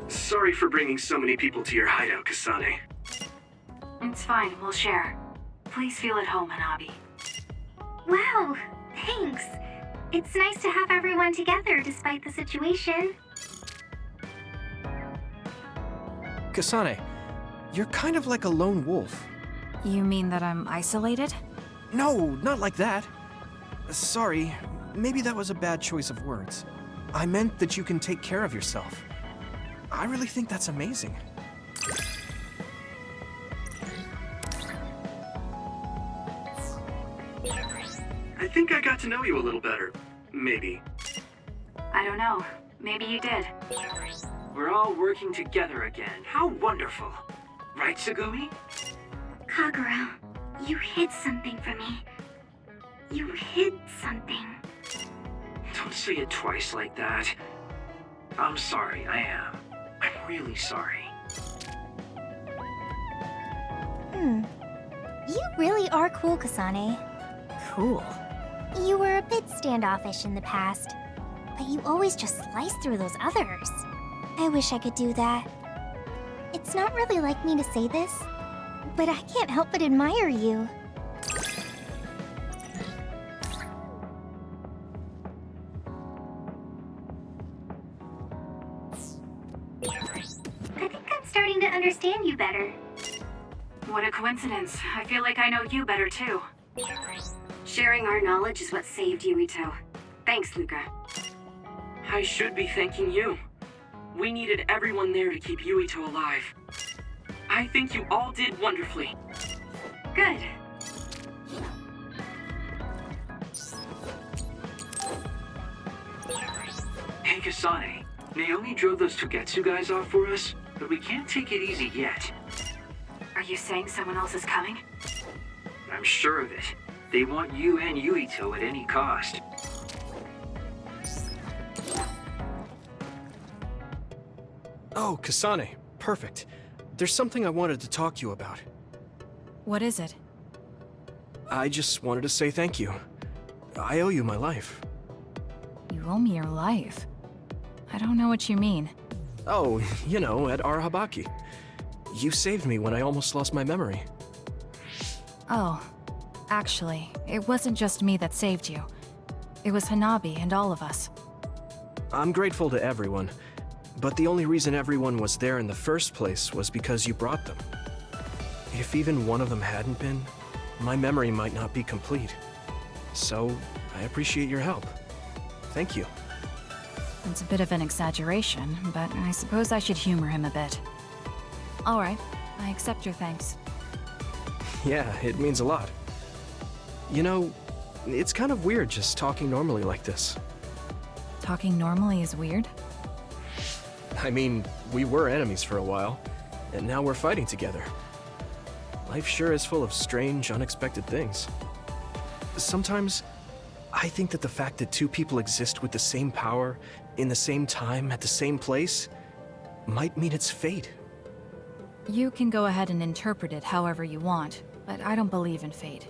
Sorry for bringing so many people to your hideout, Kasane. It's fine, we'll share. Please feel at home, Hanabi. Wow, thanks. It's nice to have everyone together despite the situation. Kasane, you're kind of like a lone wolf. You mean that I'm isolated? No, not like that. Sorry, maybe that was a bad choice of words. I meant that you can take care of yourself. I really think that's amazing. I think I got to know you a little better. Maybe. I don't know. Maybe you did. We're all working together again. How wonderful. Right, Tsugumi? Kagura, you hid something from me. You hid something. Don't say it twice like that. I'm sorry, I am. I'm really sorry. You really are cool, Kasane. Cool. You were a bit standoffish in the past, but you always just slice through those others. I wish I could do that. It's not really like me to say this, but I can't help but admire you. I think I'm starting to understand you better. What a coincidence. I feel like I know you better too. Sharing our knowledge is what saved Yuito. Thanks, Luca. I should be thanking you. We needed everyone there to keep Yuito alive. I think you all did wonderfully. Good. Kasane. Naomi drove those Togetsu guys off for us, but we can't take it easy yet. Are you saying someone else is coming? I'm sure of it. They want you and Yuito at any cost. Oh, Kasane. Perfect. There's something I wanted to talk to you about. What is it? I just wanted to say thank you. I owe you my life. You owe me your life. I don't know what you mean. Oh, you know, at Arahabaki. You saved me when I almost lost my memory. Oh, actually, it wasn't just me that saved you. It was Hanabi and all of us. I'm grateful to everyone, but the only reason everyone was there in the first place was because you brought them. If even one of them hadn't been, my memory might not be complete. So, I appreciate your help. Thank you. It's a bit of an exaggeration, but I suppose I should humor him a bit. Alright, I accept your thanks. Yeah, it means a lot. You know, it's kind of weird just talking normally like this. Talking normally is weird? I mean, we were enemies for a while, and now we're fighting together. Life sure is full of strange, unexpected things. Sometimes, I think that the fact that two people exist with the same power, in the same time, at the same place, might mean it's fate. You can go ahead and interpret it however you want, but I don't believe in fate.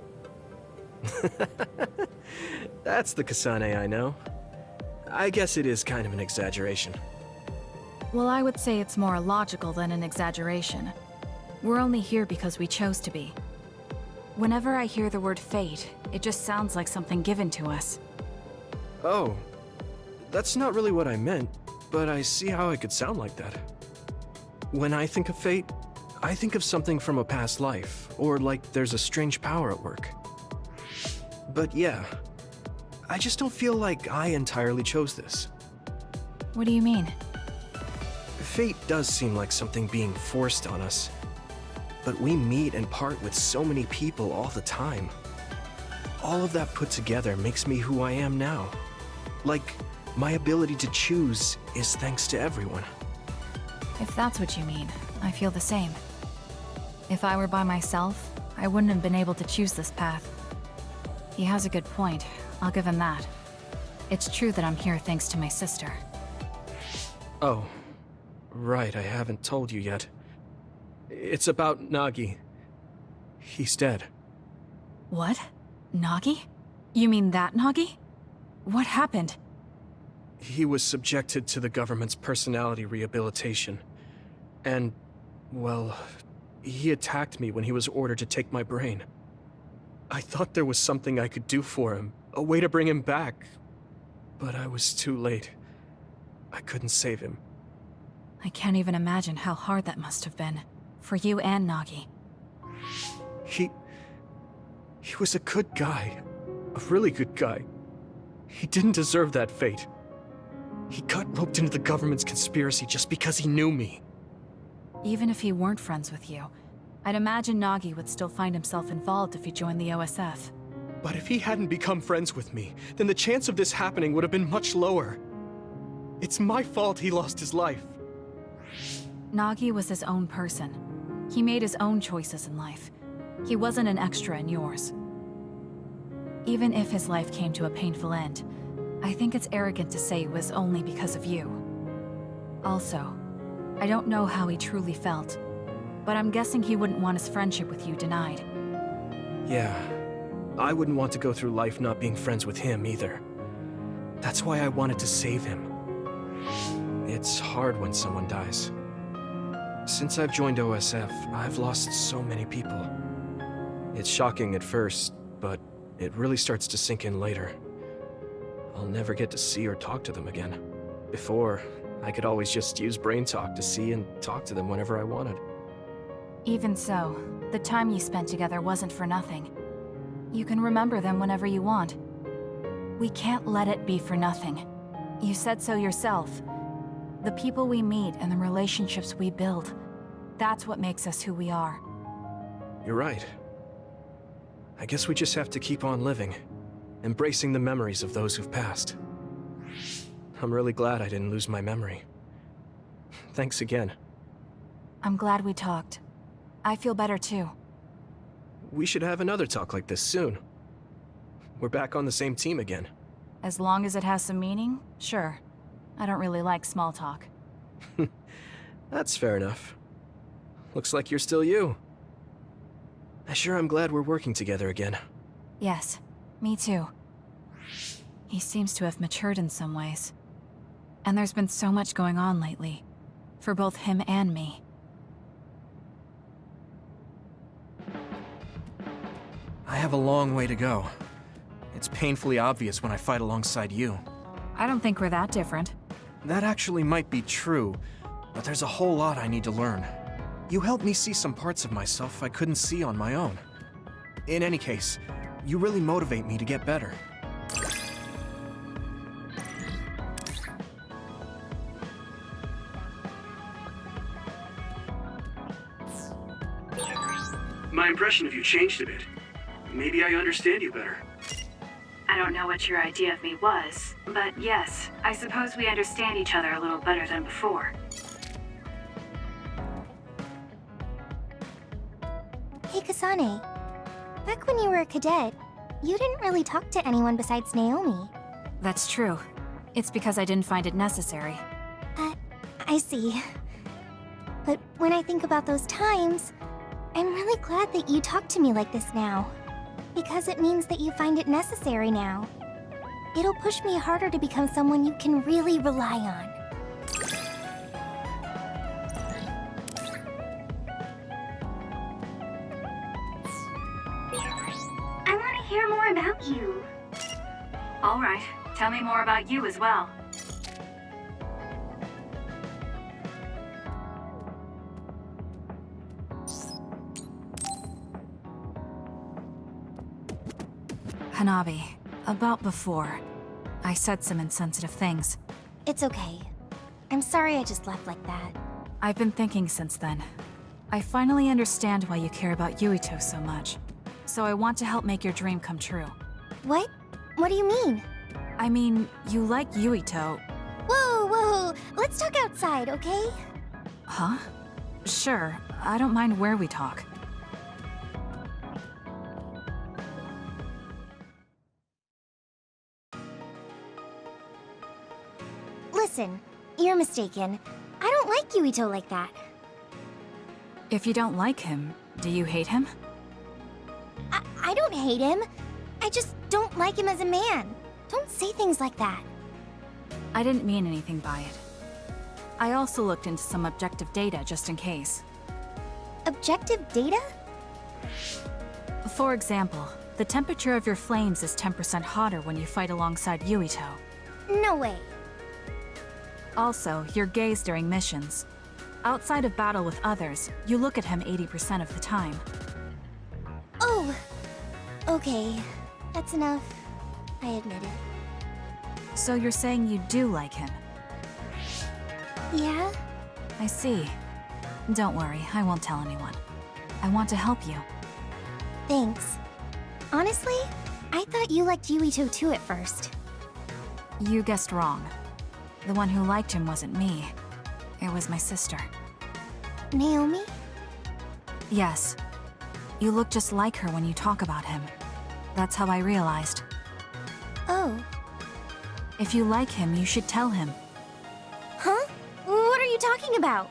That's the Kasane I know. I guess it is kind of an exaggeration. Well, I would say it's more logical than an exaggeration. We're only here because we chose to be. Whenever I hear the word fate, it just sounds like something given to us. Oh, that's not really what I meant, but I see how it could sound like that. When I think of fate, I think of something from a past life, or like there's a strange power at work. But yeah, I just don't feel like I entirely chose this. What do you mean? Fate does seem like something being forced on us. But we meet and part with so many people all the time. All of that put together makes me who I am now. Like, my ability to choose is thanks to everyone. If that's what you mean, I feel the same. If I were by myself, I wouldn't have been able to choose this path. He has a good point, I'll give him that. It's true that I'm here thanks to my sister. Oh, right, I haven't told you yet. It's about Nagi. He's dead. What? Nagi? You mean that Nagi? What happened? He was subjected to the government's personality rehabilitation. And, well, he attacked me when he was ordered to take my brain. I thought there was something I could do for him, a way to bring him back. But I was too late. I couldn't save him. I can't even imagine how hard that must have been. For you and Nagi. He was a good guy. A really good guy. He didn't deserve that fate. He got roped into the government's conspiracy just because he knew me. Even if he weren't friends with you, I'd imagine Nagi would still find himself involved if he joined the OSF. But if he hadn't become friends with me, then the chance of this happening would have been much lower. It's my fault he lost his life. Nagi was his own person. He made his own choices in life. He wasn't an extra in yours. Even if his life came to a painful end, I think it's arrogant to say it was only because of you. Also, I don't know how he truly felt, but I'm guessing he wouldn't want his friendship with you denied. Yeah, I wouldn't want to go through life not being friends with him either. That's why I wanted to save him. It's hard when someone dies. Since I've joined OSF, I've lost so many people. It's shocking at first, but it really starts to sink in later. I'll never get to see or talk to them again. Before, I could always just use brain talk to see and talk to them whenever I wanted. Even so, the time you spent together wasn't for nothing. You can remember them whenever you want. We can't let it be for nothing. You said so yourself. The people we meet and the relationships we build, that's what makes us who we are. You're right. I guess we just have to keep on living, embracing the memories of those who've passed. I'm really glad I didn't lose my memory. Thanks again. I'm glad we talked. I feel better too. We should have another talk like this soon. We're back on the same team again. As long as it has some meaning, sure. I don't really like small talk. That's fair enough. Looks like you're still you. I sure am glad we're working together again. Yes, me too. He seems to have matured in some ways. And there's been so much going on lately. For both him and me. I have a long way to go. It's painfully obvious when I fight alongside you. I don't think we're that different. That actually might be true, but there's a whole lot I need to learn. You helped me see some parts of myself I couldn't see on my own. In any case, you really motivate me to get better. My impression of you changed a bit. Maybe I understand you better. I don't know what your idea of me was, but yes, I suppose we understand each other a little better than before. Hey, Kasane. Back when you were a cadet, you didn't really talk to anyone besides Naomi. That's true. It's because I didn't find it necessary. I see. But when I think about those times, I'm really glad that you talk to me like this now. Because it means that you find it necessary now. It'll push me harder to become someone you can really rely on. I want to hear more about you. All right, tell me more about you as well. Hanabi, about before, I said some insensitive things. It's okay. I'm sorry I just left like that. I've been thinking since then. I finally understand why you care about Yuito so much. So I want to help make your dream come true. What? What do you mean? I mean, you like Yuito. Whoa! Let's talk outside, okay? Huh? Sure, I don't mind where we talk. Listen, you're mistaken. I don't like Yuito like that. If you don't like him, do you hate him? I don't hate him. I just don't like him as a man. Don't say things like that. I didn't mean anything by it. I also looked into some objective data just in case. Objective data? For example, the temperature of your flames is 10% hotter when you fight alongside Yuito. No way. Also, your gaze during missions. Outside of battle with others, you look at him 80% of the time. Oh, okay. That's enough. I admit it. So you're saying you do like him? Yeah? I see. Don't worry, I won't tell anyone. I want to help you. Thanks. Honestly, I thought you liked Yuito too at first. You guessed wrong. The one who liked him wasn't me. It was my sister. Naomi? Yes. You look just like her when you talk about him. That's how I realized. Oh. If you like him, you should tell him. Huh? What are you talking about?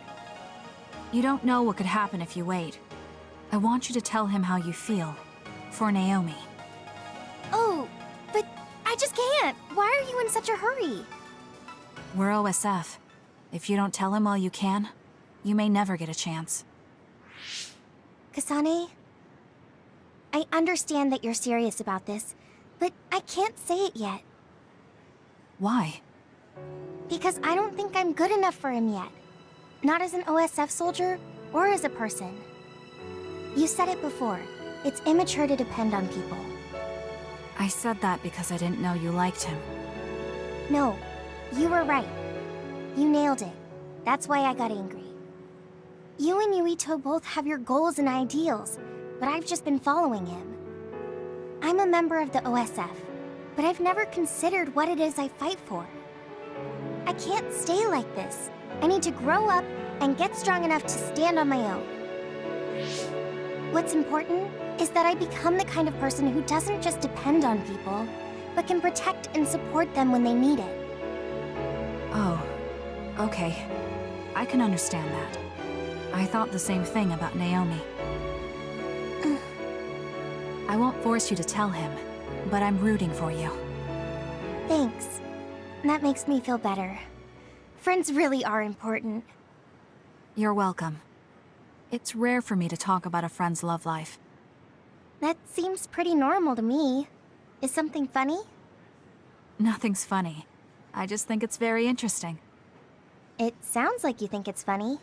You don't know what could happen if you wait. I want you to tell him how you feel. For Naomi. Oh, but I just can't. Why are you in such a hurry? We're OSF. If you don't tell him while you can, you may never get a chance. Kasane, I understand that you're serious about this, but I can't say it yet. Why? Because I don't think I'm good enough for him yet. Not as an OSF soldier, or as a person. You said it before. It's immature to depend on people. I said that because I didn't know you liked him. No, you were right. You nailed it. That's why I got angry. You and Yuito both have your goals and ideals, but I've just been following him. I'm a member of the OSF, but I've never considered what it is I fight for. I can't stay like this. I need to grow up and get strong enough to stand on my own. What's important is that I become the kind of person who doesn't just depend on people, but can protect and support them when they need it. Oh, okay. I can understand that. I thought the same thing about Naomi. I won't force you to tell him, but I'm rooting for you. Thanks. That makes me feel better. Friends really are important. You're welcome. It's rare for me to talk about a friend's love life. That seems pretty normal to me. Is something funny? Nothing's funny. I just think it's very interesting. It sounds like you think it's funny.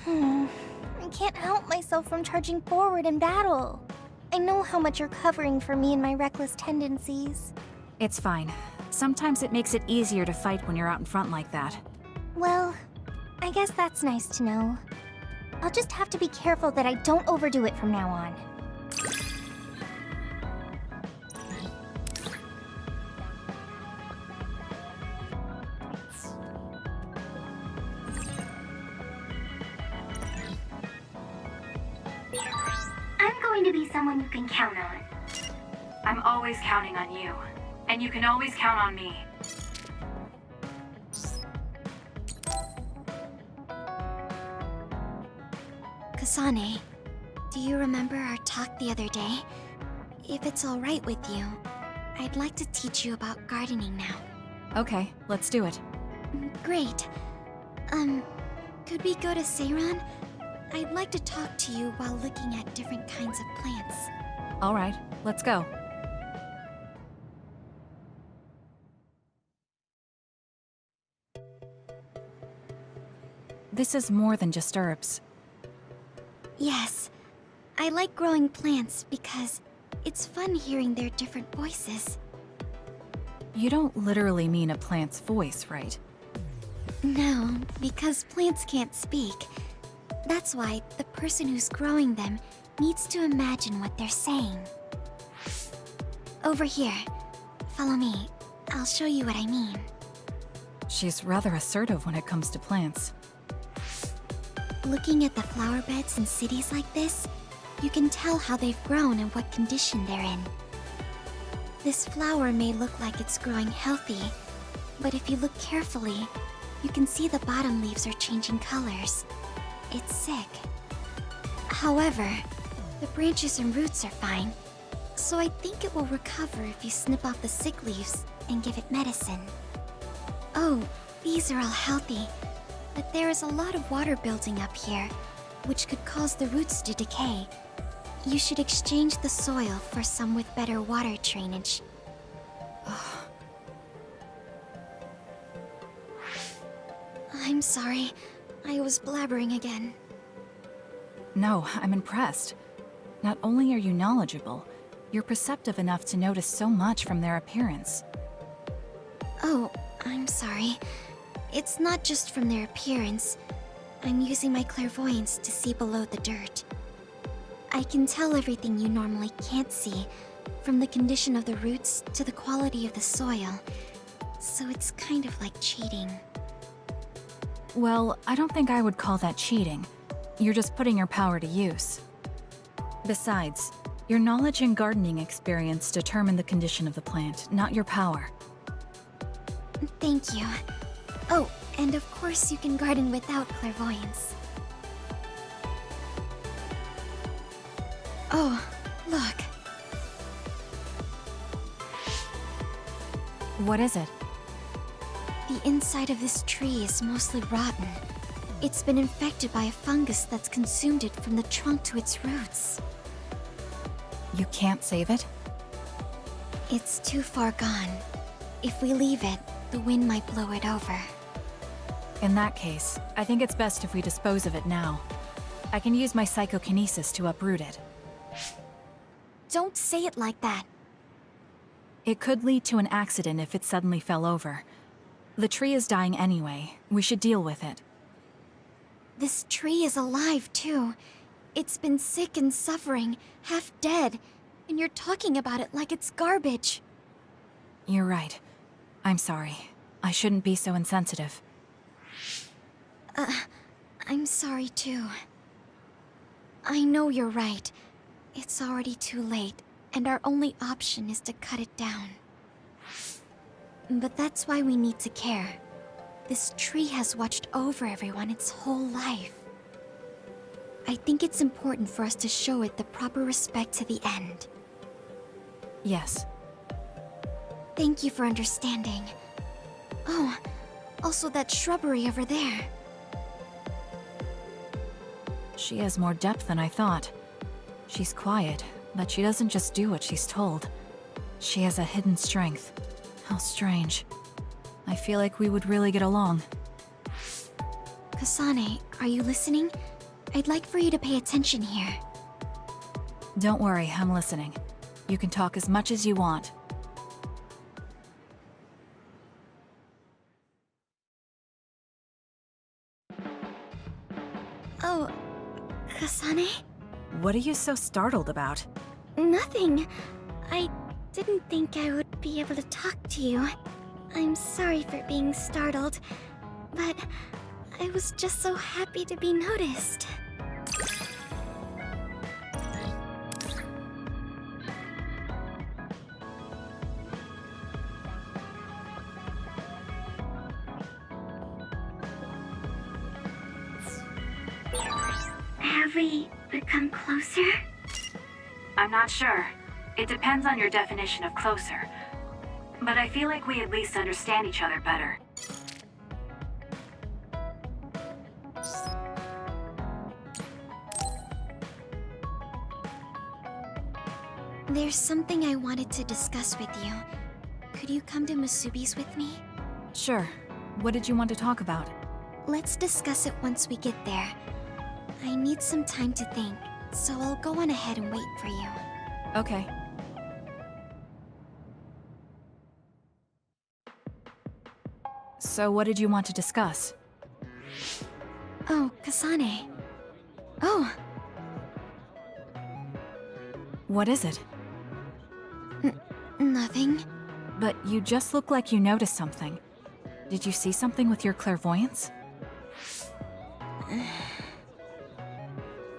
I can't help myself from charging forward in battle. I know how much you're covering for me and my reckless tendencies. It's fine. Sometimes it makes it easier to fight when you're out in front like that. Well, I guess that's nice to know. I'll just have to be careful that I don't overdo it from now on. I'm going to be someone you can count on. I'm always counting on you. And you can always count on me. Kasane, do you remember our talk the other day? If it's alright with you, I'd like to teach you about gardening now. Okay, let's do it. Great. Could we go to Seiran? I'd like to talk to you while looking at different kinds of plants. All right, let's go. This is more than just herbs. Yes. I like growing plants because it's fun hearing their different voices. You don't literally mean a plant's voice, right? No, because plants can't speak. That's why the person who's growing them needs to imagine what they're saying. Over here. Follow me. I'll show you what I mean. She's rather assertive when it comes to plants. Looking at the flower beds in cities like this, you can tell how they've grown and what condition they're in. This flower may look like it's growing healthy, but if you look carefully, you can see the bottom leaves are changing colors. It's sick. However, the branches and roots are fine, so I think it will recover if you snip off the sick leaves and give it medicine. Oh, these are all healthy, but there is a lot of water building up here, which could cause the roots to decay. You should exchange the soil for some with better water drainage. I'm sorry. I was blabbering again. No, I'm impressed. Not only are you knowledgeable, you're perceptive enough to notice so much from their appearance. Oh, I'm sorry. It's not just from their appearance. I'm using my clairvoyance to see below the dirt. I can tell everything you normally can't see, from the condition of the roots to the quality of the soil. So it's kind of like cheating. Well, I don't think I would call that cheating. You're just putting your power to use. Besides, your knowledge and gardening experience determine the condition of the plant, not your power. Thank you. Oh, and of course you can garden without clairvoyance. Oh, look. What is it? The inside of this tree is mostly rotten. It's been infected by a fungus that's consumed it from the trunk to its roots. You can't save it? It's too far gone. If we leave it, the wind might blow it over. In that case, I think it's best if we dispose of it now. I can use my psychokinesis to uproot it. Don't say it like that. It could lead to an accident if it suddenly fell over. The tree is dying anyway. We should deal with it. This tree is alive, too. It's been sick and suffering, half dead, and you're talking about it like it's garbage. You're right. I'm sorry. I shouldn't be so insensitive. I'm sorry too. I know you're right. It's already too late, and our only option is to cut it down. But that's why we need to care. This tree has watched over everyone its whole life. I think it's important for us to show it the proper respect to the end. Yes. Thank you for understanding. Oh, also that shrubbery over there. She has more depth than I thought. She's quiet, but she doesn't just do what she's told. She has a hidden strength. How strange. I feel like we would really get along. Kasane, are you listening? I'd like for you to pay attention here. Don't worry, I'm listening. You can talk as much as you want. Oh, Kasane? What are you so startled about? Nothing. I didn't think I would be able to talk to you. I'm sorry for being startled, but I was just so happy to be noticed. Have we become closer? I'm not sure. It depends on your definition of closer. But I feel like we at least understand each other better. There's something I wanted to discuss with you. Could you come to Masubi's with me? Sure. What did you want to talk about? Let's discuss it once we get there. I need some time to think, so I'll go on ahead and wait for you. Okay. So what did you want to discuss? Oh, Kasane. Oh, What is it? nothing. But you just look like you noticed something. Did you see something with your clairvoyance?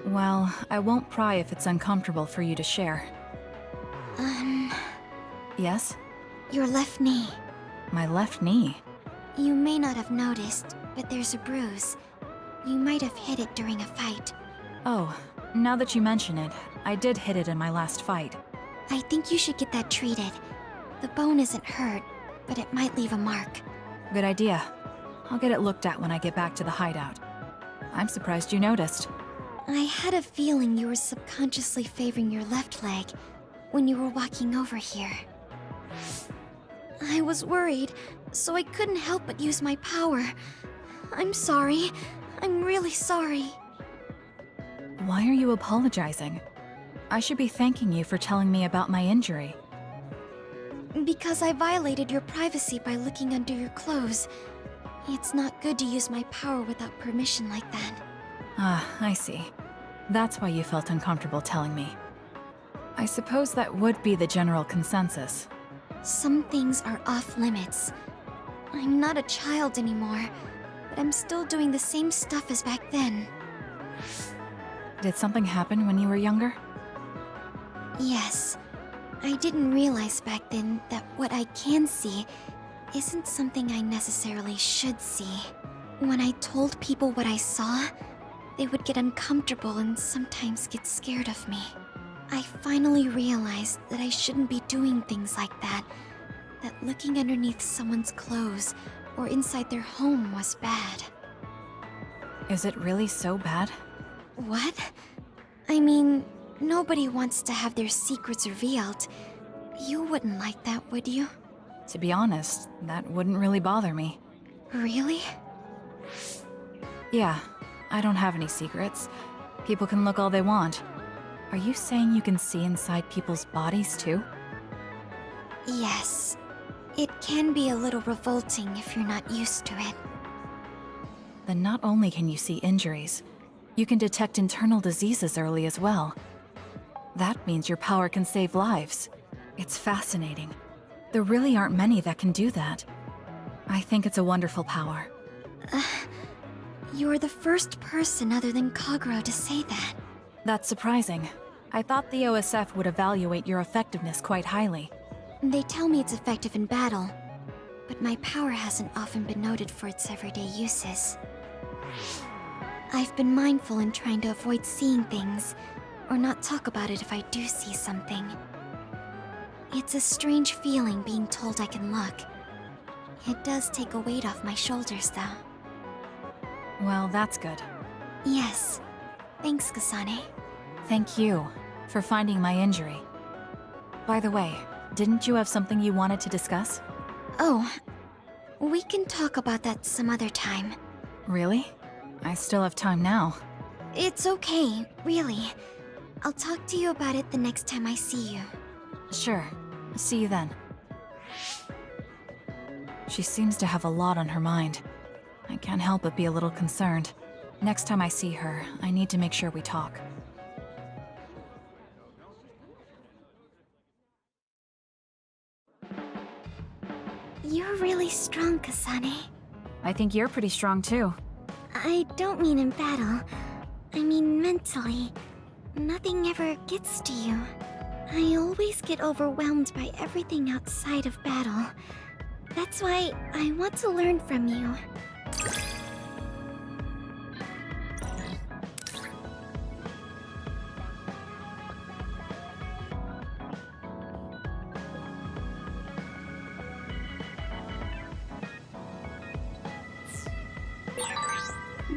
Well, I won't pry if it's uncomfortable for you to share. Yes? Your left knee. My left knee. You may not have noticed, but there's a bruise. You might have hit it during a fight. Oh, now that you mention it, I did hit it in my last fight. I think you should get that treated. The bone isn't hurt, but it might leave a mark. Good idea. I'll get it looked at when I get back to the hideout. I'm surprised you noticed. I had a feeling you were subconsciously favoring your left leg when you were walking over here. I was worried, so I couldn't help but use my power. I'm sorry. I'm really sorry. Why are you apologizing? I should be thanking you for telling me about my injury. Because I violated your privacy by looking under your clothes. It's not good to use my power without permission like that. Ah, I see. That's why you felt uncomfortable telling me. I suppose that would be the general consensus. Some things are off limits. I'm not a child anymore, but I'm still doing the same stuff as back then. Did something happen when you were younger? Yes. I didn't realize back then that what I can see isn't something I necessarily should see. When I told people what I saw, they would get uncomfortable and sometimes get scared of me. I finally realized that I shouldn't be doing things like that, that looking underneath someone's clothes or inside their home was bad. Is it really so bad? What? I mean, nobody wants to have their secrets revealed. You wouldn't like that, would you? To be honest, that wouldn't really bother me. Really? Yeah, I don't have any secrets. People can look all they want. Are you saying you can see inside people's bodies too? Yes. It can be a little revolting if you're not used to it. Then not only can you see injuries, You can detect internal diseases early as well. That means your power can save lives. It's fascinating. There really aren't many that can do that. I think it's a wonderful power. You're the first person other than Kagura to say that. That's surprising. I thought the OSF would evaluate your effectiveness quite highly. They tell me it's effective in battle, but my power hasn't often been noted for its everyday uses. I've been mindful in trying to avoid seeing things, or not talk about it if I do see something. It's a strange feeling being told I can look. It does take a weight off my shoulders, though. Well, that's good. Yes. Thanks, Kasane. Thank you for finding my injury. By the way, didn't you have something you wanted to discuss? Oh, we can talk about that some other time. Really? I still have time now. It's okay, really. I'll talk to you about it the next time I see you. Sure. See you then. She seems to have a lot on her mind. I can't help but be a little concerned. Next time I see her, I need to make sure we talk. You're really strong, Kasane. I think you're pretty strong too. I don't mean in battle. I mean mentally. Nothing ever gets to you. I always get overwhelmed by everything outside of battle. That's why I want to learn from you.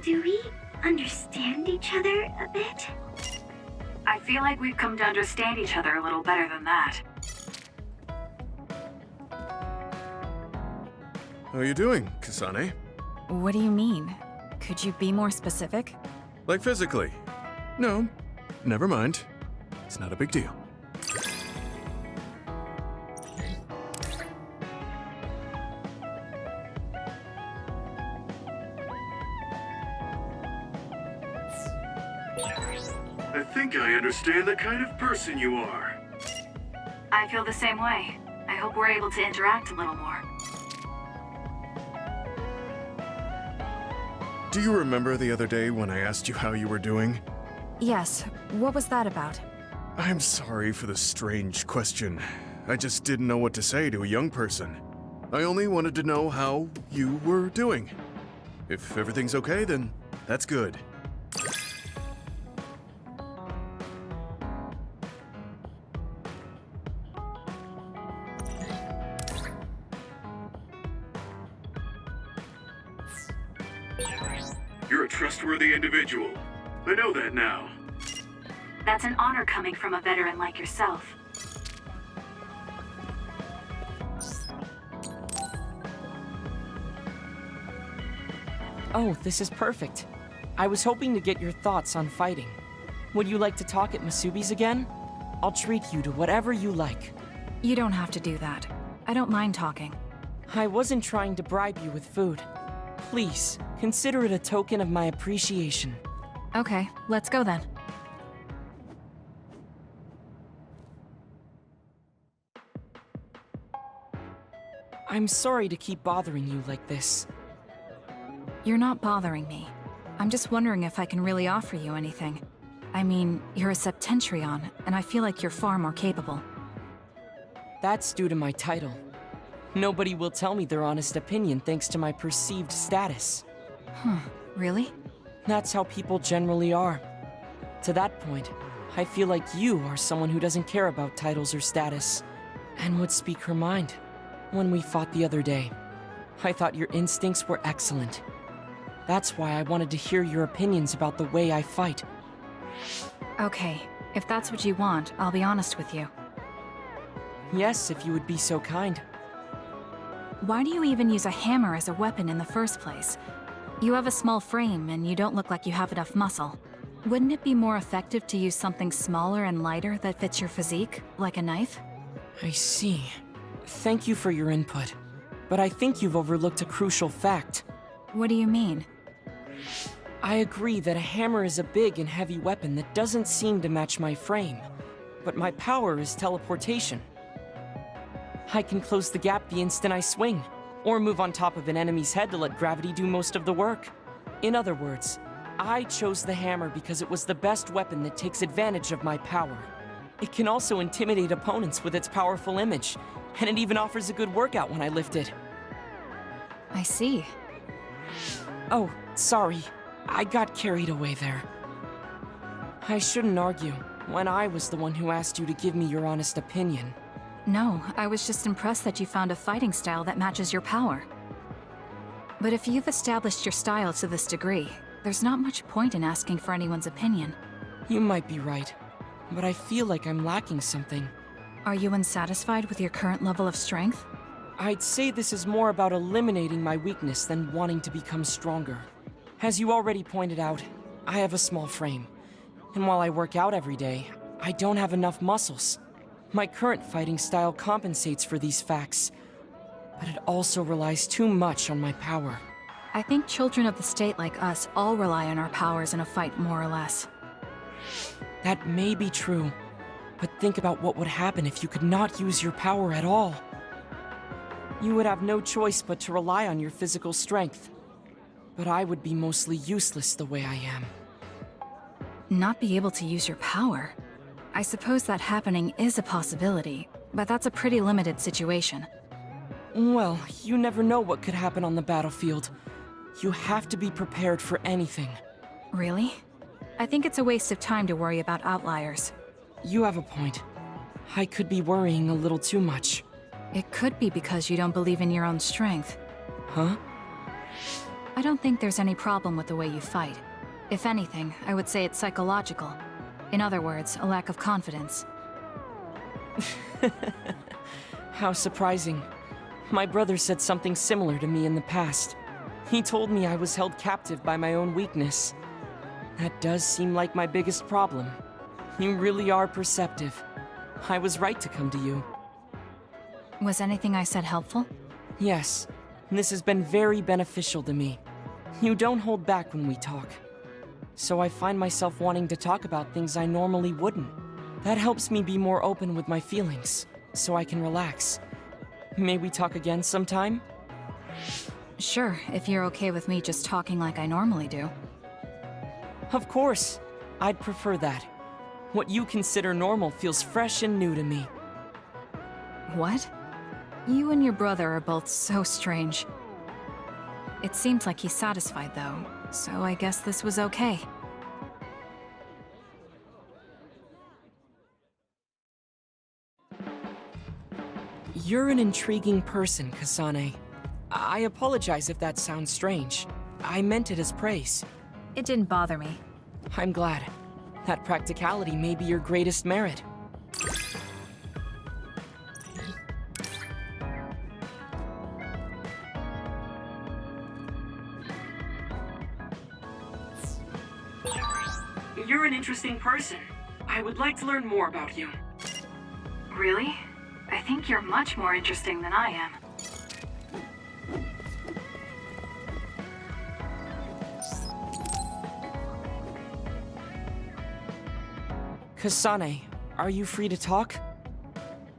Do we understand each other a bit? I feel like we've come to understand each other a little better than that. How are you doing, Kasane? What do you mean? Could you be more specific? Like physically? No, never mind. It's not a big deal. I think I understand the kind of person you are. I feel the same way. I hope we're able to interact a little more. Do you remember the other day when I asked you how you were doing? Yes. What was that about? I'm sorry for the strange question. I just didn't know what to say to a young person. I only wanted to know how you were doing. If everything's okay, then that's good. You're a trustworthy individual. I know that now. That's an honor coming from a veteran like yourself. Oh, this is perfect. I was hoping to get your thoughts on fighting. Would you like to talk at Masubi's again? I'll treat you to whatever you like. You don't have to do that. I don't mind talking. I wasn't trying to bribe you with food. Please, consider it a token of my appreciation. Okay, let's go then. I'm sorry to keep bothering you like this. You're not bothering me. I'm just wondering if I can really offer you anything. I mean, you're a Septentrion, and I feel like you're far more capable. That's due to my title. Nobody will tell me their honest opinion thanks to my perceived status. Huh, really? That's how people generally are. To that point, I feel like you are someone who doesn't care about titles or status, and would speak her mind. When we fought the other day, I thought your instincts were excellent. That's why I wanted to hear your opinions about the way I fight. Okay, if that's what you want, I'll be honest with you. Yes, if you would be so kind. Why do you even use a hammer as a weapon in the first place? You have a small frame, and you don't look like you have enough muscle. Wouldn't it be more effective to use something smaller and lighter that fits your physique, like a knife? I see. Thank you for your input. But I think you've overlooked a crucial fact. What do you mean? I agree that a hammer is a big and heavy weapon that doesn't seem to match my frame, but my power is teleportation. I can close the gap the instant I swing, or move on top of an enemy's head to let gravity do most of the work. In other words, I chose the hammer because it was the best weapon that takes advantage of my power. It can also intimidate opponents with its powerful image, and it even offers a good workout when I lift it. I see. Oh, sorry. I got carried away there. I shouldn't argue, when I was the one who asked you to give me your honest opinion. No, I was just impressed that you found a fighting style that matches your power. But if you've established your style to this degree, there's not much point in asking for anyone's opinion. You might be right, but I feel like I'm lacking something. Are you unsatisfied with your current level of strength? I'd say this is more about eliminating my weakness than wanting to become stronger. As you already pointed out, I have a small frame. And while I work out every day, I don't have enough muscles. My current fighting style compensates for these facts, but it also relies too much on my power. I think children of the state like us all rely on our powers in a fight, more or less. That may be true, but think about what would happen if you could not use your power at all. You would have no choice but to rely on your physical strength. But I would be mostly useless the way I am. Not be able to use your power? I suppose that happening is a possibility, but that's a pretty limited situation. Well, you never know what could happen on the battlefield. You have to be prepared for anything. Really? I think it's a waste of time to worry about outliers. You have a point. I could be worrying a little too much. It could be because you don't believe in your own strength. Huh? I don't think there's any problem with the way you fight. If anything, I would say it's psychological. In other words, a lack of confidence. How surprising. My brother said something similar to me in the past. He told me I was held captive by my own weakness. That does seem like my biggest problem. You really are perceptive. I was right to come to you. Was anything I said helpful? Yes. This has been very beneficial to me. You don't hold back when we talk. So I find myself wanting to talk about things I normally wouldn't. That helps me be more open with my feelings, so I can relax. May we talk again sometime? Sure, if you're okay with me just talking like I normally do. Of course. I'd prefer that. What you consider normal feels fresh and new to me. What? You and your brother are both so strange. It seems like he's satisfied, though, so I guess this was okay. You're an intriguing person, Kasane. I apologize if that sounds strange. I meant it as praise. It didn't bother me. I'm glad. That practicality may be your greatest merit. You're an interesting person. I would like to learn more about you. Really? I think you're much more interesting than I am. Kasane, are you free to talk?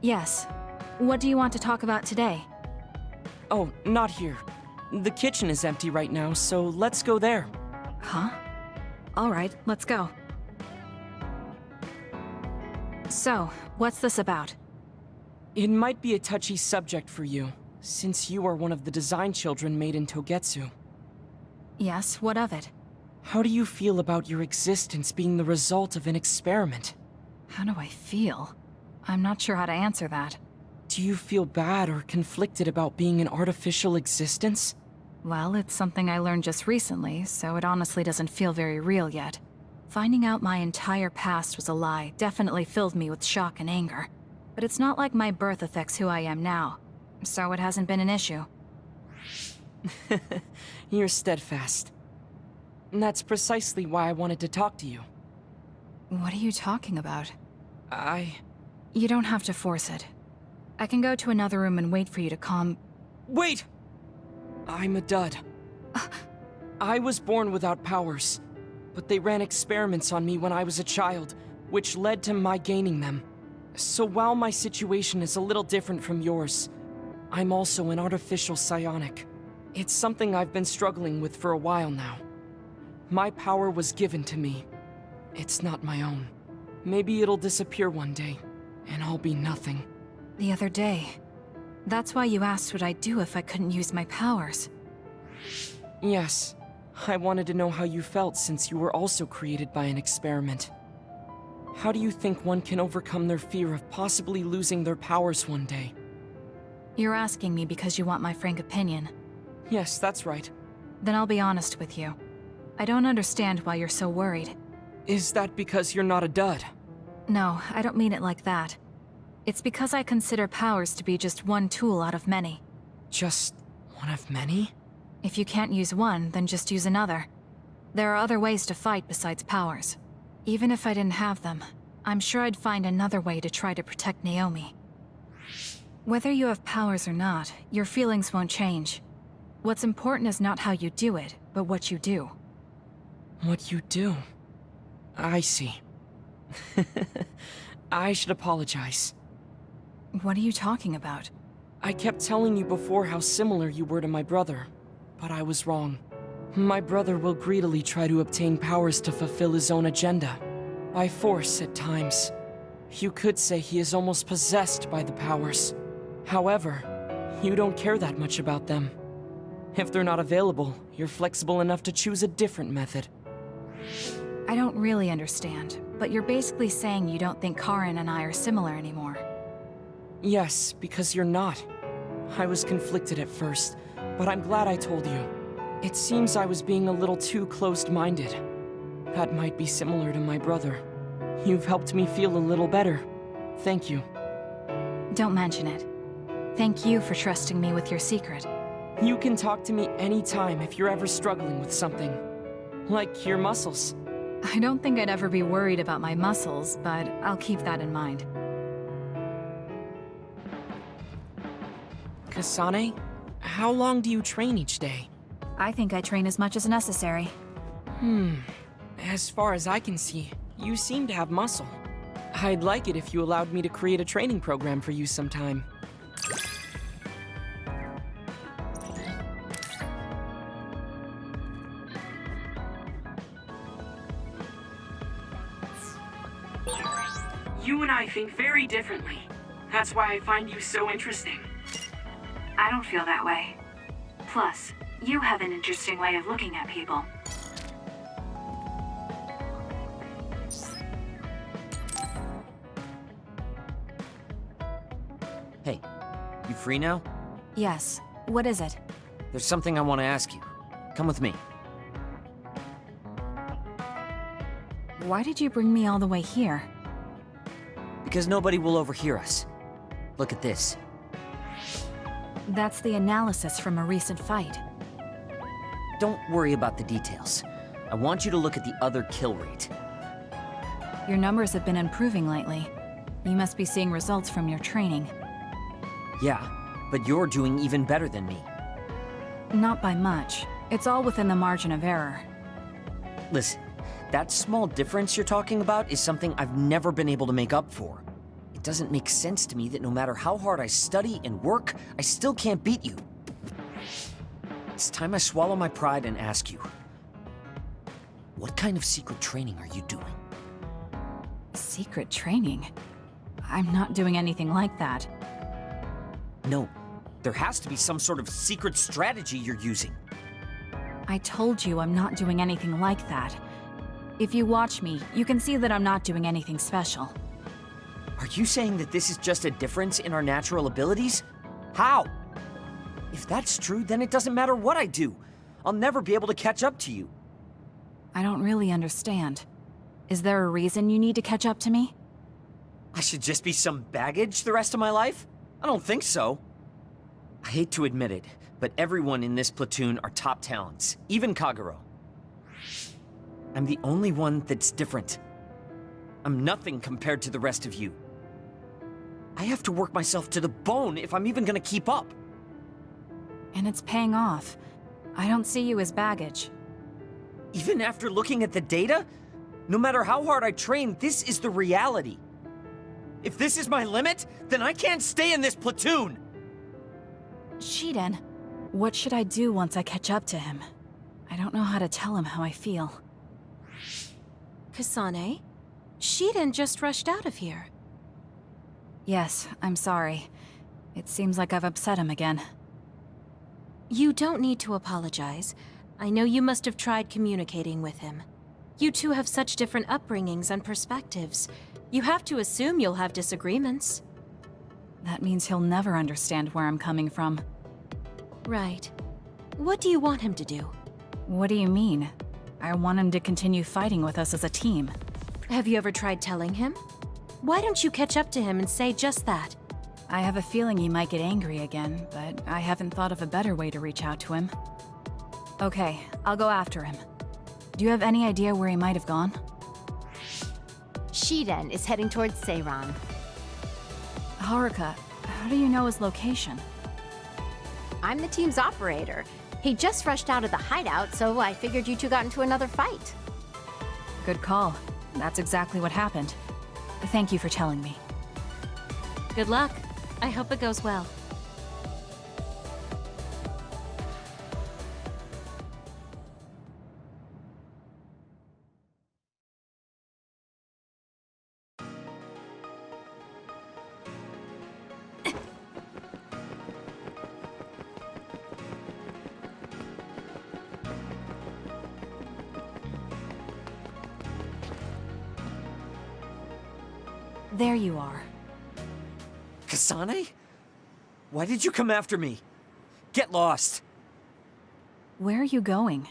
Yes. What do you want to talk about today? Oh, not here. The kitchen is empty right now, so let's go there. Huh? All right, let's go. So, what's this about? It might be a touchy subject for you, since you are one of the design children made in Togetsu. Yes, what of it? How do you feel about your existence being the result of an experiment? How do I feel? I'm not sure how to answer that. Do you feel bad or conflicted about being an artificial existence? Well, it's something I learned just recently, so it honestly doesn't feel very real yet. Finding out my entire past was a lie definitely filled me with shock and anger. But it's not like my birth affects who I am now, so it hasn't been an issue. You're steadfast. And that's precisely why I wanted to talk to you. What are you talking about? You don't have to force it. I can go to another room and wait for you to calm... Wait! I'm a dud. I was born without powers, but they ran experiments on me when I was a child, which led to my gaining them. So while my situation is a little different from yours, I'm also an artificial psionic. It's something I've been struggling with for a while now. My power was given to me. It's not my own. Maybe it'll disappear one day, and I'll be nothing. The other day. That's why you asked what I'd do if I couldn't use my powers. Yes. I wanted to know how you felt since you were also created by an experiment. How do you think one can overcome their fear of possibly losing their powers one day? You're asking me because you want my frank opinion. Yes, that's right. Then I'll be honest with you. I don't understand why you're so worried. Is that because you're not a dud? No, I don't mean it like that. It's because I consider powers to be just one tool out of many. Just one of many? If you can't use one, then just use another. There are other ways to fight besides powers. Even if I didn't have them, I'm sure I'd find another way to try to protect Naomi. Whether you have powers or not, your feelings won't change. What's important is not how you do it, but what you do. What you do? I see. I should apologize. What are you talking about? I kept telling you before how similar you were to my brother, but I was wrong. My brother will greedily try to obtain powers to fulfill his own agenda. By force at times. You could say he is almost possessed by the powers. However, you don't care that much about them. If they're not available, you're flexible enough to choose a different method. I don't really understand, but you're basically saying you don't think Karin and I are similar anymore. Yes, because you're not. I was conflicted at first, but I'm glad I told you. It seems I was being a little too closed-minded. That might be similar to my brother. You've helped me feel a little better. Thank you. Don't mention it. Thank you for trusting me with your secret. You can talk to me anytime if you're ever struggling with something. Like your muscles. I don't think I'd ever be worried about my muscles, but I'll keep that in mind. Kasane, how long do you train each day? I think I train as much as necessary. As far as I can see, you seem to have muscle. I'd like it if you allowed me to create a training program for you sometime. You and I think very differently. That's why I find you so interesting. I don't feel that way. Plus, you have an interesting way of looking at people. Hey, you free now? Yes. What is it? There's something I want to ask you. Come with me. Why did you bring me all the way here? Because nobody will overhear us. Look at this. That's the analysis from a recent fight. Don't worry about the details. I want you to look at the other kill rate. Your numbers have been improving lately. You must be seeing results from your training. Yeah, but you're doing even better than me. Not by much. It's all within the margin of error. Listen, that small difference you're talking about is something I've never been able to make up for. It doesn't make sense to me that no matter how hard I study and work, I still can't beat you. It's time I swallow my pride and ask you, what kind of secret training are you doing? Secret training? I'm not doing anything like that. No, there has to be some sort of secret strategy you're using. I told you I'm not doing anything like that. If you watch me, you can see that I'm not doing anything special. Are you saying that this is just a difference in our natural abilities? How? If that's true, then it doesn't matter what I do. I'll never be able to catch up to you. I don't really understand. Is there a reason you need to catch up to me? I should just be some baggage the rest of my life? I don't think so. I hate to admit it, but everyone in this platoon are top talents, even Kagero. I'm the only one that's different. I'm nothing compared to the rest of you. I have to work myself to the bone if I'm even gonna keep up. And it's paying off. I don't see you as baggage. Even after looking at the data? No matter how hard I train, this is the reality. If this is my limit, then I can't stay in this platoon! Shiden, what should I do once I catch up to him? I don't know how to tell him how I feel. Kasane? Shiden just rushed out of here. Yes, I'm sorry. It seems like I've upset him again. You don't need to apologize. I know you must have tried communicating with him. You two have such different upbringings and perspectives. You have to assume you'll have disagreements. That means he'll never understand where I'm coming from. Right. What do you want him to do? What do you mean? I want him to continue fighting with us as a team. Have you ever tried telling him? Why don't you catch up to him and say just that? I have a feeling he might get angry again, but I haven't thought of a better way to reach out to him. Okay, I'll go after him. Do you have any idea where he might have gone? Shiden is heading towards Seiran. Haruka, how do you know his location? I'm the team's operator. He just rushed out of the hideout, so I figured you two got into another fight. Good call. That's exactly what happened. Thank you for telling me. Good luck. I hope it goes well. There you are. Kasane? Why did you come after me? Get lost! Where are you going?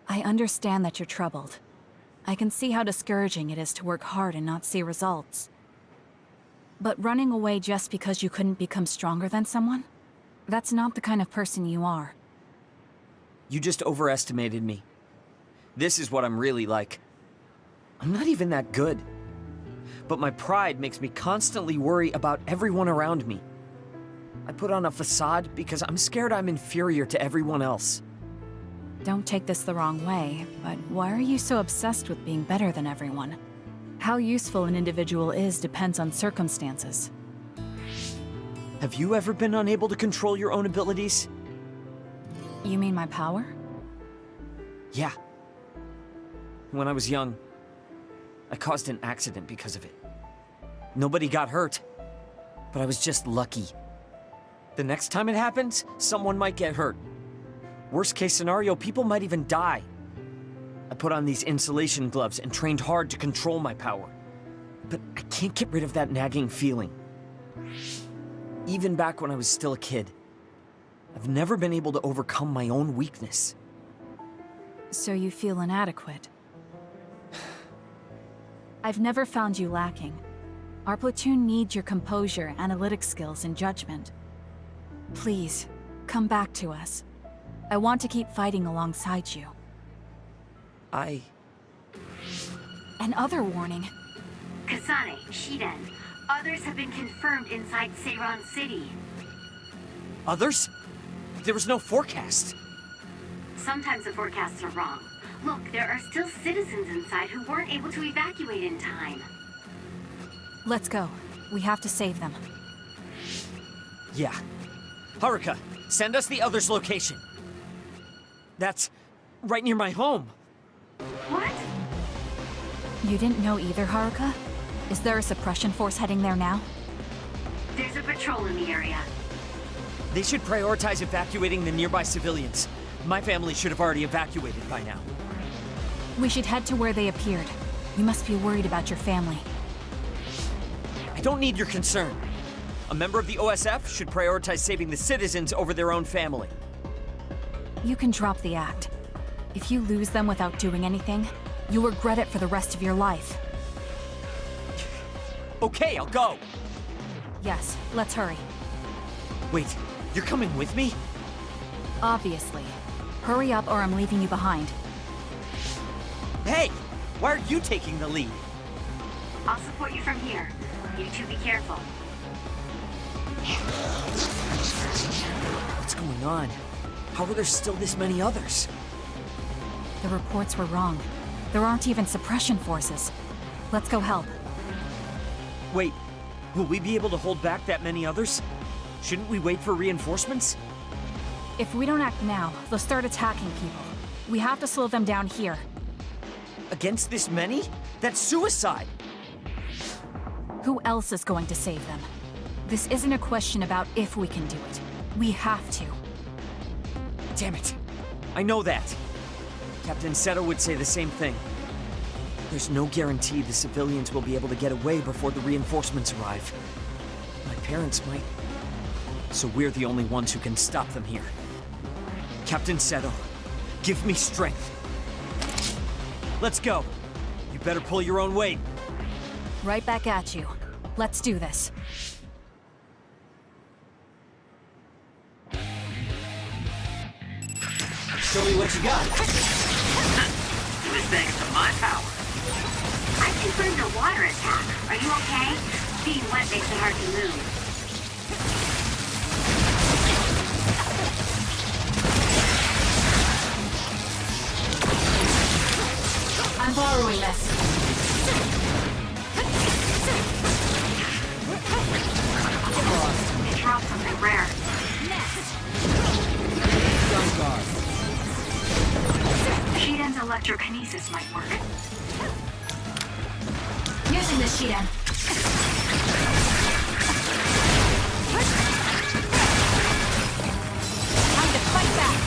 I understand that you're troubled. I can see how discouraging it is to work hard and not see results. But running away just because you couldn't become stronger than someone? That's not the kind of person you are. You just overestimated me. This is what I'm really like. I'm not even that good. But my pride makes me constantly worry about everyone around me. I put on a facade because I'm scared I'm inferior to everyone else. Don't take this the wrong way, but why are you so obsessed with being better than everyone? How useful an individual is depends on circumstances. Have you ever been unable to control your own abilities? You mean my power? Yeah. When I was young, I caused an accident because of it. Nobody got hurt, but I was just lucky. The next time it happens, someone might get hurt. Worst case scenario, people might even die. I put on these insulation gloves and trained hard to control my power. But I can't get rid of that nagging feeling. Even back when I was still a kid, I've never been able to overcome my own weakness. So you feel inadequate? I've never found you lacking. Our platoon needs your composure, analytic skills, and judgment. Please, come back to us. I want to keep fighting alongside you. Another warning. Kasane, Shiden, others have been confirmed inside Seiran City. Others? There was no forecast. Sometimes the forecasts are wrong. Look, there are still citizens inside who weren't able to evacuate in time. Let's go. We have to save them. Yeah. Haruka, send us the other's location. That's right near my home. What? You didn't know either, Haruka? Is there a suppression force heading there now? There's a patrol in the area. They should prioritize evacuating the nearby civilians. My family should have already evacuated by now. We should head to where they appeared. You must be worried about your family. I don't need your concern. A member of the OSF should prioritize saving the citizens over their own family. You can drop the act. If you lose them without doing anything, you'll regret it for the rest of your life. Okay, I'll go. Yes, let's hurry. Wait, you're coming with me? Obviously. Hurry up or I'm leaving you behind. Hey! Why are you taking the lead? I'll support you from here. You two be careful. What's going on? How are there still this many others? The reports were wrong. There aren't even suppression forces. Let's go help. Wait, will we be able to hold back that many others? Shouldn't we wait for reinforcements? If we don't act now, they'll start attacking people. We have to slow them down here. Against this many? That's suicide! Who else is going to save them? This isn't a question about if we can do it. We have to. Damn it! I know that! Captain Seto would say the same thing. There's no guarantee the civilians will be able to get away before the reinforcements arrive. My parents might. So we're the only ones who can stop them here. Captain Seto, give me strength. Let's go. You better pull your own weight. Right back at you. Let's do this. Show me what you got. It was thanks to my power. I confirmed a water attack. Are you okay? Being wet makes it hard to move. I'm borrowing this. It dropped something rare. Shiden's electrokinesis might work. Using this Shiden. Time to fight back.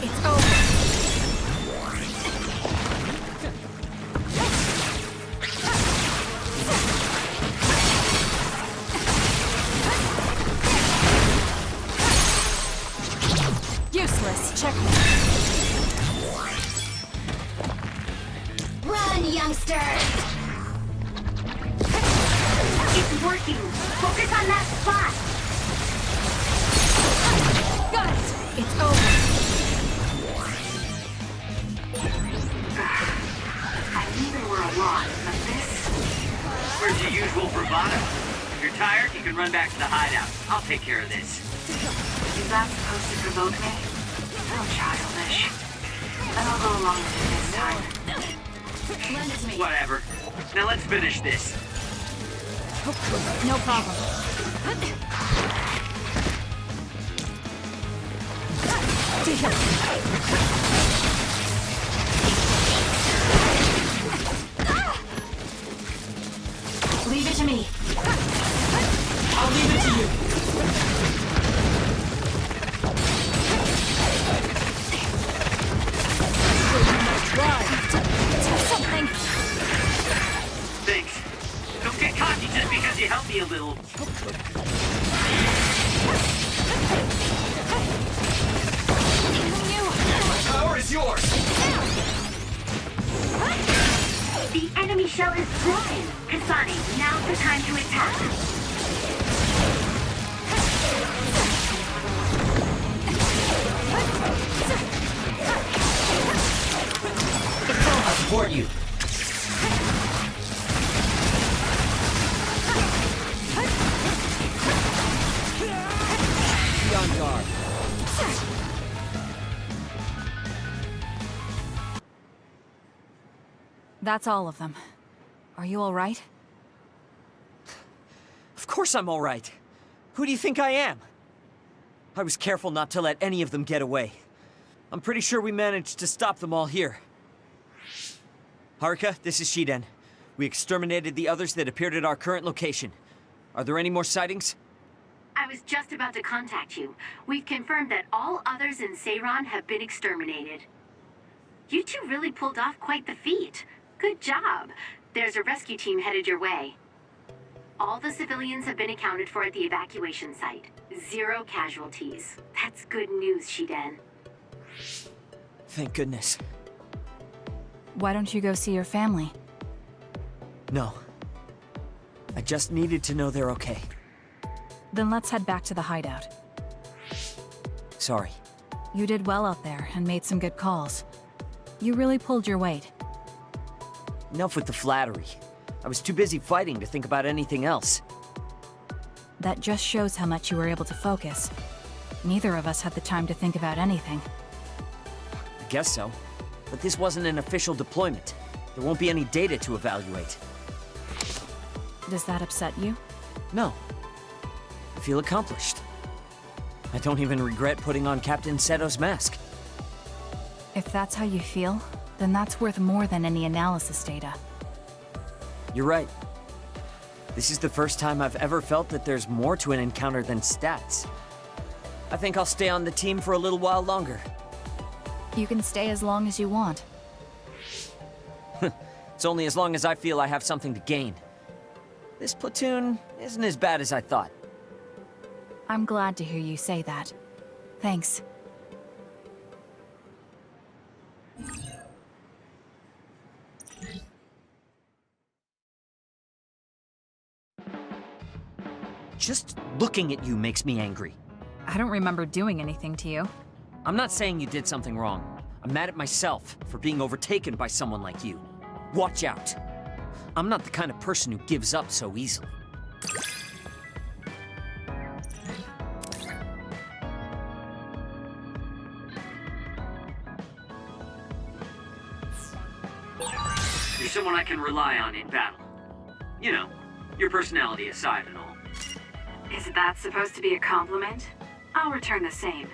It's over. Useless. Checkmate. Run, youngster! It's working. Focus on that spot. Got it. It's over. I knew there were a lot, but this... Where's your usual bravado? If you're tired, you can run back to the hideout. I'll take care of this. Is that supposed to provoke me? So childish. But I'll go along with it this time. Lend it to me. Whatever. Now let's finish this. No problem. Leave it to me. I'll leave it to you. Something. Thanks. Don't get cocky just because you helped me a little. My power is yours! The enemy shell is broken. Kasane, now's the time to attack. I'll support you. Be on guard. That's all of them. Are you all right? Of course I'm all right. Who do you think I am? I was careful not to let any of them get away. I'm pretty sure we managed to stop them all here. Haruka, this is Shiden. We exterminated the others that appeared at our current location. Are there any more sightings? I was just about to contact you. We've confirmed that all others in Seiran have been exterminated. You two really pulled off quite the feat. Good job. There's a rescue team headed your way. All the civilians have been accounted for at the evacuation site. 0 casualties. That's good news, Shiden. Thank goodness. Why don't you go see your family? No. I just needed to know they're okay. Then let's head back to the hideout. Sorry. You did well out there and made some good calls. You really pulled your weight. Enough with the flattery. I was too busy fighting to think about anything else. That just shows how much you were able to focus. Neither of us had the time to think about anything. I guess so. But this wasn't an official deployment. There won't be any data to evaluate. Does that upset you? No. I feel accomplished. I don't even regret putting on Captain Seto's mask. If that's how you feel, then that's worth more than any analysis data. You're right. This is the first time I've ever felt that there's more to an encounter than stats. I think I'll stay on the team for a little while longer. You can stay as long as you want. It's only as long as I feel I have something to gain. This platoon isn't as bad as I thought. I'm glad to hear you say that. Thanks. Just looking at you makes me angry. I don't remember doing anything to you. I'm not saying you did something wrong. I'm mad at myself for being overtaken by someone like you. Watch out. I'm not the kind of person who gives up so easily. You're someone I can rely on in battle. You know, your personality aside and all. Is that supposed to be a compliment? I'll return the same.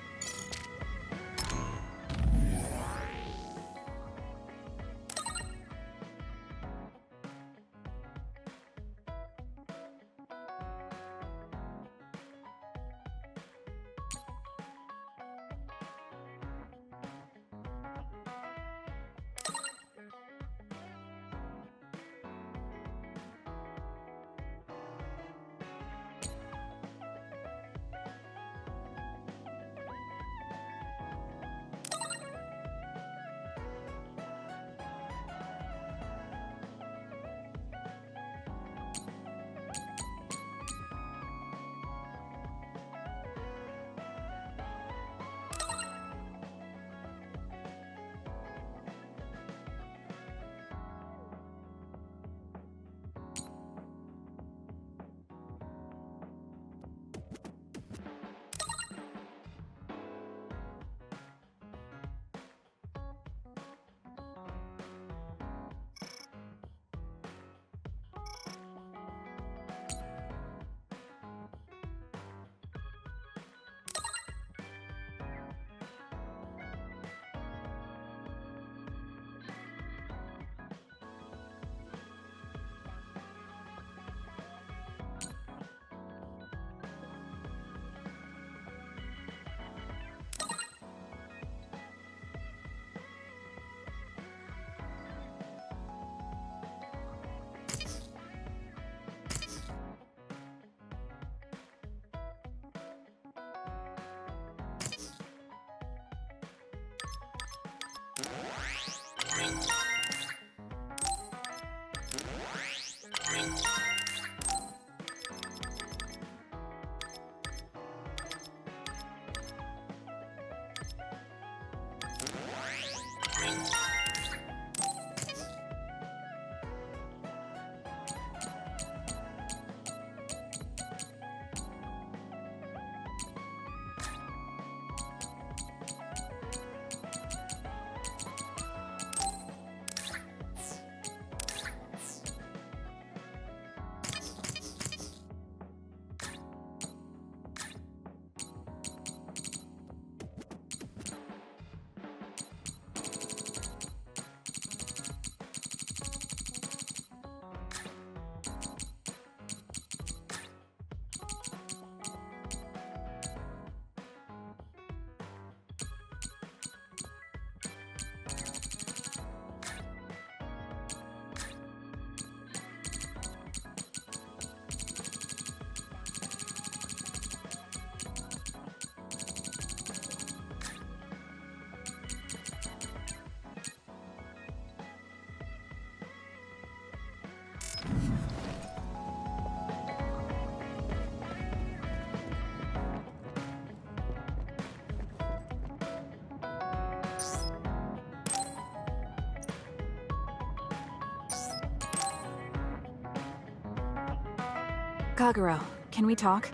Kagero, can we talk?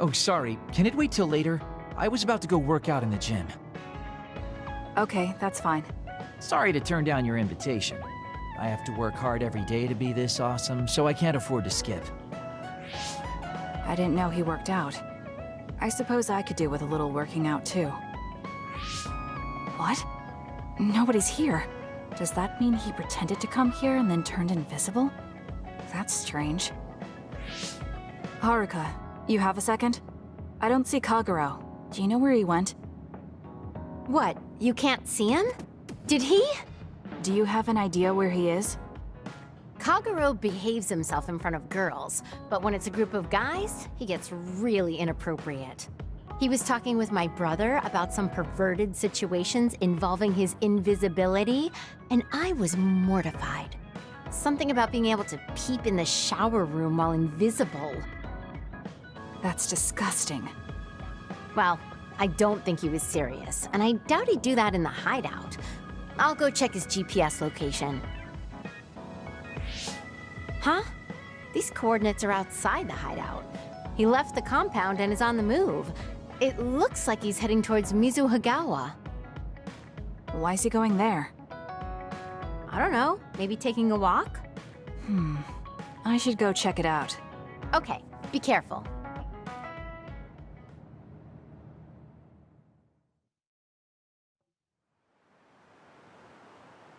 Oh, sorry. Can it wait till later? I was about to go work out in the gym. Okay, that's fine. Sorry to turn down your invitation. I have to work hard every day to be this awesome, so I can't afford to skip. I didn't know he worked out. I suppose I could do with a little working out too. What? Nobody's here. Does that mean he pretended to come here and then turned invisible? That's strange. Haruka, you have a second? I don't see Kagero. Do you know where he went? What? You can't see him? Did he? Do you have an idea where he is? Kagero behaves himself in front of girls, but when it's a group of guys, he gets really inappropriate. He was talking with my brother about some perverted situations involving his invisibility, and I was mortified. Something about being able to peep in the shower room while invisible. That's disgusting. Well, I don't think he was serious, and I doubt he'd do that in the hideout. I'll go check his GPS location. Huh? These coordinates are outside the hideout. He left the compound and is on the move. It looks like he's heading towards Mizuhagawa. Why is he going there? I don't know. Maybe taking a walk? I should go check it out. Okay, be careful.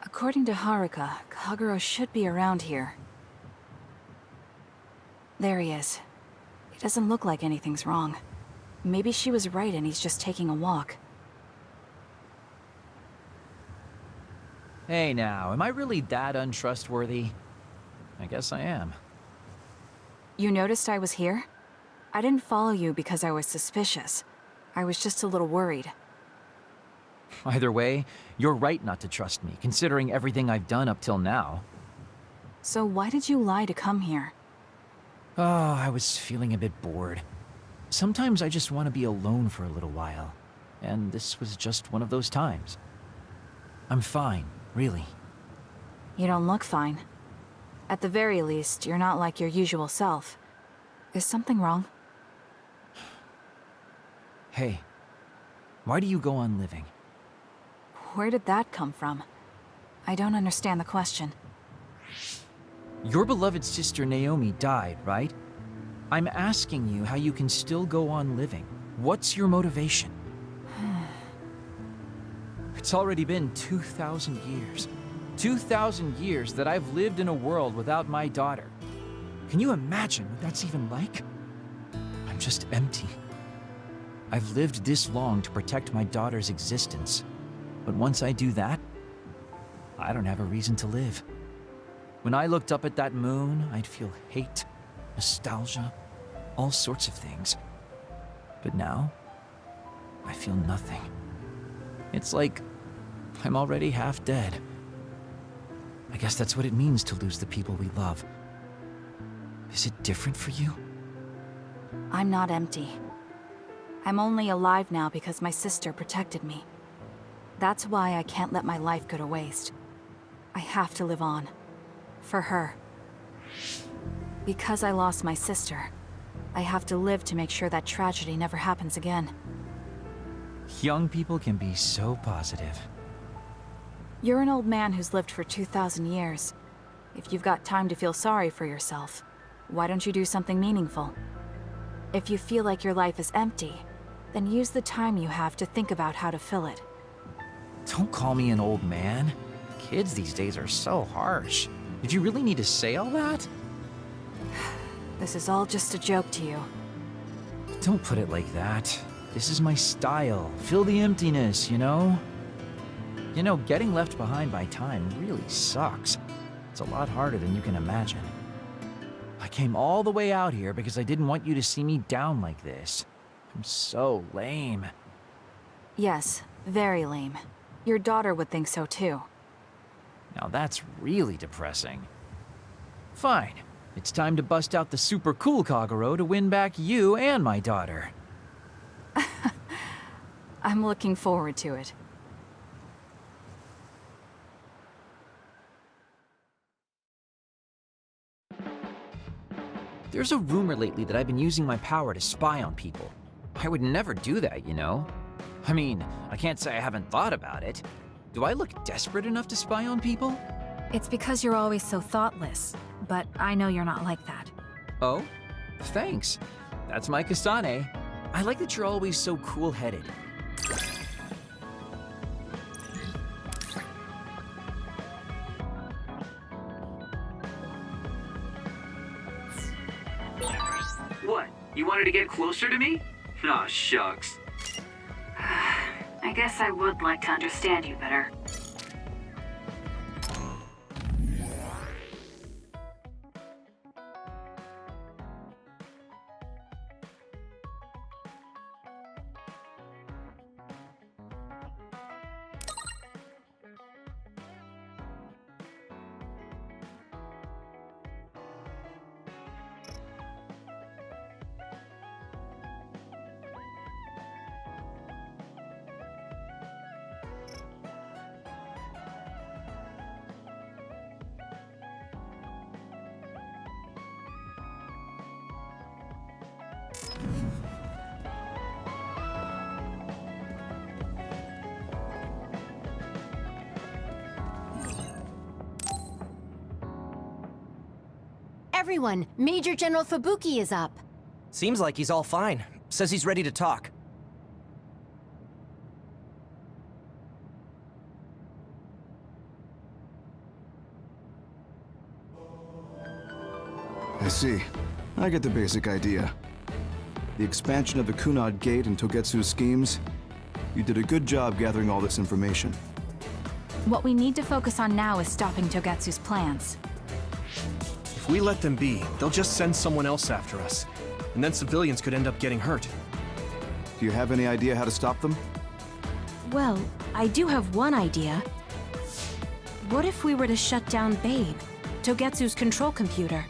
According to Haruka, Kagero should be around here. There he is. It doesn't look like anything's wrong. Maybe she was right and he's just taking a walk. Hey now, am I really that untrustworthy? I guess I am. You noticed I was here? I didn't follow you because I was suspicious. I was just a little worried. Either way, you're right not to trust me, considering everything I've done up till now. So why did you lie to come here? Oh, I was feeling a bit bored. Sometimes I just want to be alone for a little while, and this was just one of those times. I'm fine, really. You don't look fine. At the very least, you're not like your usual self. Is something wrong? Hey, why do you go on living? Where did that come from? I don't understand the question. Your beloved sister Naomi died, right? I'm asking you how you can still go on living. What's your motivation? It's already been 2,000 years. 2,000 years that I've lived in a world without my daughter. Can you imagine what that's even like? I'm just empty. I've lived this long to protect my daughter's existence. But once I do that, I don't have a reason to live. When I looked up at that moon, I'd feel hate, nostalgia, all sorts of things. But now, I feel nothing. It's like I'm already half dead. I guess that's what it means to lose the people we love. Is it different for you? I'm not empty. I'm only alive now because my sister protected me. That's why I can't let my life go to waste. I have to live on. For her. Because I lost my sister, I have to live to make sure that tragedy never happens again. Young people can be so positive. You're an old man who's lived for 2,000 years. If you've got time to feel sorry for yourself, why don't you do something meaningful? If you feel like your life is empty, then use the time you have to think about how to fill it. Don't call me an old man. Kids these days are so harsh. Did you really need to say all that? This is all just a joke to you. Don't put it like that. This is my style. Fill the emptiness, you know? You know, getting left behind by time really sucks. It's a lot harder than you can imagine. I came all the way out here because I didn't want you to see me down like this. I'm so lame. Yes, very lame. Your daughter would think so too. Now that's really depressing. Fine. It's time to bust out the super cool Kagero to win back you and my daughter. I'm looking forward to it. There's a rumor lately that I've been using my power to spy on people. I would never do that, you know? I mean, I can't say I haven't thought about it. Do I look desperate enough to spy on people? It's because you're always so thoughtless, but I know you're not like that. Oh? Thanks. That's my Kasane. I like that you're always so cool-headed. What? You wanted to get closer to me? Aw, shucks. I guess I would like to understand you better. Everyone, Major General Fubuki is up. Seems like he's all fine. Says he's ready to talk. I see. I get the basic idea. The expansion of the Kunad Gate and Togetsu's schemes. You did a good job gathering all this information. What we need to focus on now is stopping Togetsu's plans. If we let them be, they'll just send someone else after us. And then civilians could end up getting hurt. Do you have any idea how to stop them? Well, I do have one idea. What if we were to shut down Babe, Togetsu's control computer?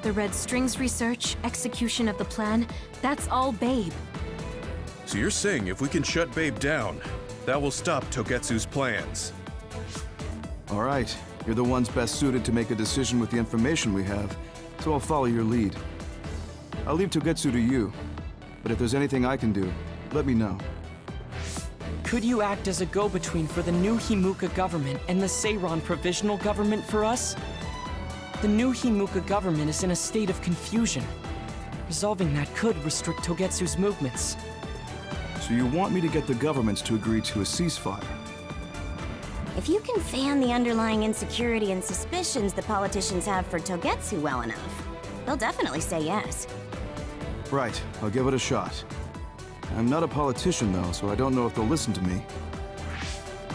The Red Strings research, execution of the plan, that's all Babe. So you're saying if we can shut Babe down, that will stop Togetsu's plans? All right. You're the ones best suited to make a decision with the information we have, so I'll follow your lead. I'll leave Togetsu to you, but if there's anything I can do, let me know. Could you act as a go-between for the new Himuka government and the Seiran provisional government for us? The new Himuka government is in a state of confusion. Resolving that could restrict Togetsu's movements. So you want me to get the governments to agree to a ceasefire? If you can fan the underlying insecurity and suspicions the politicians have for Togetsu well enough, they'll definitely say yes. Right, I'll give it a shot. I'm not a politician though, so I don't know if they'll listen to me.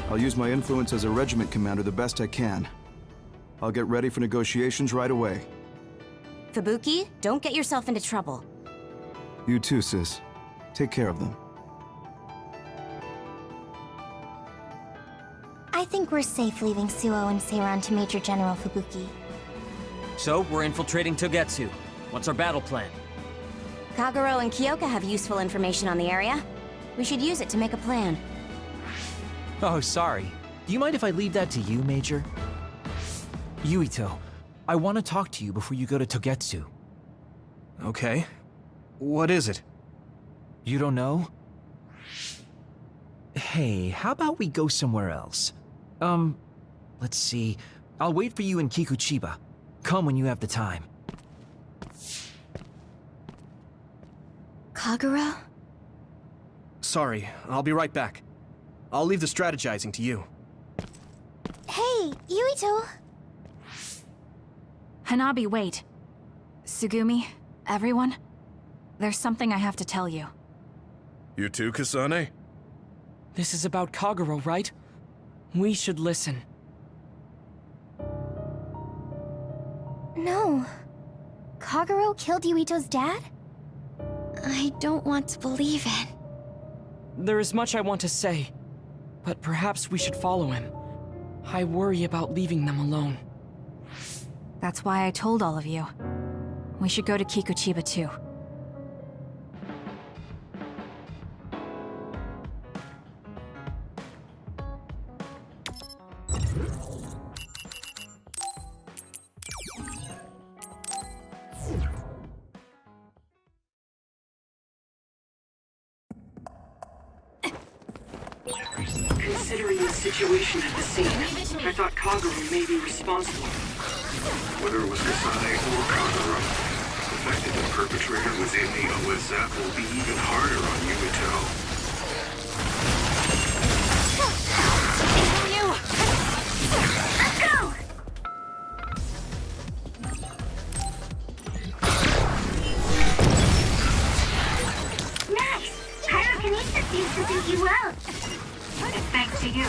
I'll use my influence as a regiment commander the best I can. I'll get ready for negotiations right away. Fubuki, don't get yourself into trouble. You too, sis. Take care of them. I think we're safe leaving Suo and Seiran to Major General Fubuki. So, we're infiltrating Togetsu. What's our battle plan? Kagero and Kyoka have useful information on the area. We should use it to make a plan. Oh, sorry. Do you mind if I leave that to you, Major? Yuito, I want to talk to you before you go to Togetsu. Okay. What is it? You don't know? Hey, how about we go somewhere else? Let's see. I'll wait for you in Kikuchiba. Come when you have the time. Kagero? Sorry, I'll be right back. I'll leave the strategizing to you. Hey, Yuito! Hanabi, wait. Sugumi, everyone, there's something I have to tell you. You too, Kasane? This is about Kagero, right? We should listen. No. Kagero killed Yuito's dad? I don't want to believe it. There is much I want to say, but perhaps we should follow him. I worry about leaving them alone. That's why I told all of you. We should go to Kikuchiba too. Considering the situation at the scene, I thought Kagero may be responsible. Whether it was Kasane or Kagero, the fact that the perpetrator was in the OSF will be even harder on Yumito. Let's go! Nice! Pyrokinesis seems to suit you well. It's thanks to you.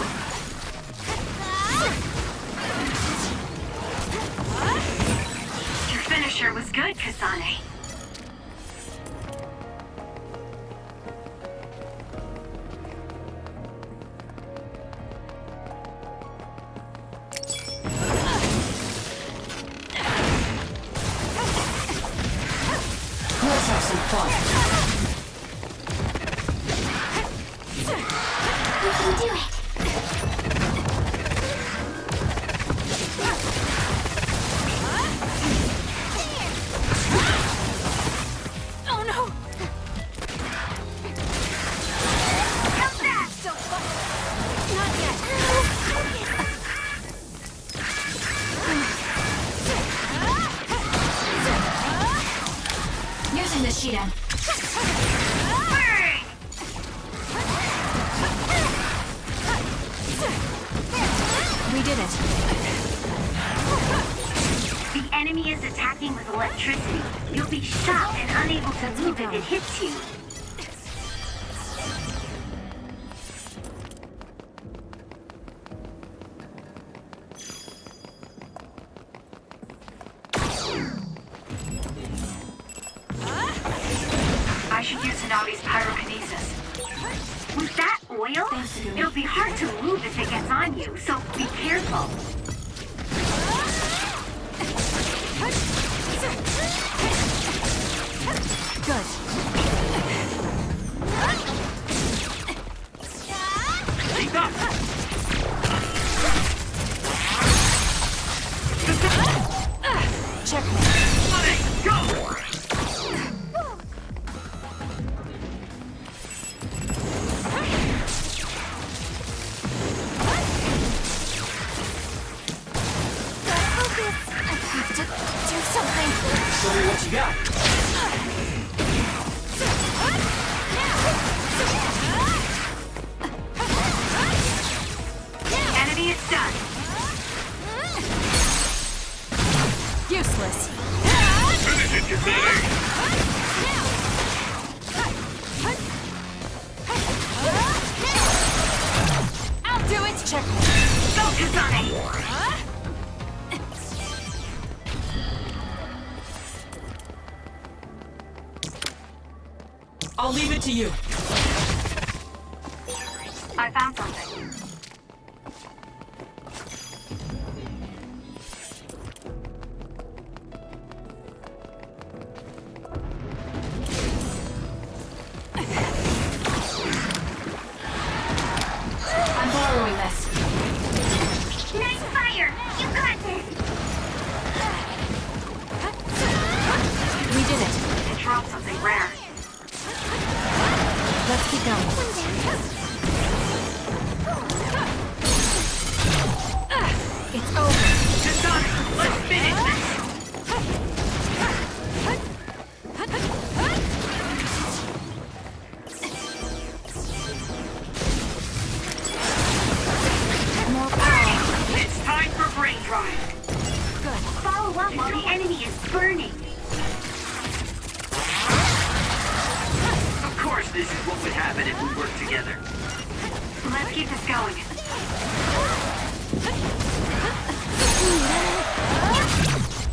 Your finisher was good, Kasane. Let's have some fun. We can do it! Oh no! How's that? Not yet. Using the Shidan. Burn! We did it. The enemy is attacking with electricity. You'll be shocked and unable to move if it hits you. I should use Hanabi's pyrokinesis. With that oil, it'll be hard to move if it gets on you, so be careful. Good. Keep up! Checkmate. Go! Do something. Show me what you got. Enemy is done. Useless. Finish it, Kasane! I'll do it. Checkmate. Go, Kasane! I'll leave it to you. I found something. I'm borrowing this. Nice fire! You got this! We did it. It dropped something rare. Let's keep going. It's over. Kasane, let's finish this! More power. It's time for brain drive! Good. Follow up while the enemy is burning. Of course this is what would happen if we worked together. Let's keep this going.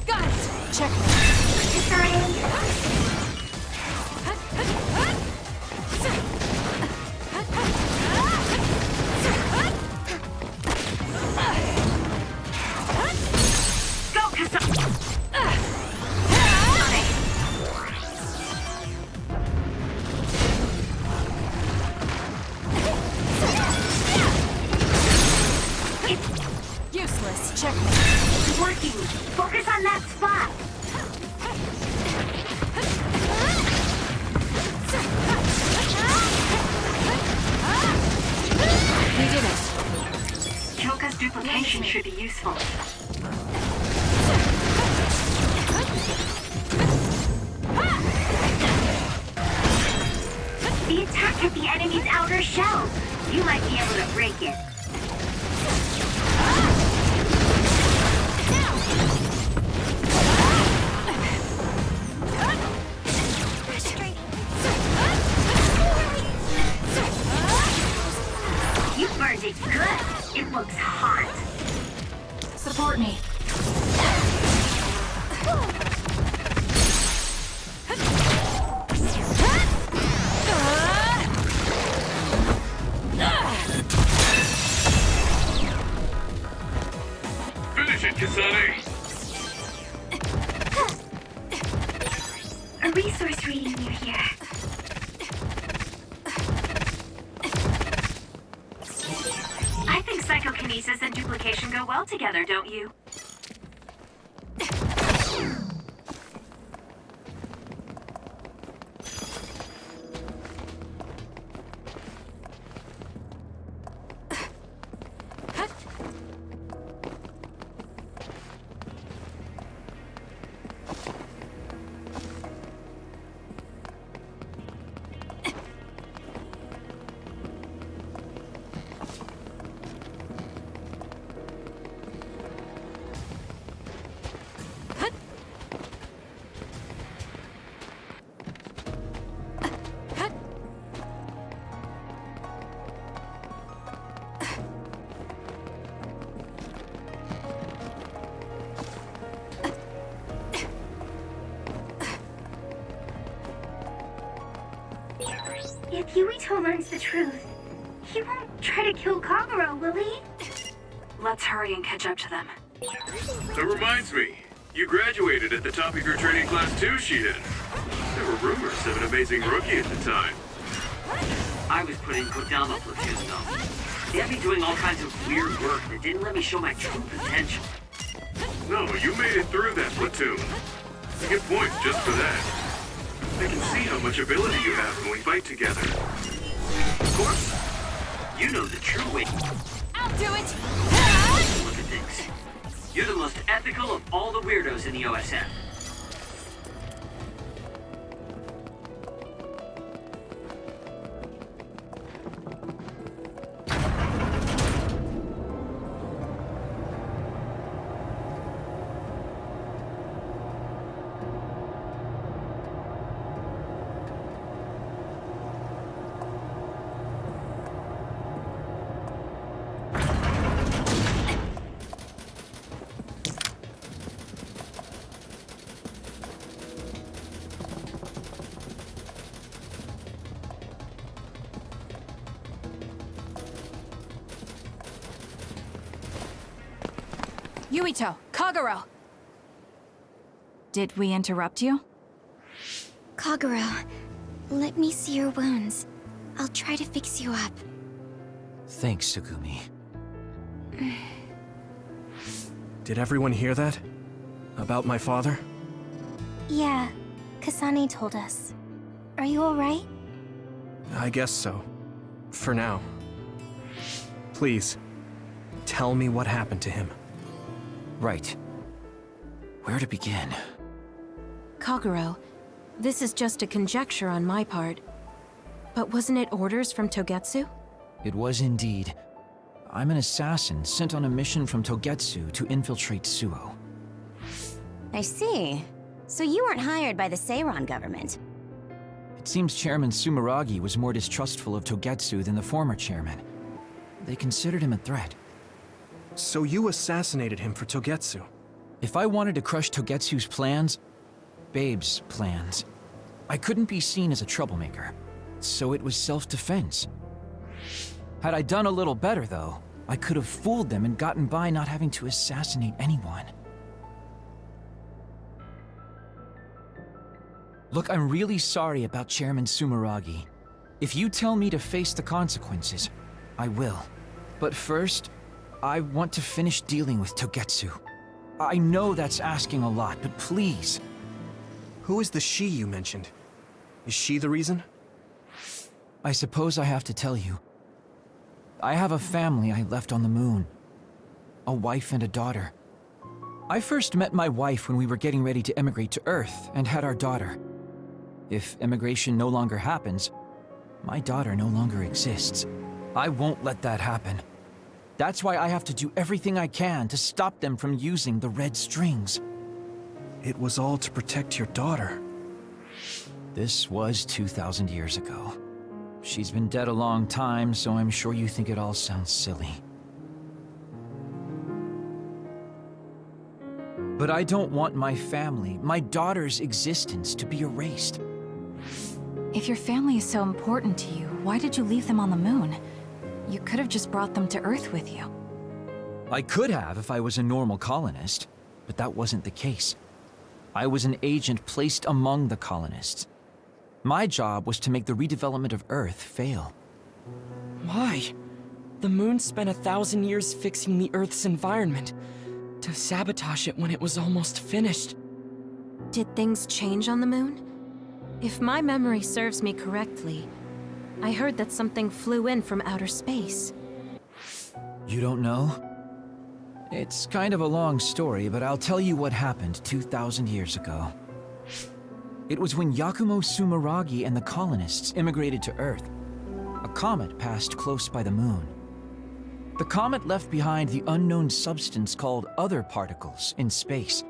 Got it. Checkmate. Go, Kasane! Useless. Checkmate. Working. Focus on that spot. location should be useful. The attack hit the enemy's outer shell. You might be able to break it. You burned it good. It looks hot. Support me. Finish it, Kasane! A resource reading near here. I think psychokinesis and duplication go well together, don't you? If Yuito learns the truth, he won't try to kill Kagero, will he? Let's hurry and catch up to them. That reminds me, you graduated at the top of your training class too, Shiden. There were rumors of an amazing rookie at the time. I was put in Kodama platoon, though. They had me doing all kinds of weird work that didn't let me show my true potential. No, you made it through that platoon. You get points just for that. I can see how much ability you have when we fight together. Of course. You know the true way. I'll do it! Look at things. You're the most ethical of all the weirdos in the OSM. Yuito, Kagero! Did we interrupt you? Kagero, let me see your wounds. I'll try to fix you up. Thanks, Tsugumi. Did everyone hear that? About my father? Yeah, Kasane told us. Are you alright? I guess so. For now. Please, tell me what happened to him. Right. Where to begin? Kagero, this is just a conjecture on my part. But wasn't it orders from Togetsu? It was indeed. I'm an assassin sent on a mission from Togetsu to infiltrate Suo. I see. So you weren't hired by the Seiran government. It seems Chairman Sumeragi was more distrustful of Togetsu than the former chairman. They considered him a threat. So you assassinated him for Togetsu? If I wanted to crush Togetsu's plans, Babe's plans, I couldn't be seen as a troublemaker. So it was self-defense. Had I done a little better, though, I could have fooled them and gotten by not having to assassinate anyone. Look, I'm really sorry about Chairman Sumeragi. If you tell me to face the consequences, I will. But first, I want to finish dealing with Togetsu. I know that's asking a lot, but please. Who is the she you mentioned? Is she the reason? I suppose I have to tell you. I have a family I left on the moon. a wife and a daughter. I first met my wife when we were getting ready to emigrate to Earth and had our daughter. If emigration no longer happens, my daughter no longer exists. I won't let that happen. That's why I have to do everything I can to stop them from using the red strings. It was all to protect your daughter. This was 2,000 years ago. She's been dead a long time, so I'm sure you think it all sounds silly. But I don't want my family, my daughter's existence to be erased. If your family is so important to you, why did you leave them on the moon? You could have just brought them to Earth with you. I could have if I was a normal colonist, but that wasn't the case. I was an agent placed among the colonists. My job was to make the redevelopment of Earth fail. Why? The moon spent 1,000 years fixing the Earth's environment, to sabotage it when it was almost finished. Did things change on the moon? If my memory serves me correctly, I heard that something flew in from outer space. You don't know? It's kind of a long story, but I'll tell you what happened 2,000 years ago. It was when Yakumo Sumeragi and the colonists immigrated to Earth. A comet passed close by the moon. The comet left behind the unknown substance called other particles in space.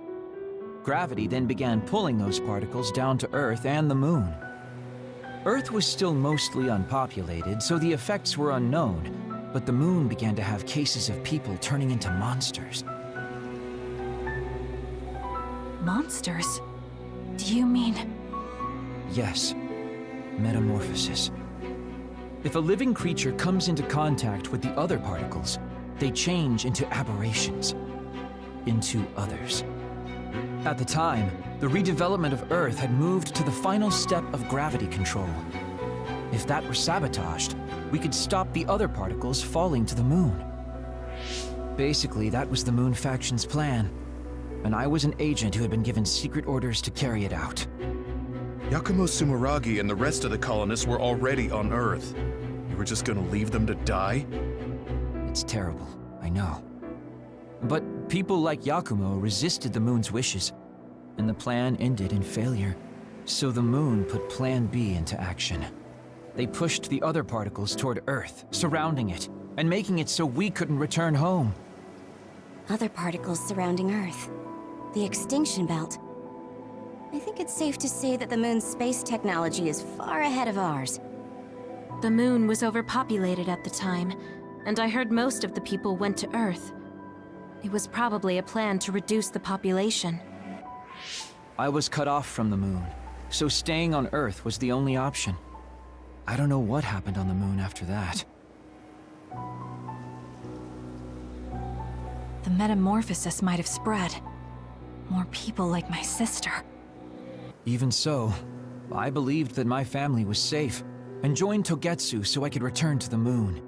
Gravity then began pulling those particles down to Earth and the moon. Earth was still mostly unpopulated, so the effects were unknown, but the moon began to have cases of people turning into monsters. Monsters? Do you mean... Yes, metamorphosis. If a living creature comes into contact with the other particles, they change into aberrations, into others. At the time, the redevelopment of Earth had moved to the final step of gravity control. If that were sabotaged, we could stop the other particles falling to the moon. Basically, that was the Moon Faction's plan, and I was an agent who had been given secret orders to carry it out. Yakumo Sumeragi and the rest of the colonists were already on Earth. You were just gonna leave them to die? It's terrible, I know. But people like Yakumo resisted the moon's wishes, and the plan ended in failure. So the moon put Plan B into action. They pushed the other particles toward Earth, surrounding it, and making it so we couldn't return home. Other particles surrounding Earth. The extinction belt. I think it's safe to say that the moon's space technology is far ahead of ours. The moon was overpopulated at the time, and I heard most of the people went to Earth. It was probably a plan to reduce the population. I was cut off from the moon, so staying on Earth was the only option. I don't know what happened on the moon after that. The metamorphosis might have spread. More people like my sister. Even so, I believed that my family was safe, and joined Togetsu so I could return to the moon.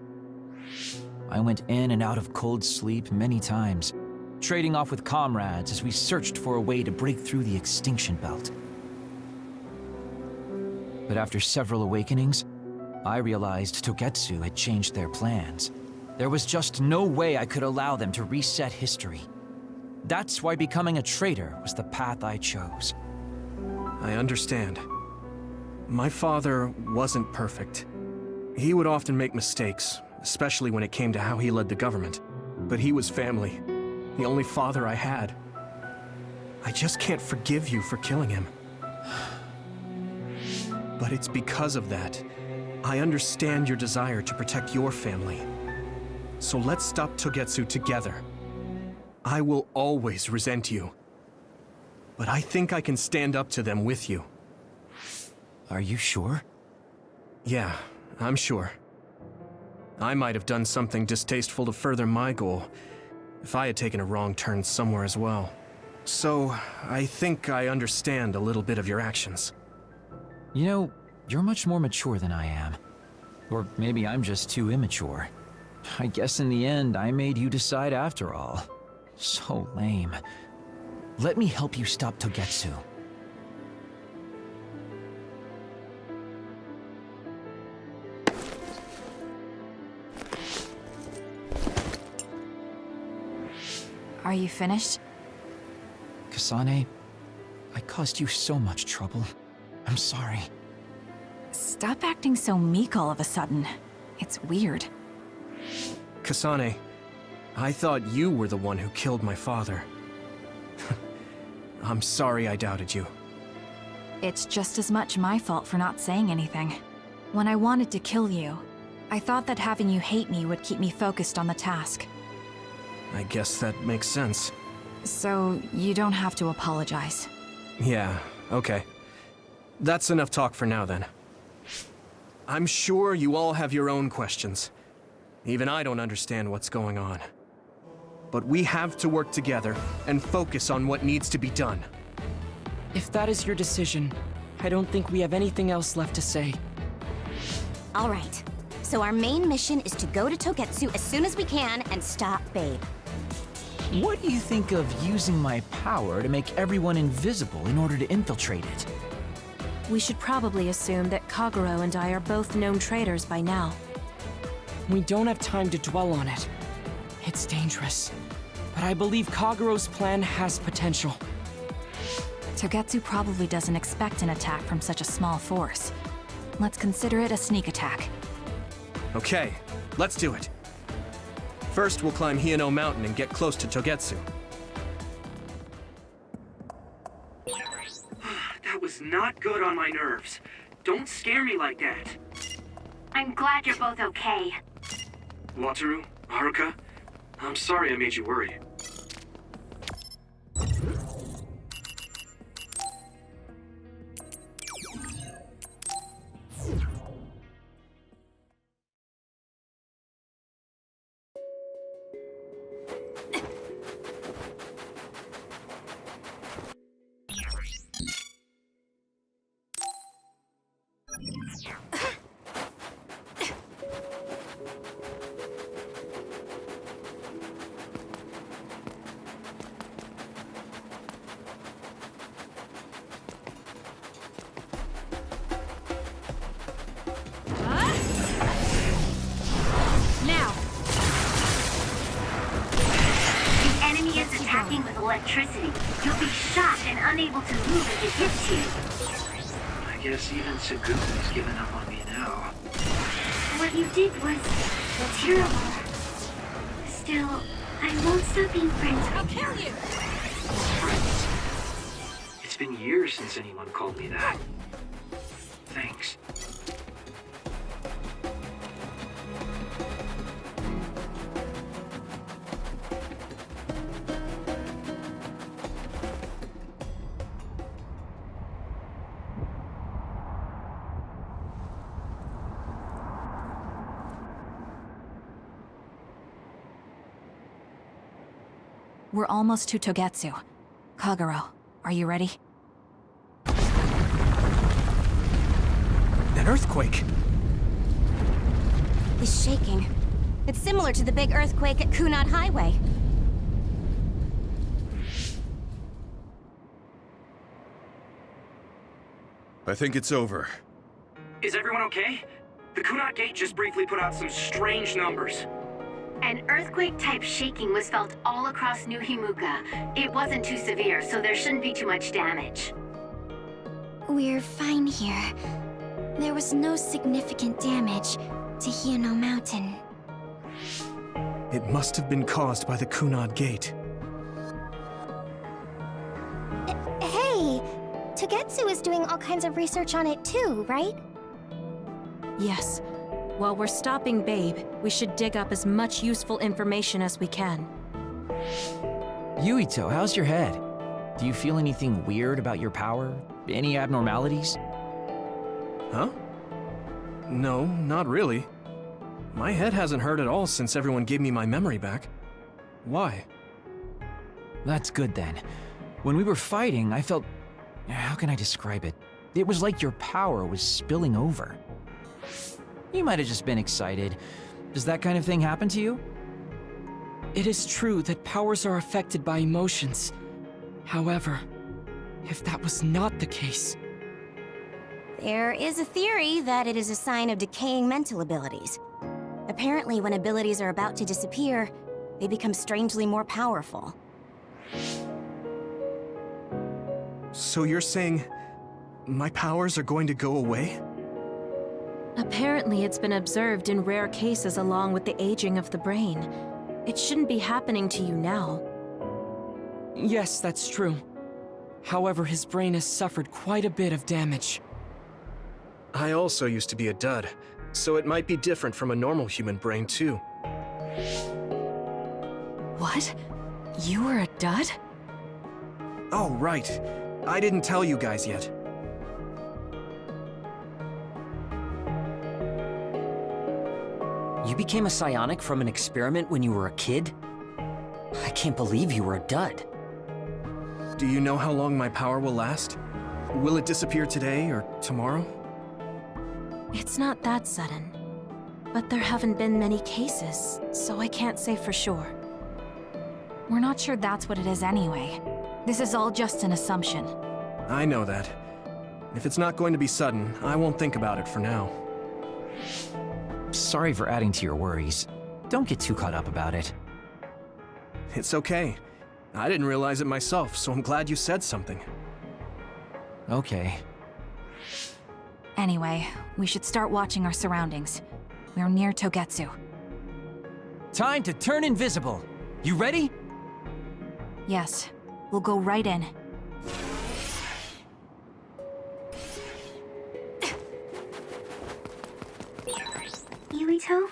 I went in and out of cold sleep many times, trading off with comrades as we searched for a way to break through the extinction belt. But after several awakenings, I realized Togetsu had changed their plans. There was just no way I could allow them to reset history. That's why becoming a traitor was the path I chose. I understand. My father wasn't perfect. He would often make mistakes, especially when it came to how he led the government. But he was family, the only father I had. I just can't forgive you for killing him. But it's because of that. I understand your desire to protect your family. So let's stop Togetsu together. I will always resent you. But I think I can stand up to them with you. Are you sure? Yeah, I'm sure. I might have done something distasteful to further my goal, if I had taken a wrong turn somewhere as well. So, I think I understand a little bit of your actions. You know, you're much more mature than I am. Or maybe I'm just too immature. I guess in the end, I made you decide after all. So lame. Let me help you stop Togetsu. Are you finished? Kasane, I caused you so much trouble. I'm sorry. Stop acting so meek all of a sudden. It's weird. Kasane, I thought you were the one who killed my father. I'm sorry I doubted you. It's just as much my fault for not saying anything. When I wanted to kill you, I thought that having you hate me would keep me focused on the task. I guess that makes sense. So, you don't have to apologize. Yeah, okay. That's enough talk for now, then. I'm sure you all have your own questions. Even I don't understand what's going on. But we have to work together and focus on what needs to be done. If that is your decision, I don't think we have anything else left to say. All right. So our main mission is to go to Togetsu as soon as we can and stop Babe. What do you think of using my power to make everyone invisible in order to infiltrate it? We should probably assume that Kagero and I are both known traitors by now. We don't have time to dwell on it. It's dangerous. But I believe Kagero's plan has potential. Togetsu probably doesn't expect an attack from such a small force. Let's consider it a sneak attack. Okay, let's do it. First, we'll climb Hiyano Mountain and get close to Togetsu. That was not good on my nerves. Don't scare me like that. I'm glad you're both okay. Wataru, Haruka, I'm sorry I made you worry. With electricity, you'll be shocked and unable to move if it hits you. I guess even Segumi's given up on me now. What you did was terrible. Still, I won't stop being friends with you. I'll kill you! Friends. It's been years since anyone called me that. Thanks. We're almost to Togetsu. Kagero, are you ready? An earthquake! It's shaking. It's similar to the big earthquake at Kunad Highway. I think it's over. Is everyone okay? The Kunat Gate just briefly put out some strange numbers. An earthquake-type shaking was felt all across New Himuka. It wasn't too severe, so there shouldn't be too much damage. We're fine here. There was no significant damage to Hiyano Mountain. It must have been caused by the Kunad Gate. Hey! Togetsu is doing all kinds of research on it too, right? Yes. While we're stopping Babe, we should dig up as much useful information as we can. Yuito, how's your head? Do you feel anything weird about your power? Any abnormalities? Huh? No, not really. My head hasn't hurt at all since everyone gave me my memory back. Why? That's good then. When we were fighting, I felt... How can I describe it? It was like your power was spilling over. You might have just been excited. Does that kind of thing happen to you? It is true that powers are affected by emotions. However, if that was not the case... There is a theory that it is a sign of decaying mental abilities. Apparently, when abilities are about to disappear, they become strangely more powerful. So you're saying my powers are going to go away? Apparently, it's been observed in rare cases along with the aging of the brain. It shouldn't be happening to you now. Yes, that's true. However, his brain has suffered quite a bit of damage. I also used to be a dud, so it might be different from a normal human brain, too. What? You were a dud? Oh, right. I didn't tell you guys yet. You became a psionic from an experiment when you were a kid? I can't believe you were a dud. Do you know how long my power will last? Will it disappear today or tomorrow? It's not that sudden. But there haven't been many cases, so I can't say for sure. We're not sure that's what it is anyway. This is all just an assumption. I know that. If it's not going to be sudden, I won't think about it for now. Sorry for adding to your worries. Don't get too caught up about it. It's okay. I didn't realize it myself, so I'm glad you said something. Okay. Anyway, we should start watching our surroundings. We're near Togetsu. Time to turn invisible. You ready? Yes, we'll go right in. Yuito,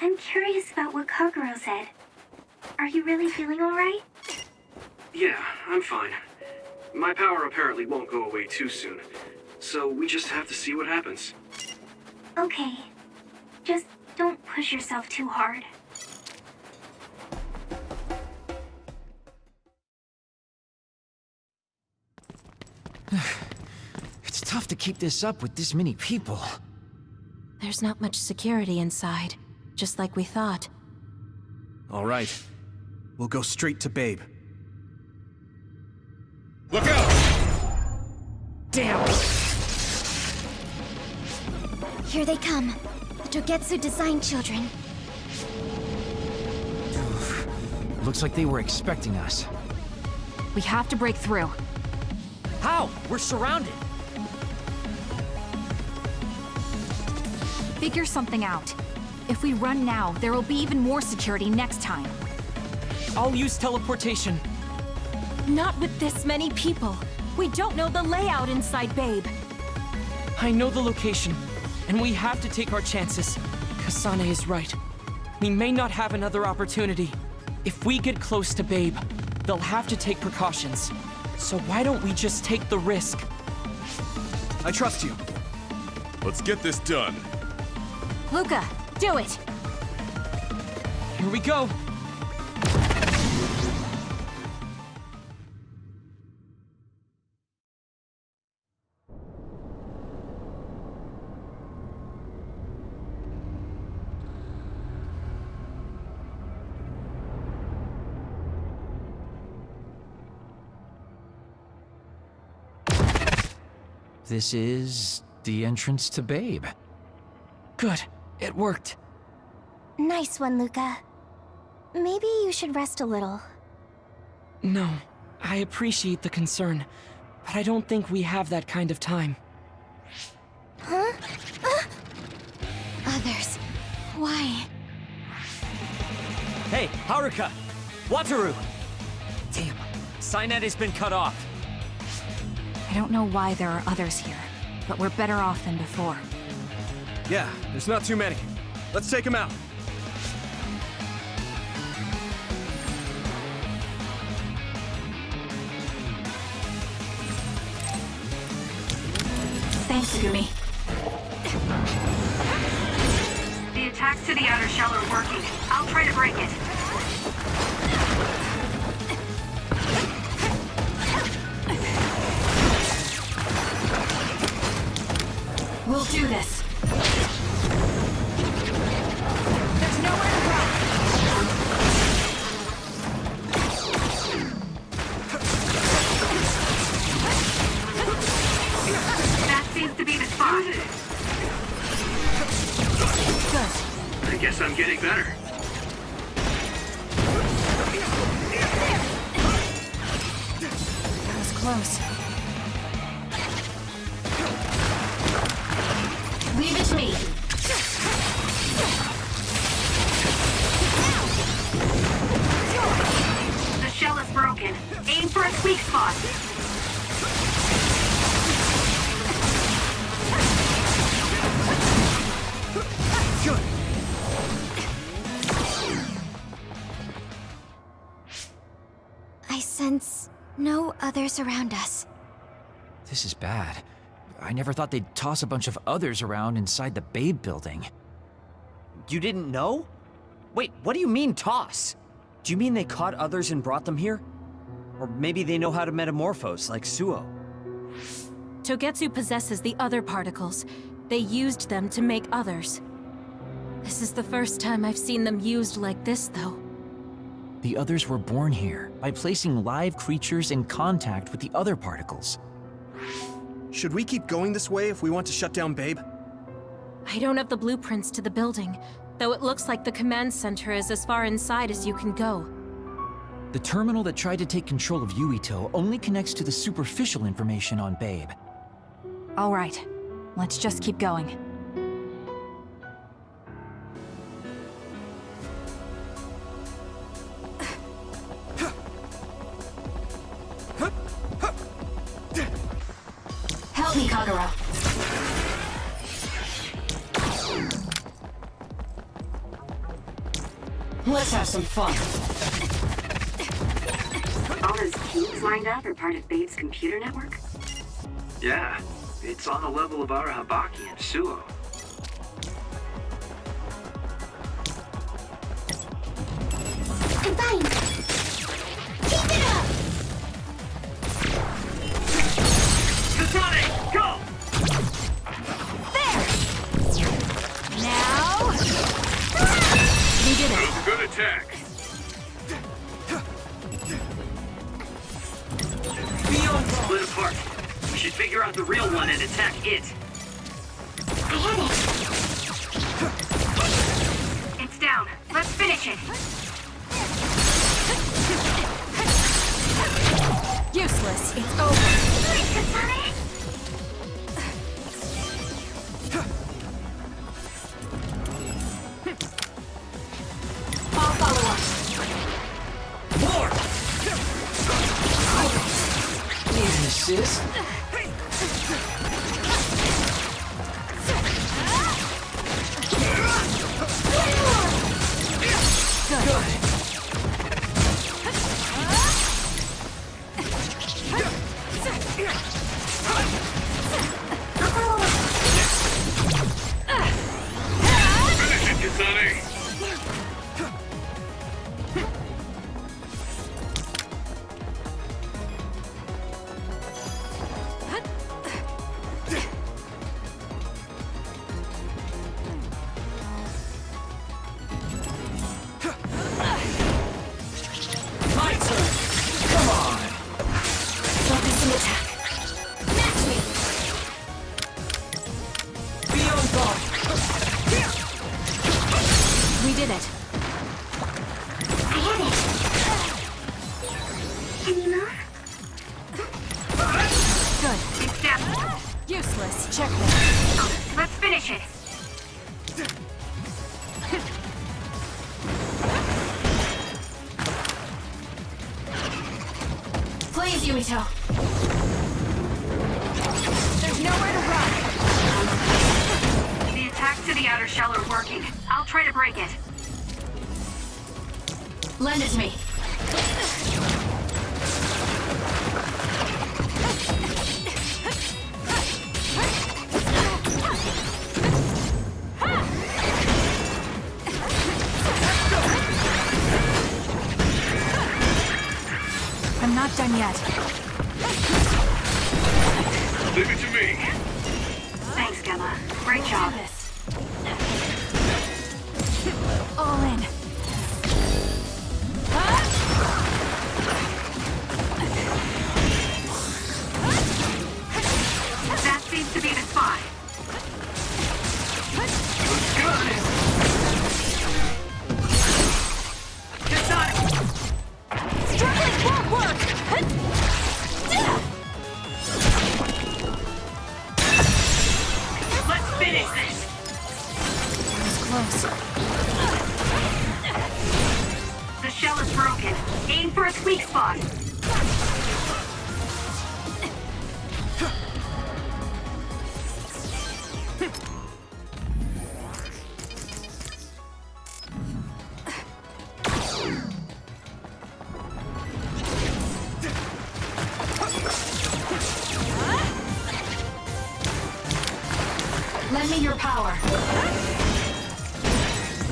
I'm curious about what Kagero said. Are you really feeling alright? Yeah, I'm fine. My power apparently won't go away too soon, so we just have to see what happens. Okay. Just don't push yourself too hard. It's tough to keep this up with this many people. There's not much security inside, just like we thought. All right. We'll go straight to Babe. Look out! Damn! Here they come. The Togetsu design children. Looks like they were expecting us. We have to break through. How? We're surrounded. Figure something out. If we run now, there will be even more security next time. I'll use teleportation. Not with this many people. We don't know the layout inside Babe. I know the location, and we have to take our chances. Kasane is right. We may not have another opportunity. If we get close to Babe, they'll have to take precautions. So why don't we just take the risk? I trust you. Let's get this done. Luca, do it! Here we go! This is the entrance to Babe. Good. It worked. Nice one, Luca. Maybe you should rest a little. No, I appreciate the concern, but I don't think we have that kind of time. Huh? Others. Why? Hey, Haruka! Wataru! Damn, Cynet has been cut off. I don't know why there are others here, but we're better off than before. Yeah, there's not too many. Let's take them out. Thanks, Gumi. The attacks to the outer shell are working. I'll try to break it. We'll do this. There's nowhere to go. That seems to be the spot. I guess I'm getting better. close. Leave it to me. The shell is broken. Aim for its weak spot. Good. I sense no others around us. This is bad. I never thought they'd toss a bunch of others around inside the Babe building. You didn't know? Wait, what do you mean, toss? Do you mean they caught others and brought them here? Or maybe they know how to metamorphose, like Suo. Togetsu possesses the other particles. They used them to make others. This is the first time I've seen them used like this, though. The others were born here by placing live creatures in contact with the other particles. Should we keep going this way if we want to shut down Babe? I don't have the blueprints to the building, though it looks like the command center is as far inside as you can go. The terminal that tried to take control of Yuito only connects to the superficial information on Babe. All right, let's just keep going. Help me, Kagura. Let's have some fun. All those cubes lined up are part of Babe's computer network? Yeah, it's on the level of Arahabaki and Suo. I'm fine. Keep it up! Kasane, go! Now... We did That it. was a good attack. Split apart. We should figure out the real one and attack it. I had it. It's down. Let's finish it. Useless. It's over. Nice, Kasane! I'll follow up. More! Need an assist? Finish it, Kasane. My turn! Come on! Focus the attack. Match me! Be on guard! We did it. I had it. Can you move? Good. It's down. Useless. Checkmate. Let's finish it. Please, Yuito. There's nowhere to run. The attacks to the outer shell are working. I'll try to break it. Lend it to me. I'm not done yet. Leave it to me. Thanks, Gemma. Great job. All in. That seems to be the spot. Struggling won't work! close. The shell is broken. Aim for its weak spot. Lend me your power.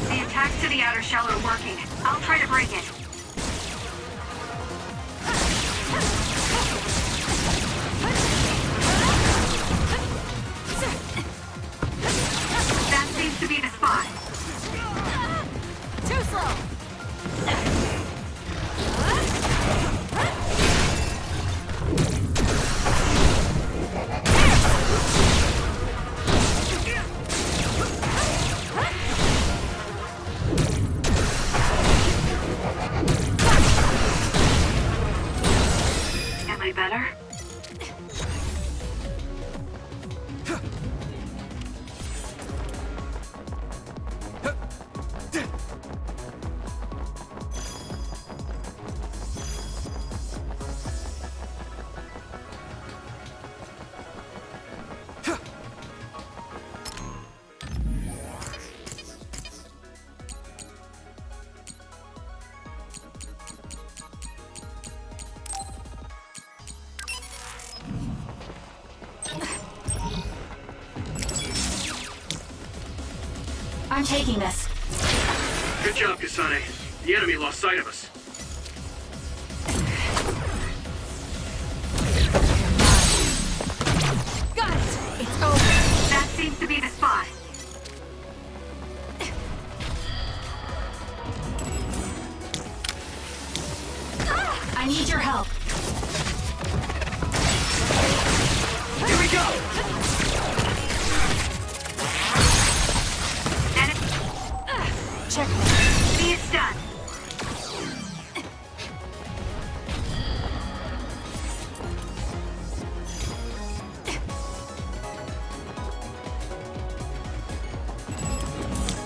The attacks to the outer shell are working. I'll try to break it. That seems to be the spot. Too slow! Am I better? I'm taking this. Good job, Kasane. The enemy lost sight of us. Got it! It's over. That seems to be the spot. I need your help. Here we go! Check. See, it's done.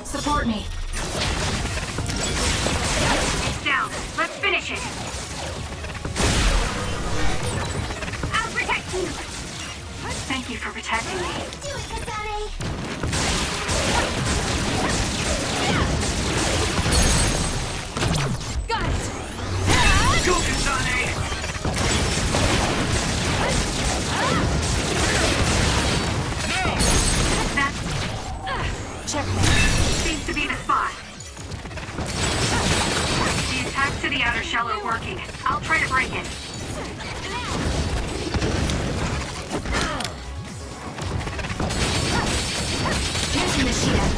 Support me. It's down. Let's finish it. I'll protect you. Thank you for protecting me. Do it, Kasane! Got it! Go, Kasane! That's... checkmate. Seems to be the spot. The attacks to the outer shell are working. I'll try to break it. Using the shield.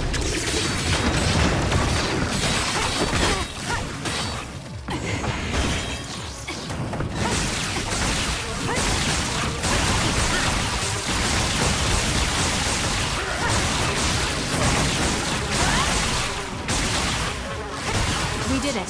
We did it.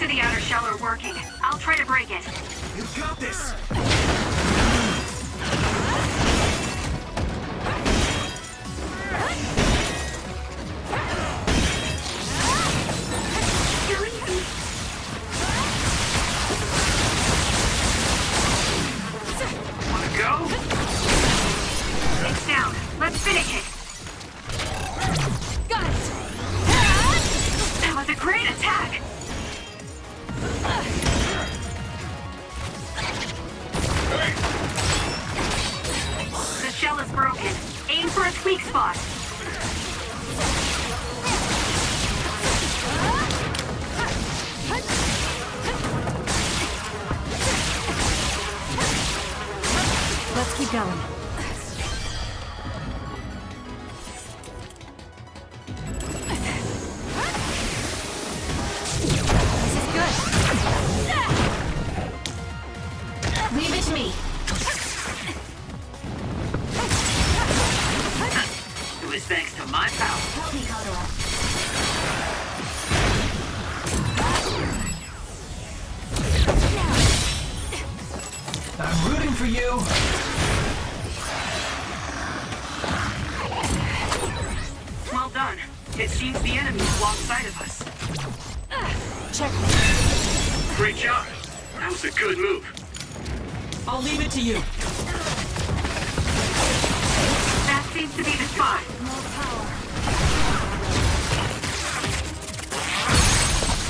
to the outer shell are working. I'll try to break it. You got this! Wanna go? It's down. Let's finish it. Got it! That was a great attack! The shell is broken. Aim for its weak spot. Let's keep going. This is good. Leave it to me. It was thanks to my power. Help me, Kagura. I'm rooting for you. Well done. It seems the enemy's alongside of us. Check. Great job. That was a good move. I'll leave it to you. That seems to be the spot.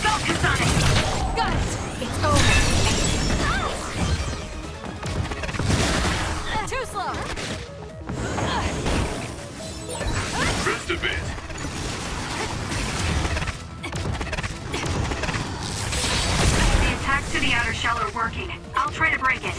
Go, Kasane! Got it! It's over. Too slow. Rest a bit. The attacks to the outer shell are working. I'll try to break it.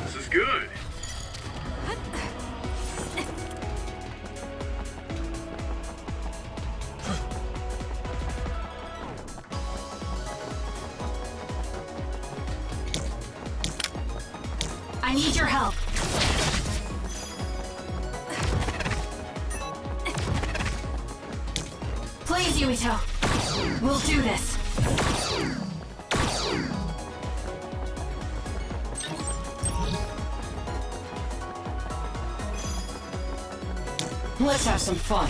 This is good. I need your help. Please, Yuito. We'll do this. Let's have some fun.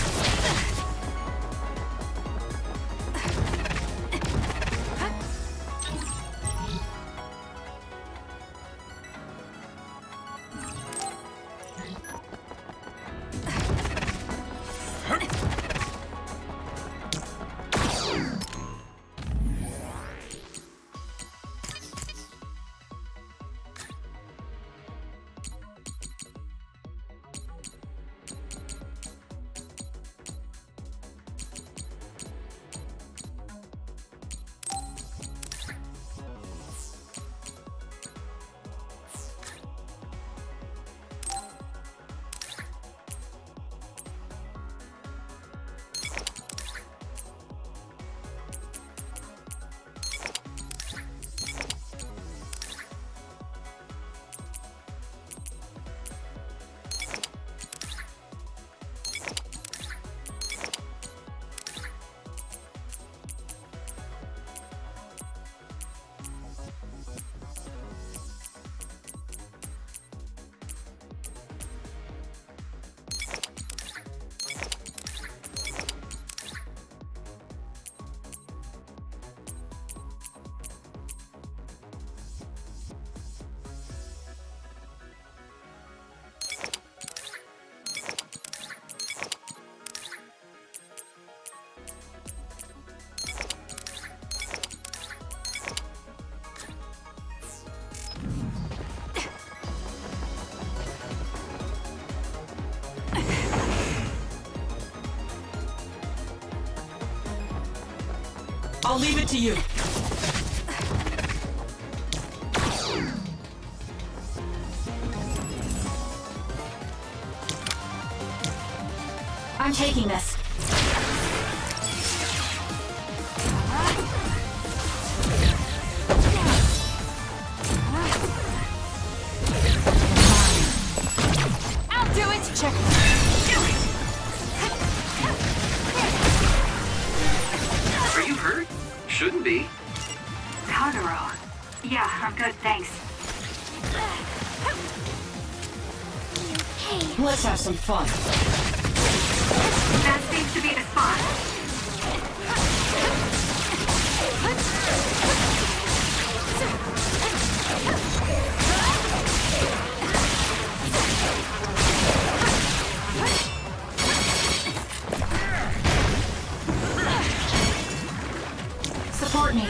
I'll leave it to you. I'm taking this. I'll do it! Check. Do it! Are you hurt? Shouldn't be. Kagero. Yeah, I'm good, thanks. Let's have some fun. That seems to be the spot. Support me.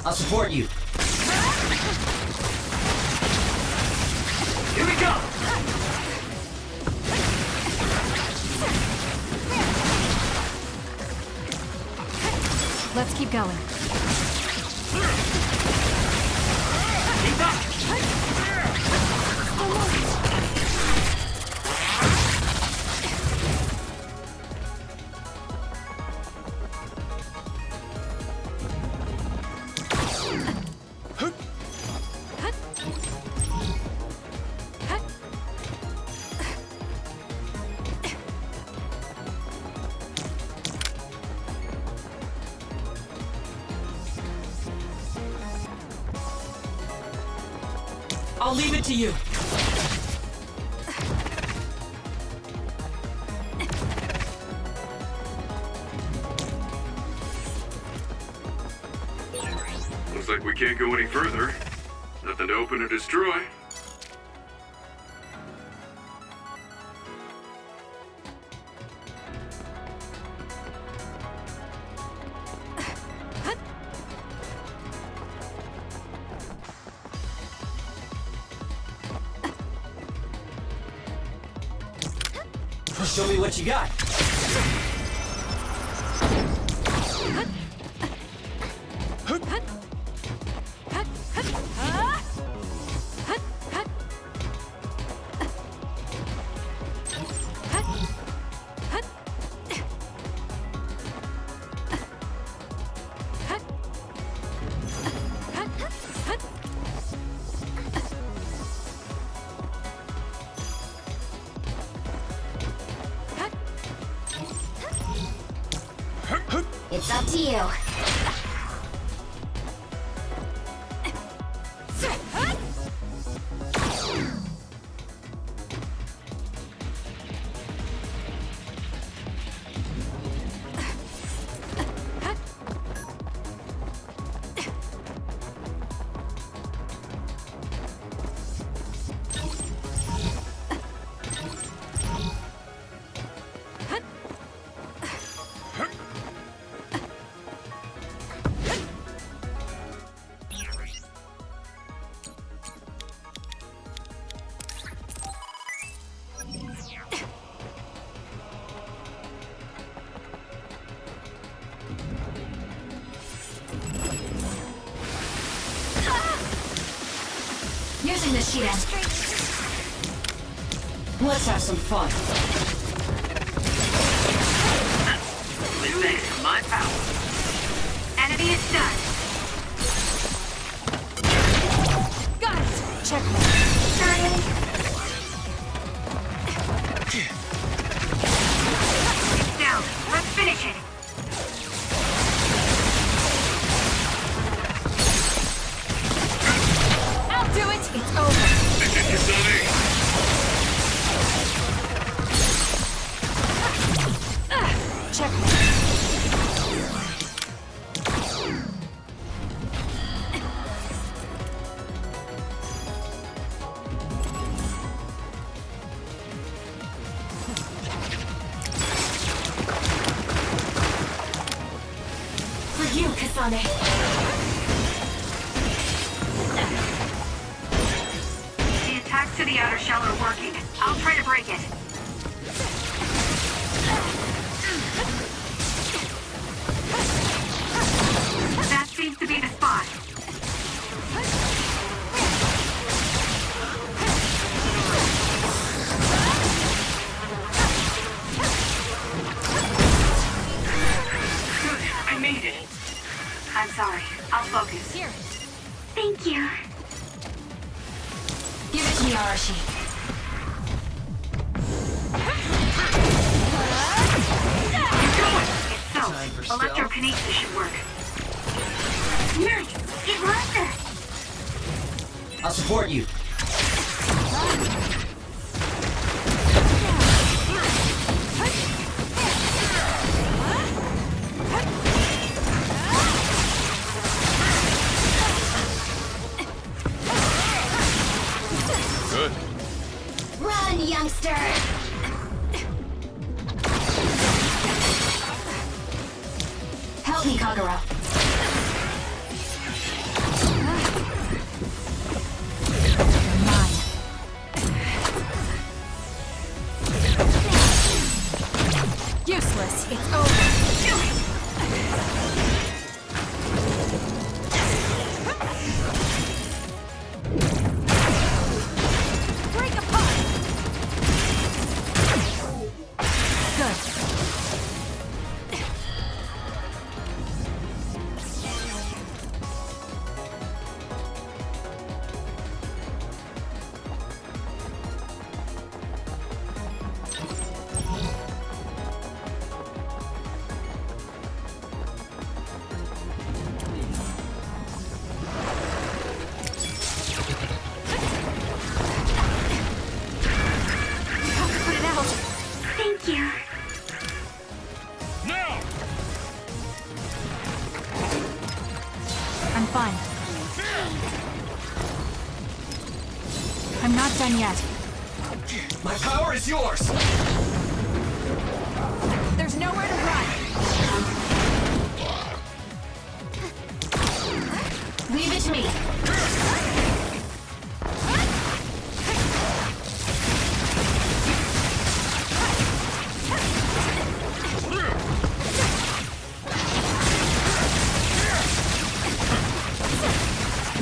I'll support you. Here we go! Let's keep going. Keep up! I'll leave it to you. Looks like we can't go any further. Nothing to open or destroy. Show me what you got. It's up to you. Using the sheet end. Let's have some fun. Thanks to my power. Enemy is done. Got it. Checkmate. It's down. Let's finish it. I'll do it. It's over. Checkmate. For you, Kasane. The attacks to the outer shell are working. I'll try to break it. I'm sorry. I'll focus. Here. Thank you. Give it to me, Arashi. It's so. Electrokinesis should work. Nice. It was. I'll support you. Good. Run, youngster! Help me, Kagura. You're mine. Useless. It's over. Break apart. Good. Put it out. Thank you. Now! I'm fine. I'm not done yet. My power is yours! There's nowhere to run. Leave it to me.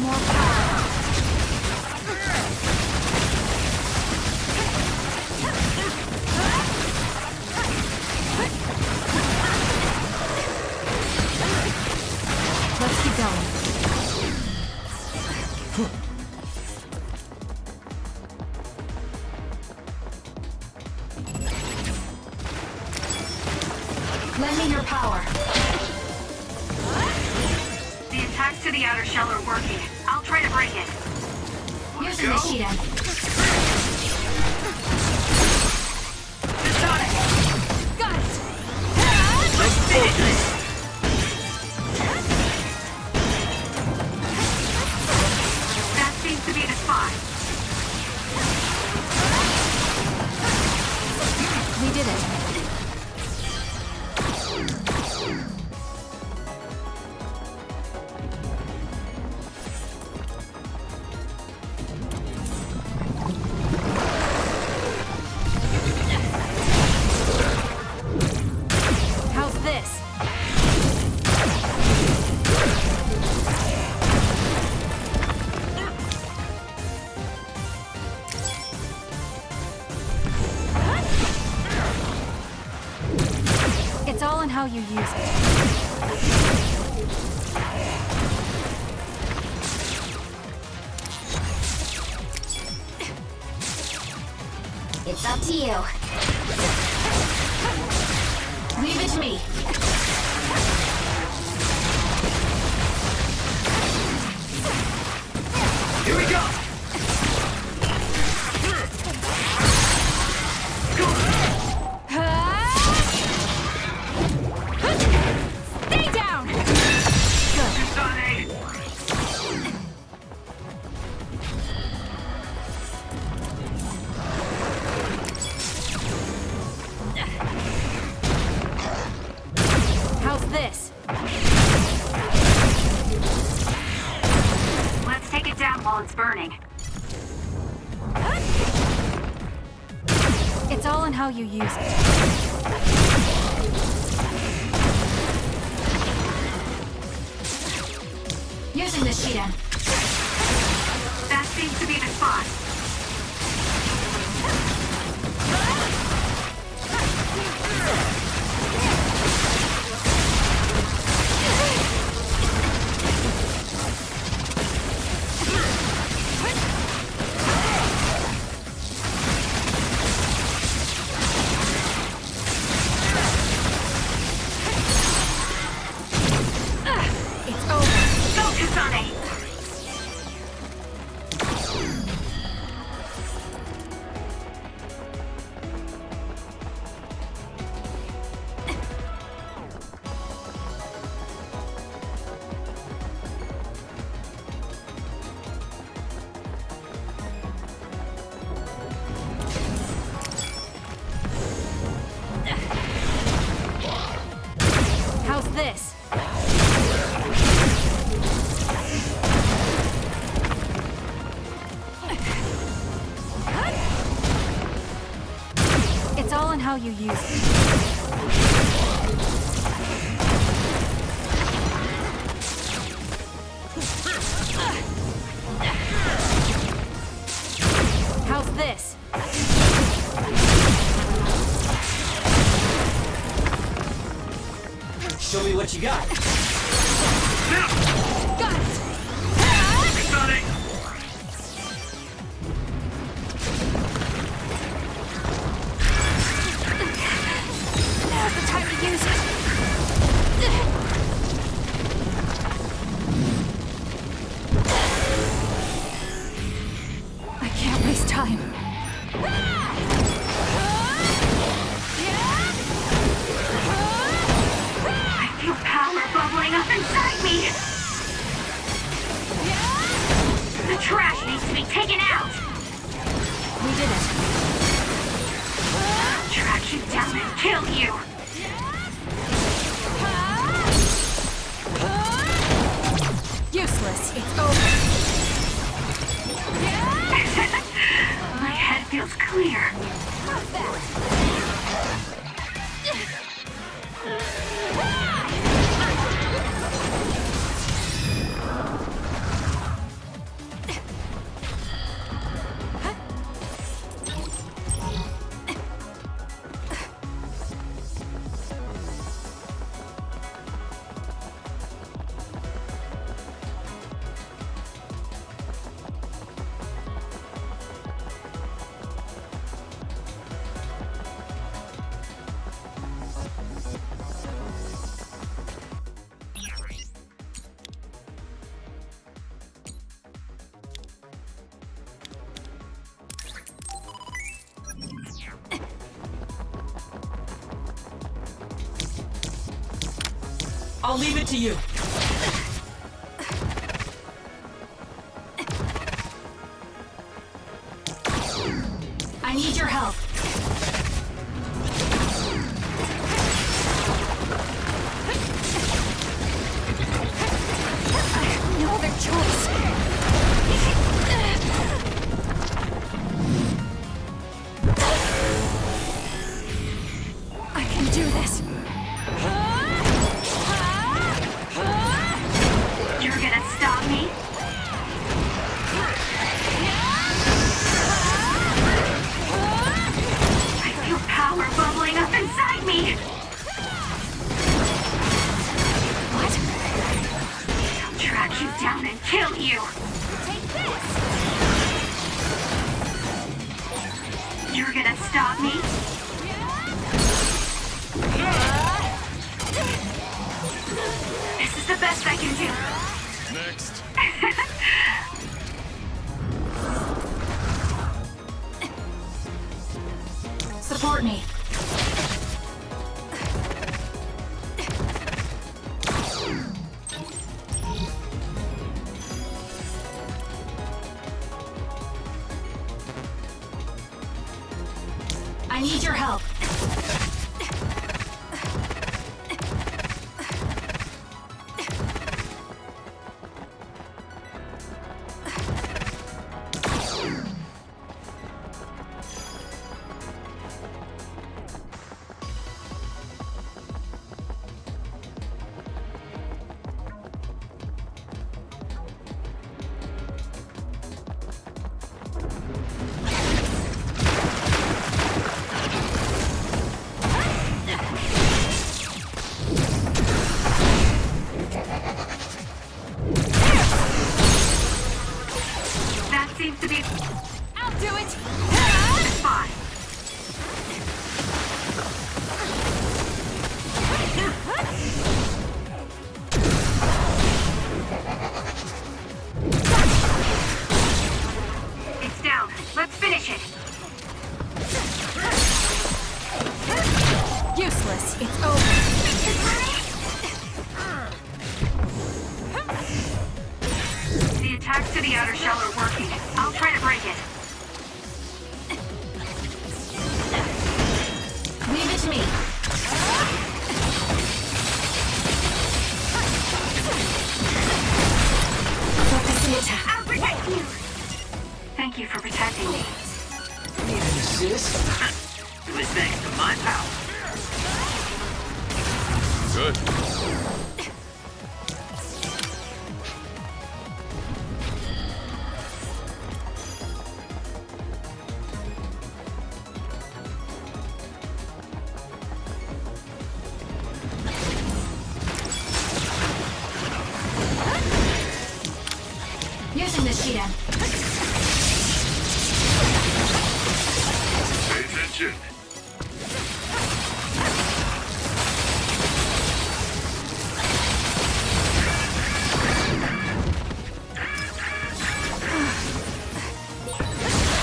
More power. Let's keep going. Lend me your power. The attacks to the outer shell are working. I'll try to break it. Using the Shiden. Kasane! Got it. Let's finish this! That seems to be the spot. We did it. How's this? It's all in how you use it. It's up to you. Leave it to me. Here we go! Stay down! Kasane! How's this? Let's take it down while it's burning. It's all in how you use it. Using the Shiden. That seems to be the spot. you use it. How's this? Show me what you got. Got it! Kasane! Now's the time to use it! I can't waste time. I feel power bubbling up inside me. The trash needs to be taken out. We did it. I'll track you down and kill you. Useless. It's over. My head feels clear. I'll leave it to you. I need your help. I have no other choice. I can do this. You're gonna stop me? I feel power bubbling up inside me. What? I'll track you down and kill you. Take this! You're gonna stop me? This is the best I can do. Next. Support me. I need your help. That seems to be I'll do it! fine. It's down. Let's finish it. Useless. It's over. The attacks to the outer shell are working. I'll try to break it. Leave it to me. Focus the attack. I'll protect you. Thank you for protecting me. Sis? It was thanks to my power. Good. Using the Shidan. Pay attention.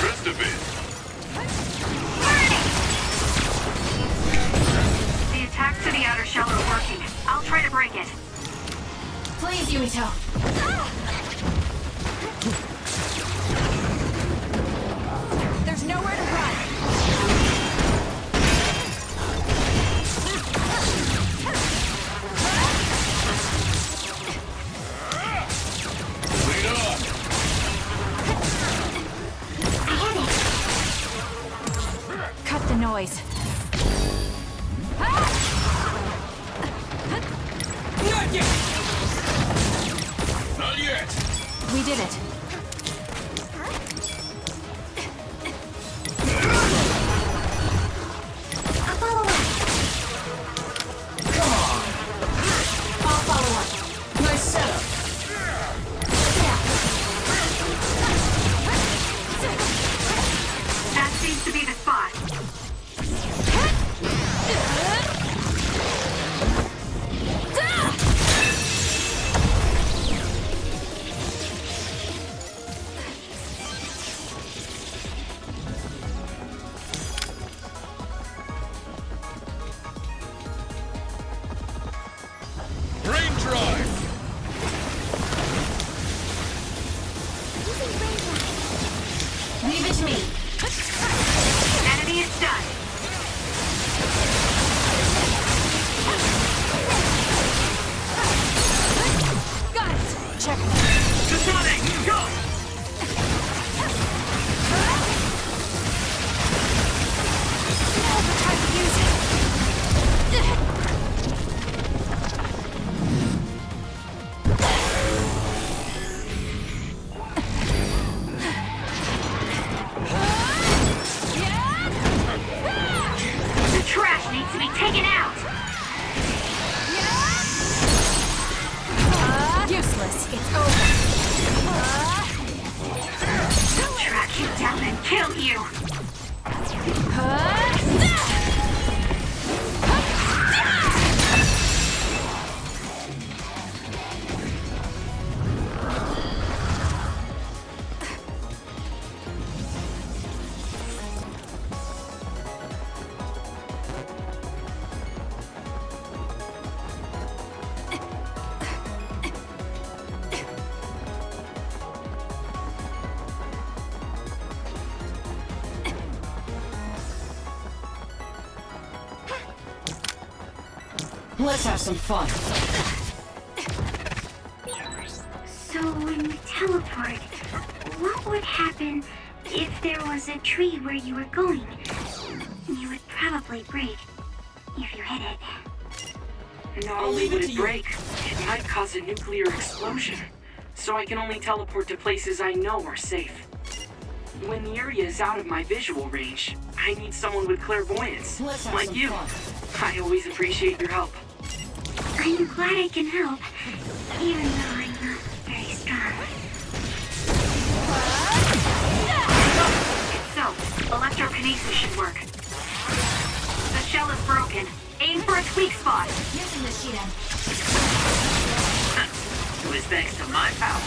Rest of it. The attack to the outer shell are working. I'll try to break it. Please, Yuito. There's nowhere to run. Lead on. Cut the noise. Not yet. We did it. I'll follow up. Nice setup. That seems to be the spot. Brain drive. Leave it to me. Enemy is done. Got it. Check. Kasane, go! Now's the time to use it. The trash needs to be taken out. Useless. It's over. Track you down and kill you. Let's have some fun. So when you teleport, what would happen if there was a tree where you were going? You would probably break if you hit it. Not only would it break, it might cause a nuclear explosion. So I can only teleport to places I know are safe. When the area is out of my visual range, I need someone with clairvoyance, like you. I always appreciate your help. I'm glad I can help, even though I'm not very strong. So, electrokinesis should work. The shell is broken. Aim for its weak spot. Using the Shidan. It was thanks to my power.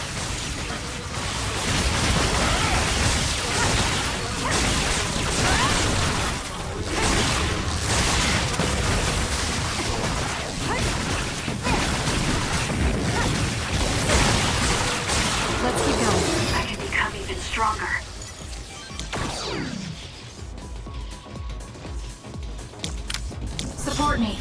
Let's keep going. I can become even stronger. Support me.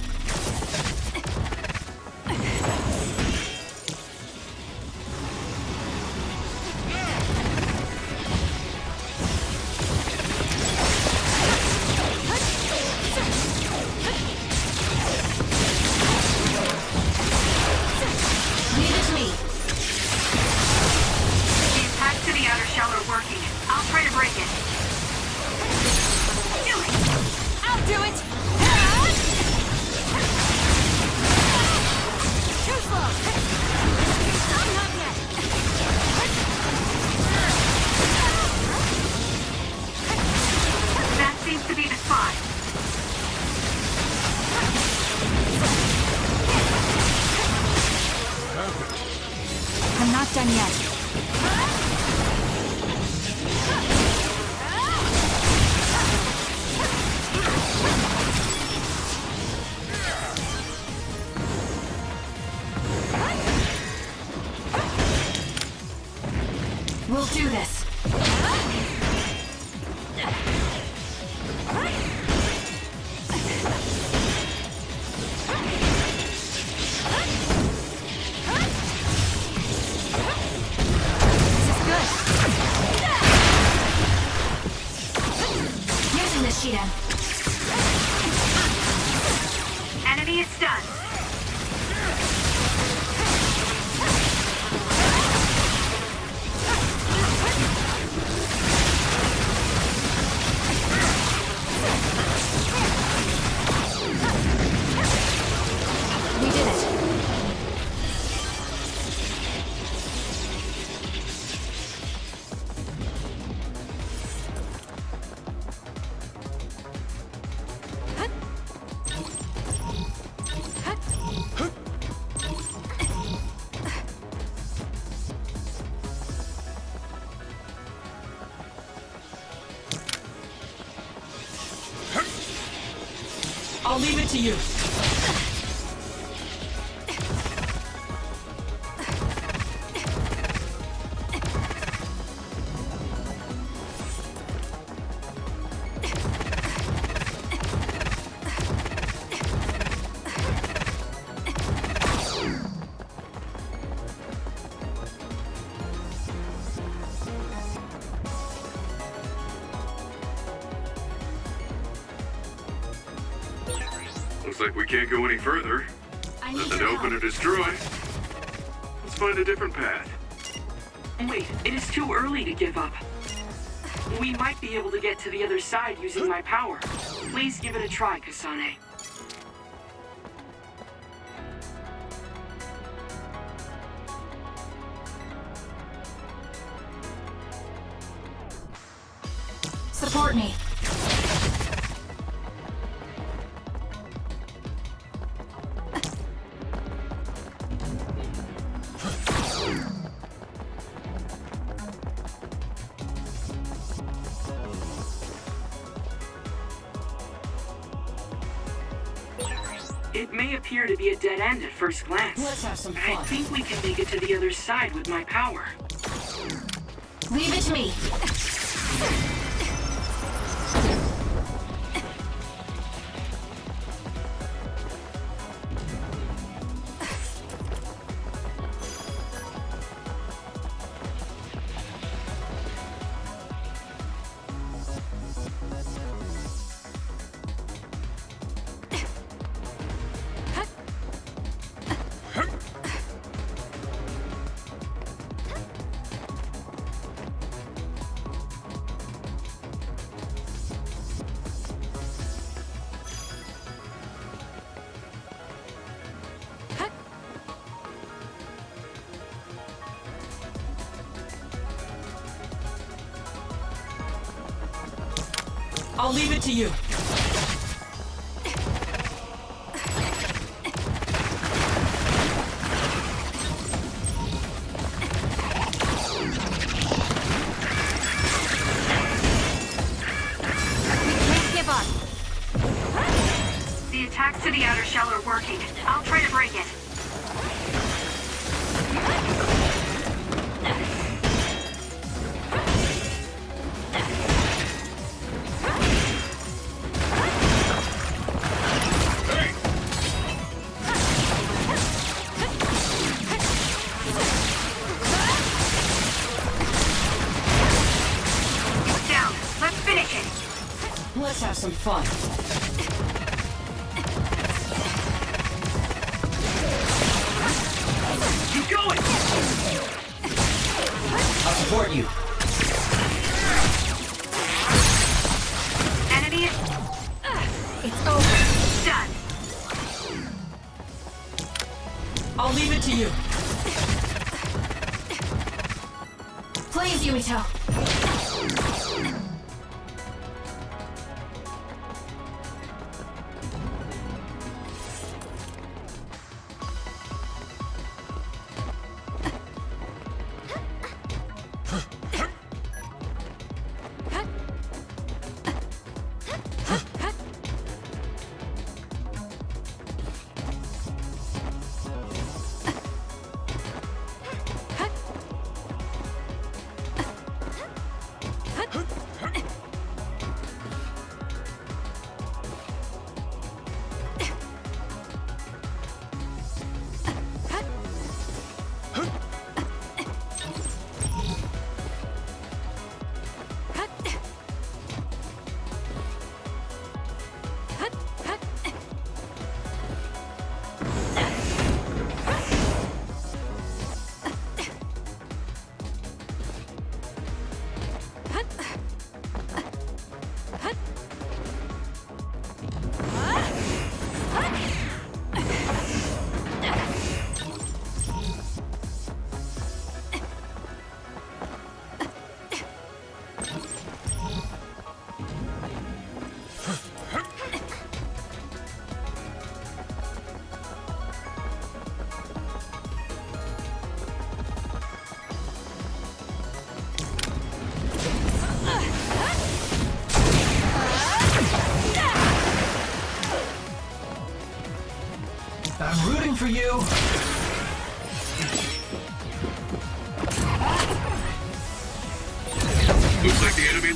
not done yet. We'll do this. Enemy is stunned. We did it. I'll leave it to you. Looks like we can't go any further. Nothing to open or destroy. Let's find a different path. Wait, it is too early to give up. We might be able to get to the other side using my power. Please give it a try, Kasane. Support me. It may appear to be a dead end at first glance. Let's have some but fun. I think we can make it to the other side with my power. Leave it to me. I'll leave it to you. The attacks to the outer shell are working. I'll try to break it. It's down. Let's finish it. Let's have some fun. Keep going! I'll support you. Enemy is It's over. done. I'll leave it to you. Please, Yumito.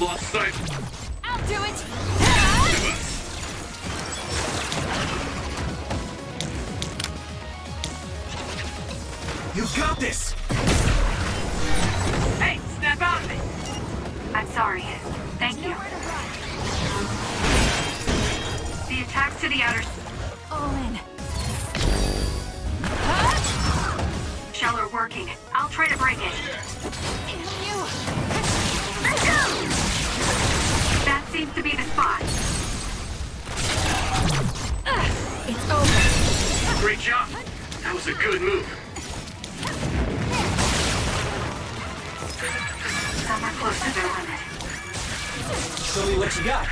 lost sight. I'll do it! You got this! Hey, snap out of it! I'm sorry. Thank you. The attacks to the outer All in. shell are working. I'll try to break it. That seems to be the spot. It's over. Great job. That was a good move. Some are close to their limit. Show me what you got.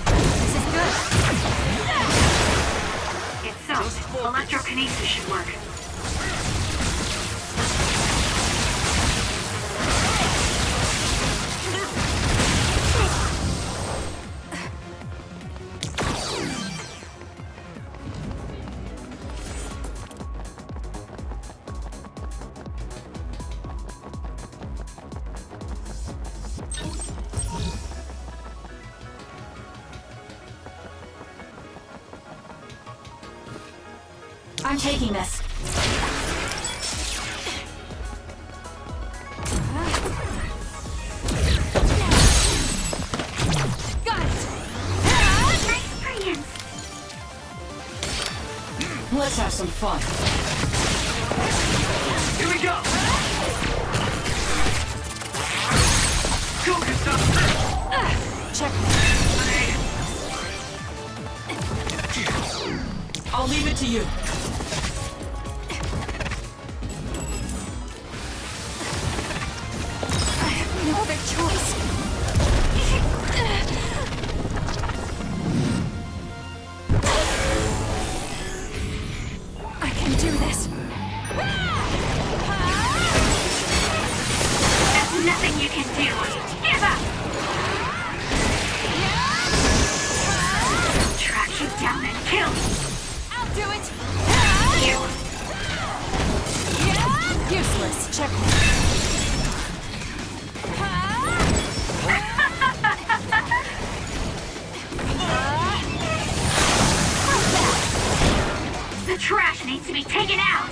This is good. It's soaked. Electrokinesis should work. I'm taking this. Got it! Experience. Let's have some fun. Here we go. Go, Kasane! Checkmate. I'll leave it to you. No other choice. I can do this. There's nothing you can do. Give up! Track you down and kill you. I'll do it. You. Useless. Checkmate. The trash needs to be taken out!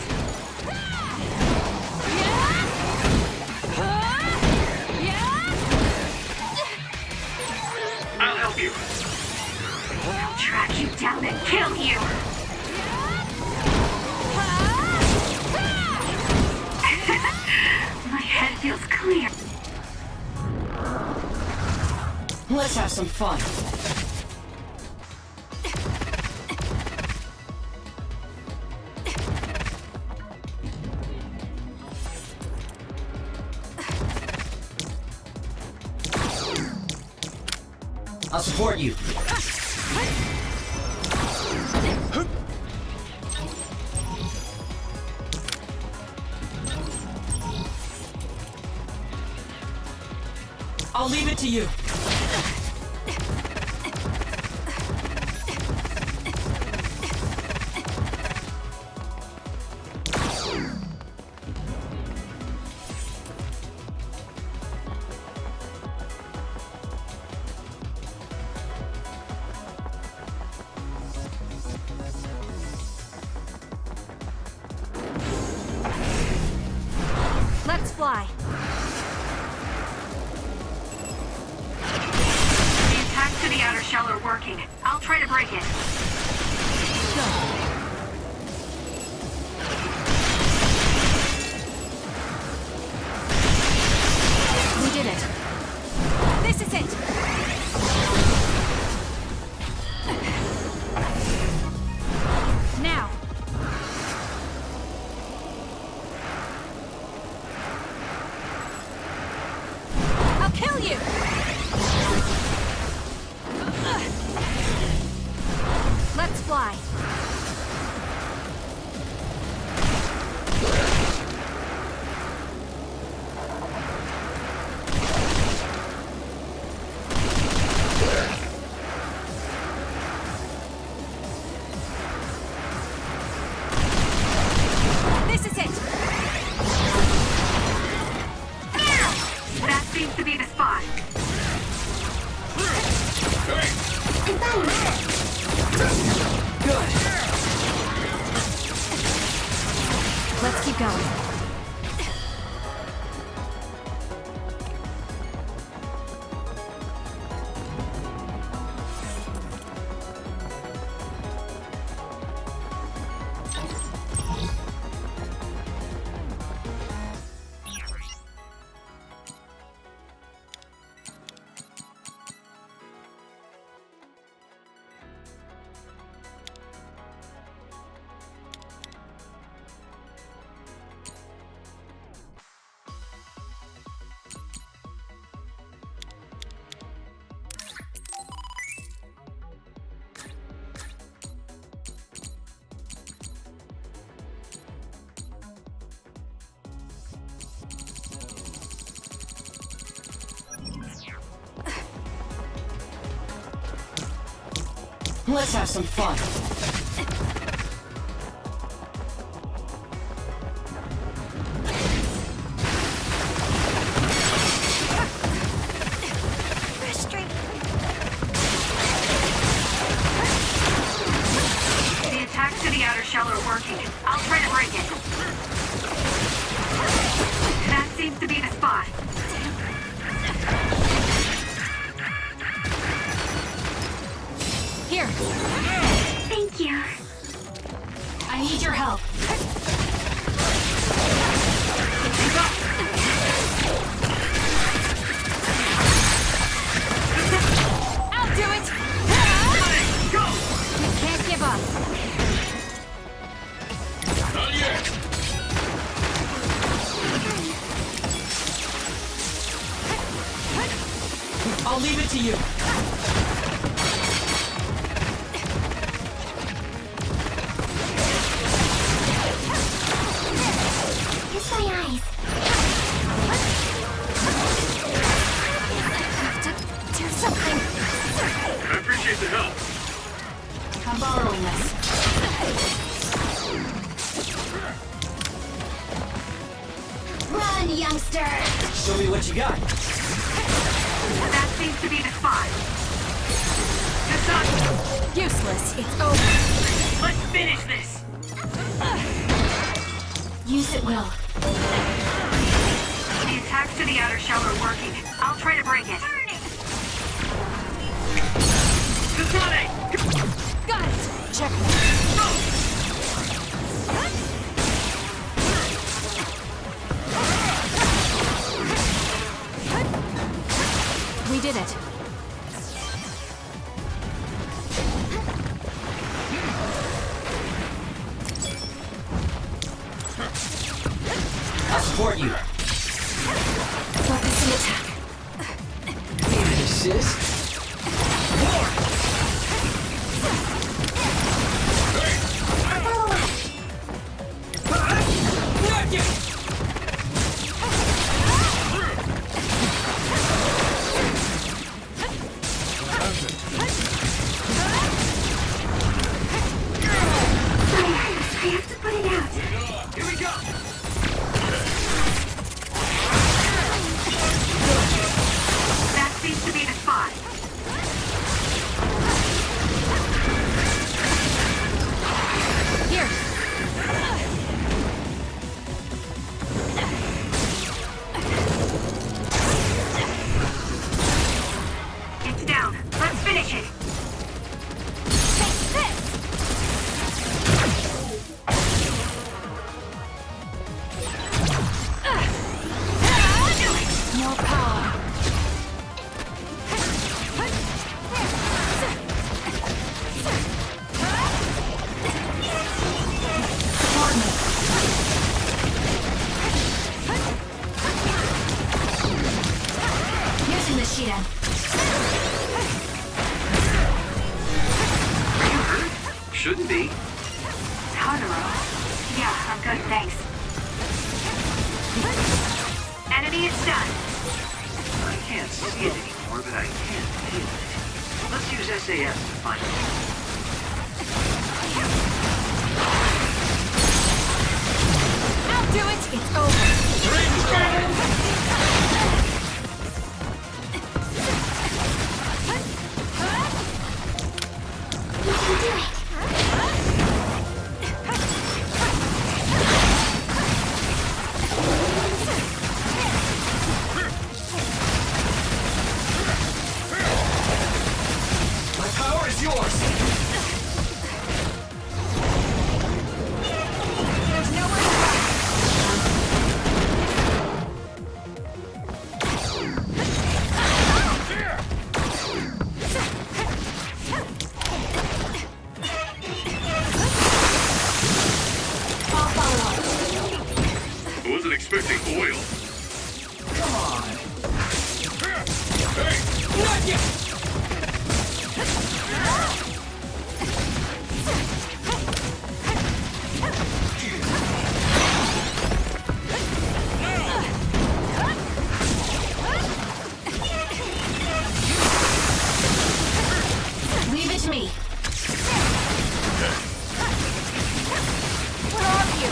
I'll help you. I'll track you down and kill you! My head feels clear. Let's have some fun. I'll support you. I'll leave it to you. Let's fly. The attacks to the outer shell are working. I'll try to break it. We did it. This is it. Now. I'll kill you. Let's fly. Good. Let's keep going. Let's have some fun. The attacks to the outer shell are working. I'll try to break it. That seems to be the spot. Here. Thank you. I need your help. I'll do it! Go! You can't give up. Not yet. I'll leave it to you. Kiss my eyes. Have to do something. I appreciate the help. I'm borrowing this. Run, youngster! Show me what you got. That seems to be the spot. Kasane, Useless. It's over. let's finish this. Use it well. The attacks to the outer shell are working. I'll try to break it. Kasane! Got it. Check. We did it. I'll support you. Focus the attack. Assist. Follow up. I have to put it out. Here we go. That seems to be the spot. Here. It's down. Let's finish it. More power. Support me. Using the Shiren. Shouldn't be. Kagero. Yeah, I'm good, thanks. Enemy is done. I can't see it anymore, but I can feel it. Let's use SAS to find it. I'll do it. It's over. yours! There's nowhere to run! I wasn't expecting oil. Come on! Hey! Not yet! Leave it to me. Where are you?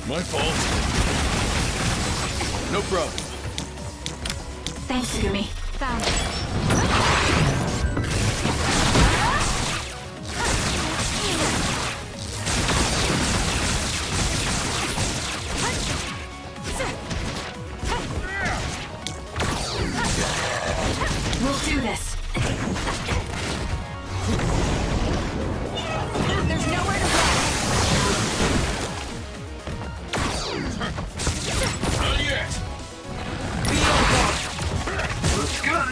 My fault. No problem. Thanks, Gumi. Found it. We'll do this. There's nowhere to run. Not yet. Looks good.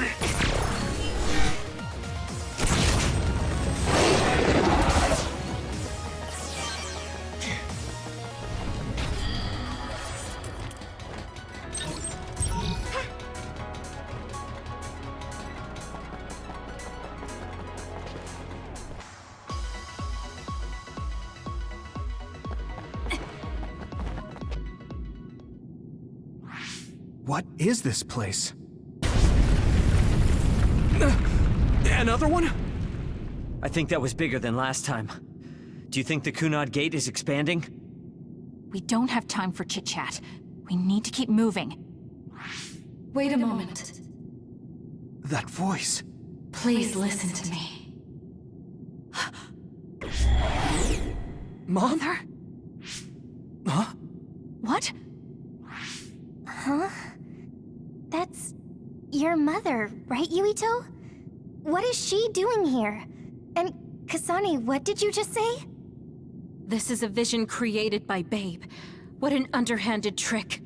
What is this place? Another one? I think that was bigger than last time. Do you think the Kunad Gate is expanding? We don't have time for chit-chat. We need to keep moving. Wait a moment. That voice. Please listen to me. Mom? Mother? Huh? What? Huh? That's your mother, right, Yuito? What is she doing here? And Kasane, what did you just say? This is a vision created by Babe. What an underhanded trick.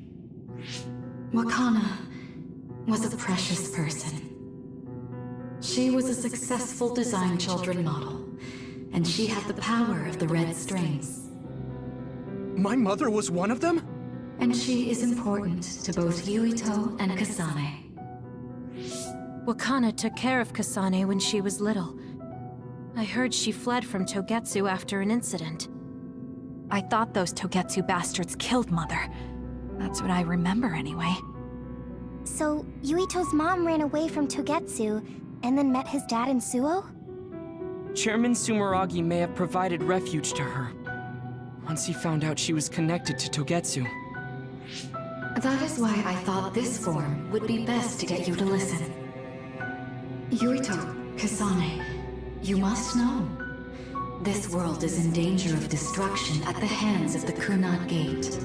Wakana was a precious person. She was a successful design children model, and she had the power of the red strings. My mother was one of them? And she is important to both Yuito and Kasane. Wakana took care of Kasane when she was little. I heard she fled from Togetsu after an incident. I thought those Togetsu bastards killed Mother. That's what I remember anyway. So, Yuito's mom ran away from Togetsu and then met his dad in Suo? Chairman Sumeragi may have provided refuge to her. Once he found out she was connected to Togetsu. That is why I thought this form would be best to get you to listen. Yuito, Kasane, you must know. This world is in danger of destruction at the hands of the Kunad Gate.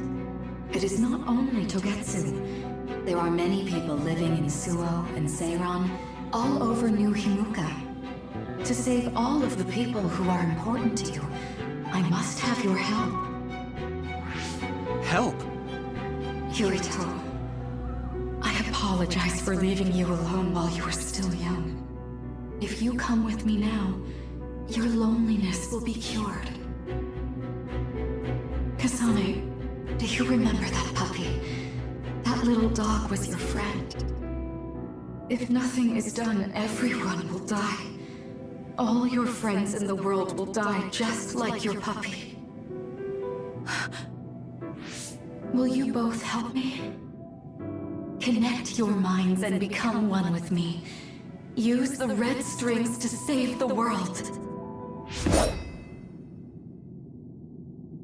It is not only Togetsu. There are many people living in Suo and Seiran, all over New Himuka. To save all of the people who are important to you, I must have your help. Help? Yuito, I apologize for leaving you alone while you were still young. If you come with me now, your loneliness will be cured. Kasane, do you remember that puppy? That little dog was your friend. If nothing is done, everyone will die. All your friends in the world will die just like your puppy. Will you both help me? Connect your minds and become one with me. Use the red strings to save the world.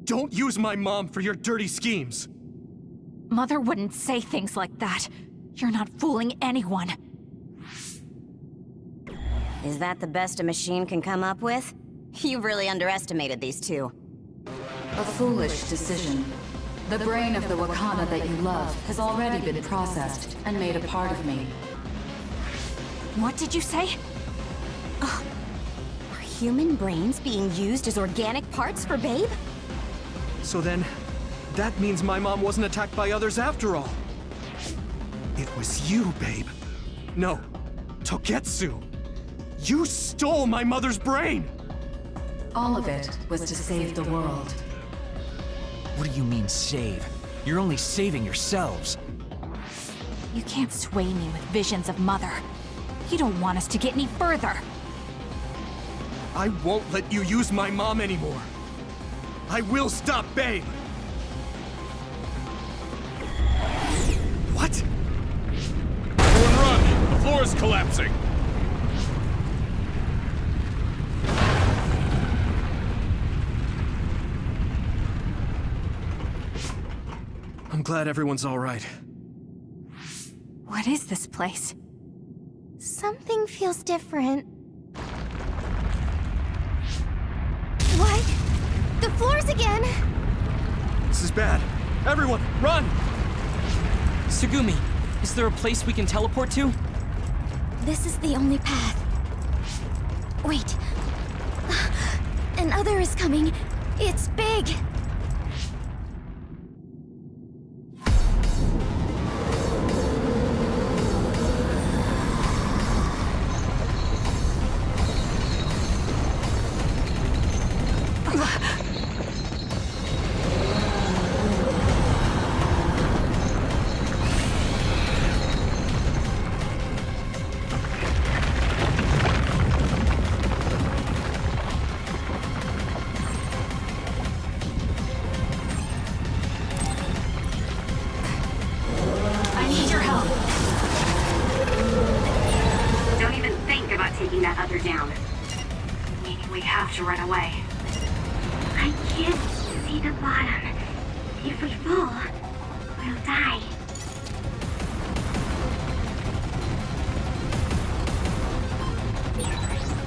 Don't use my mom for your dirty schemes! Mother wouldn't say things like that. You're not fooling anyone. Is that the best a machine can come up with? You really underestimated these two. A foolish decision. The brain of the Wakanda that you love has already been processed and made a part of me. What did you say? Are human brains being used as organic parts for Babe? So then, that means my mom wasn't attacked by others after all. It was you, Babe. No, Togetsu. You stole my mother's brain! All of it was to save the world. What do you mean, save? You're only saving yourselves. You can't sway me with visions of Mother. You don't want us to get any further. I won't let you use my mom anymore. I will stop Babe! What? Everyone run! The floor is collapsing! I'm glad everyone's all right. What is this place? Something feels different. What? The floors again! This is bad. Everyone, run! Tsugumi, is there a place we can teleport to? This is the only path. Wait. Another is coming. It's big. To run away. I can't see the bottom. If we fall, we'll die.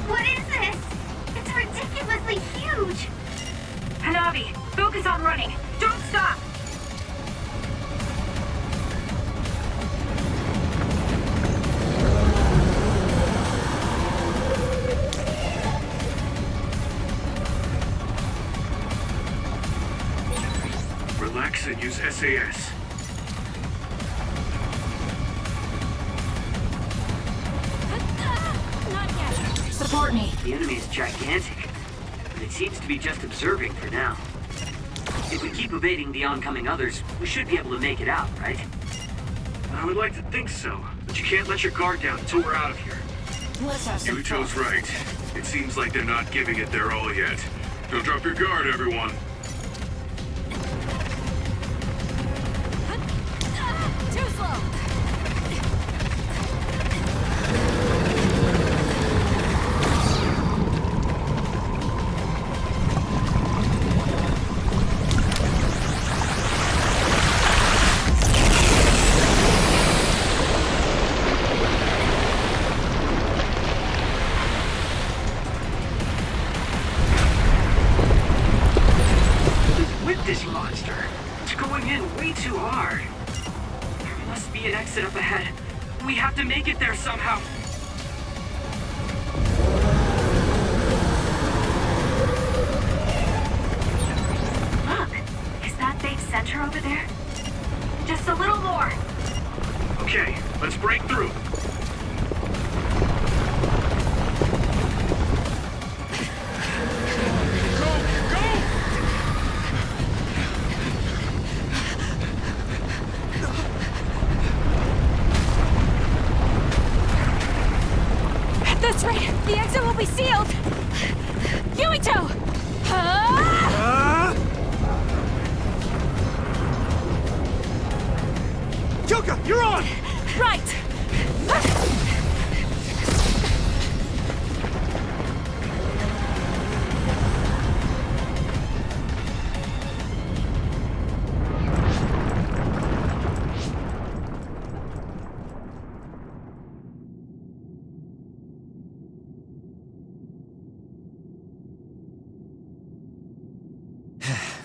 What is this? It's ridiculously huge! Hanabi, focus on running. Don't stop! Relax and use SAS. Support me! The enemy is gigantic, but it seems to be just observing for now. If we keep evading the oncoming others, we should be able to make it out, right? I would like to think so, but you can't let your guard down until we're out of here. Let's have some Yuito's right. It seems like they're not giving it their all yet. Don't drop your guard, everyone. Too slow! With this monster, it's going in way too hard. There must be an exit up ahead. We have to make it there somehow. Look, is that big center over there? Just a little more. Okay, let's break through. At this rate, the exit will be sealed! Yuito! Kyoka, you're on! Right!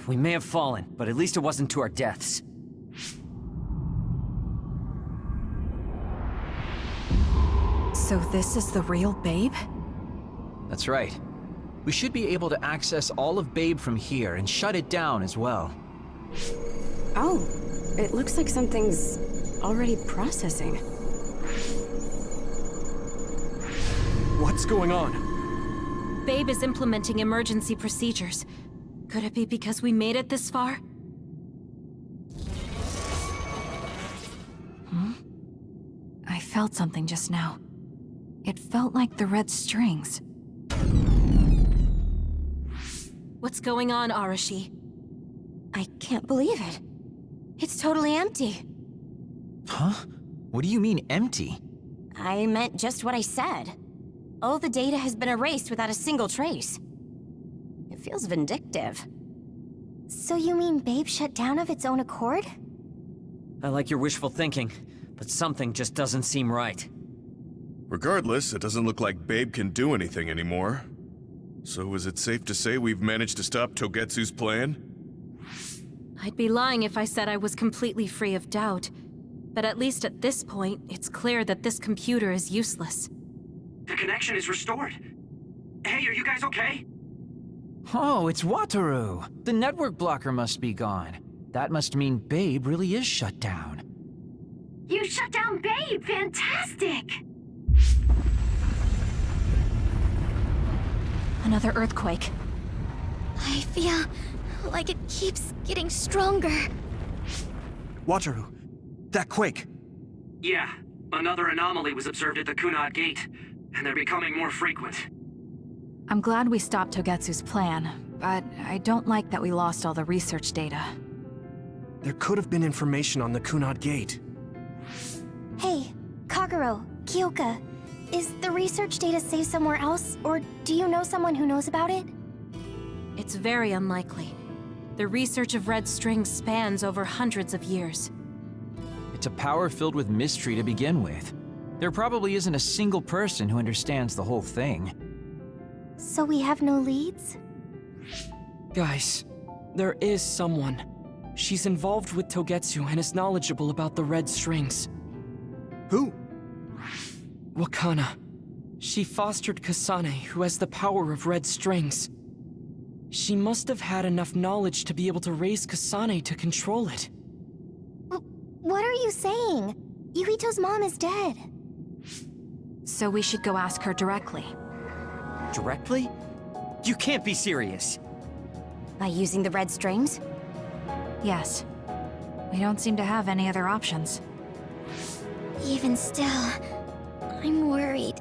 We may have fallen, but at least it wasn't to our deaths. So this is the real Babe? That's right. We should be able to access all of Babe from here and shut it down as well. Oh, it looks like something's already processing. What's going on? Babe is implementing emergency procedures. Could it be because we made it this far? I felt something just now. It felt like the red strings. What's going on, Arashi? I can't believe it. It's totally empty. Huh? What do you mean, empty? I meant just what I said. All the data has been erased without a single trace. It feels vindictive. So you mean Babe shut down of its own accord? I like your wishful thinking, but something just doesn't seem right. Regardless, it doesn't look like Babe can do anything anymore. So is it safe to say we've managed to stop Togetsu's plan? I'd be lying if I said I was completely free of doubt. But at least at this point, it's clear that this computer is useless. The connection is restored. Hey, are you guys okay? Oh, it's Wataru! The network blocker must be gone. That must mean Babe really is shut down. You shut down Babe! Fantastic! Another earthquake. I feel like it keeps getting stronger. Wataru, that quake. Yeah, another anomaly was observed at the Kunad Gate, and they're becoming more frequent. I'm glad we stopped Togetsu's plan, but I don't like that we lost all the research data. There could have been information on the Kunad Gate. Hey, Kagero, Kyoka, is the research data saved somewhere else, or do you know someone who knows about it? It's very unlikely. The research of red strings spans over hundreds of years. It's a power filled with mystery to begin with. There probably isn't a single person who understands the whole thing. So we have no leads? Guys, there is someone. She's involved with Togetsu and is knowledgeable about the red strings. Who? Wakana. She fostered Kasane, who has the power of red strings. She must have had enough knowledge to be able to raise Kasane to control it. What are you saying? Yuhito's mom is dead. So we should go ask her directly. Directly? You can't be serious. By using the red strings? Yes. We don't seem to have any other options. Even still, I'm worried.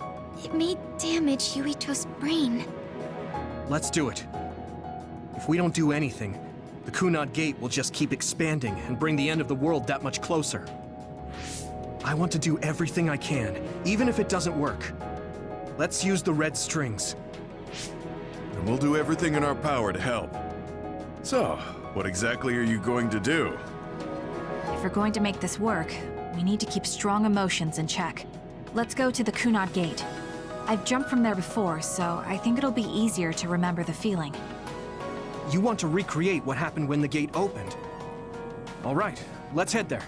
It may damage Yuito's brain. Let's do it. If we don't do anything, the Kunad Gate will just keep expanding and bring the end of the world that much closer. I want to do everything I can, even if it doesn't work. Let's use the red strings. And we'll do everything in our power to help. So, what exactly are you going to do? If we're going to make this work, we need to keep strong emotions in check. Let's go to the Kunad Gate. I've jumped from there before, so I think it'll be easier to remember the feeling. You want to recreate what happened when the gate opened? All right, let's head there.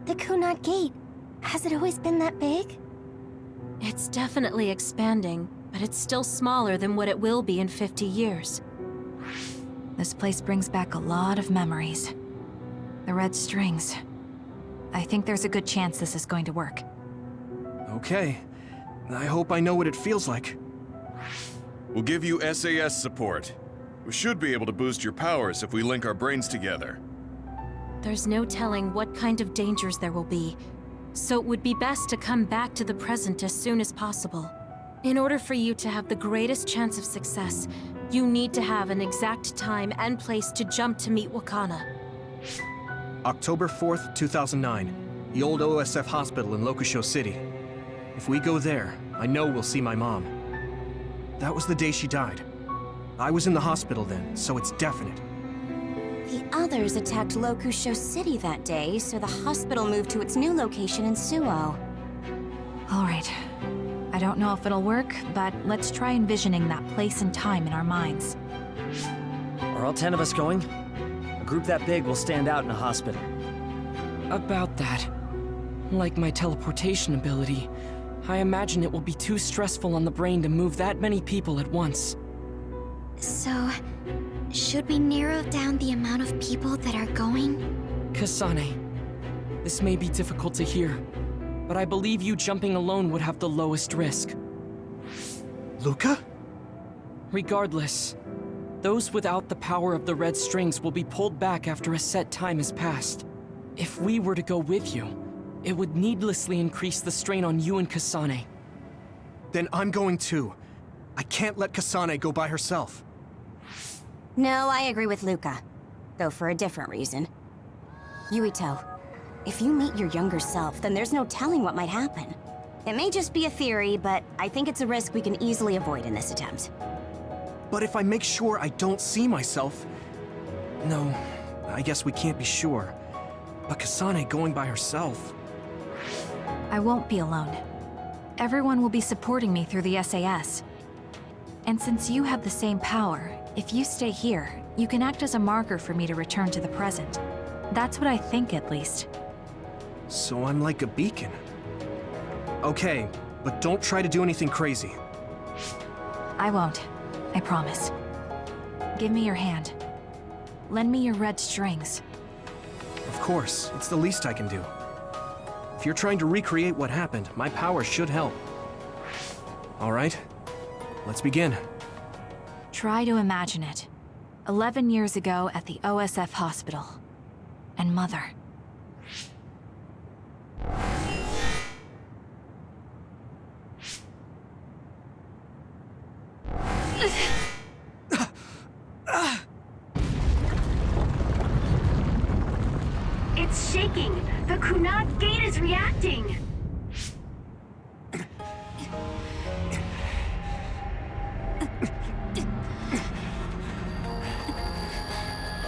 The Kunad Gate, has it always been that big? It's definitely expanding, but it's still smaller than what it will be in 50 years. This place brings back a lot of memories. The red strings. I think there's a good chance this is going to work. Okay. I hope I know what it feels like. We'll give you SAS support. We should be able to boost your powers if we link our brains together. There's no telling what kind of dangers there will be, so it would be best to come back to the present as soon as possible. In order for you to have the greatest chance of success, you need to have an exact time and place to jump to meet Wakana. October 4th, 2009. The old OSF hospital in Lokusho City. If we go there, I know we'll see my mom. That was the day she died. I was in the hospital then, so it's definite. The others attacked Lokusho City that day, so the hospital moved to its new location in Suo. All right. I don't know if it'll work, but let's try envisioning that place and time in our minds. Are all 10 of us going? A group that big will stand out in a hospital. About that. Like my teleportation ability, I imagine it will be too stressful on the brain to move that many people at once. So, should we narrow down the amount of people that are going? Kasane, this may be difficult to hear, but I believe you jumping alone would have the lowest risk. Luca? Regardless, those without the power of the red strings will be pulled back after a set time has passed. If we were to go with you, it would needlessly increase the strain on you and Kasane. Then I'm going too. I can't let Kasane go by herself. No, I agree with Luca. Though for a different reason. Yuito, if you meet your younger self, then there's no telling what might happen. It may just be a theory, but I think it's a risk we can easily avoid in this attempt. But if I make sure I don't see myself... No, I guess we can't be sure. But Kasane going by herself... I won't be alone. Everyone will be supporting me through the SAS. And since you have the same power, if you stay here, you can act as a marker for me to return to the present. That's what I think, at least. So I'm like a beacon. Okay, but don't try to do anything crazy. I won't. I promise. Give me your hand. Lend me your red strings. Of course, it's the least I can do. If you're trying to recreate what happened, my power should help. All right, let's begin. Try to imagine it. 11 years ago at the OSF hospital. And Mother. It's shaking! The Kunad gate is reacting!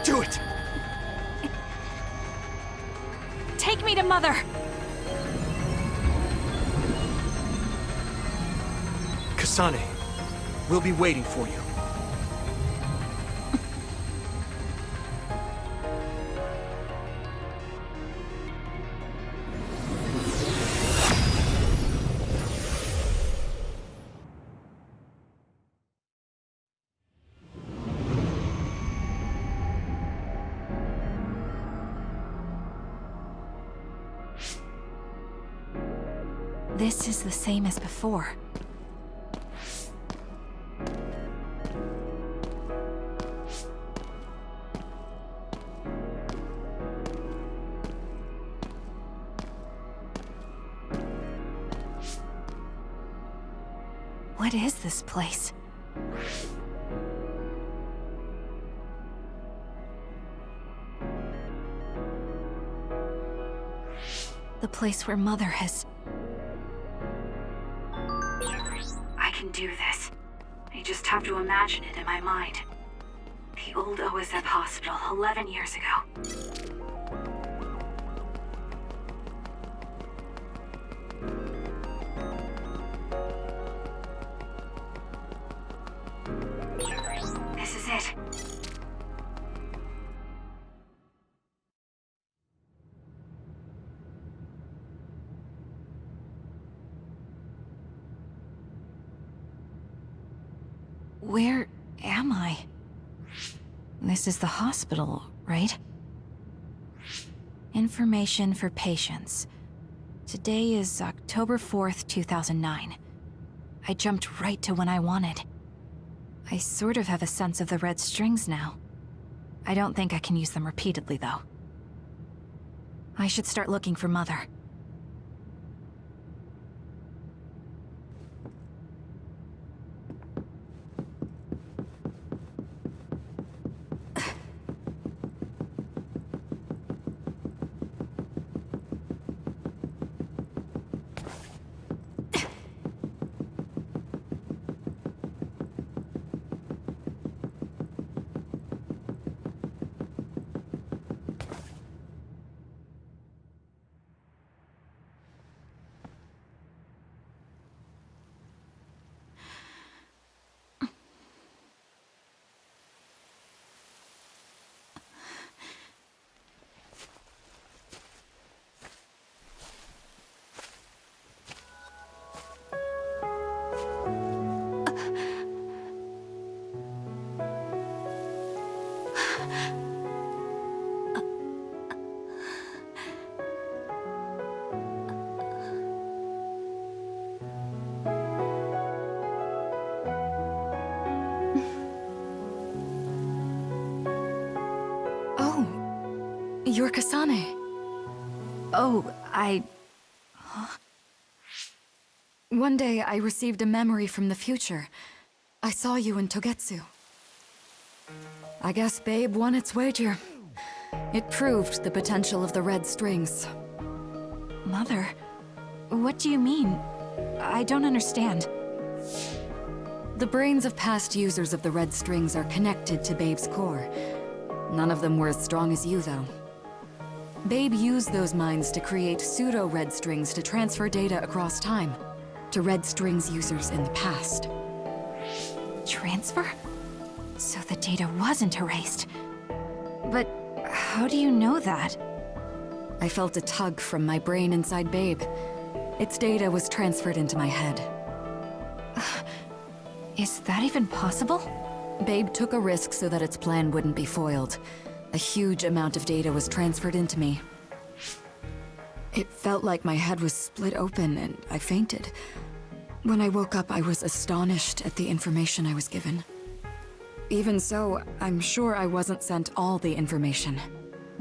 Do it! Take me to Mother! Kasane, we'll be waiting for you. This is the same as before. What is this place? The place where Mother has... I can do this. I just have to imagine it in my mind. The old OSF hospital 11 years ago. This is it. Where am I? This is the hospital, right? Information for patients. Today is October 4th, 2009. I jumped right to when I wanted. I sort of have a sense of the red strings now. I don't think I can use them repeatedly, though. I should start looking for Mother. You're Kasane. Oh, Huh? One day I received a memory from the future. I saw you in Togetsu. I guess Babe won its wager. It proved the potential of the red strings. Mother? What do you mean? I don't understand. The brains of past users of the red strings are connected to Babe's core. None of them were as strong as you, though. Babe used those minds to create pseudo-red strings to transfer data across time to red strings users in the past. Transfer? So the data wasn't erased. But how do you know that? I felt a tug from my brain inside Babe. Its data was transferred into my head. Is that even possible? Babe took a risk so that its plan wouldn't be foiled. A huge amount of data was transferred into me. It felt like my head was split open and I fainted. When I woke up, I was astonished at the information I was given. Even so, I'm sure I wasn't sent all the information.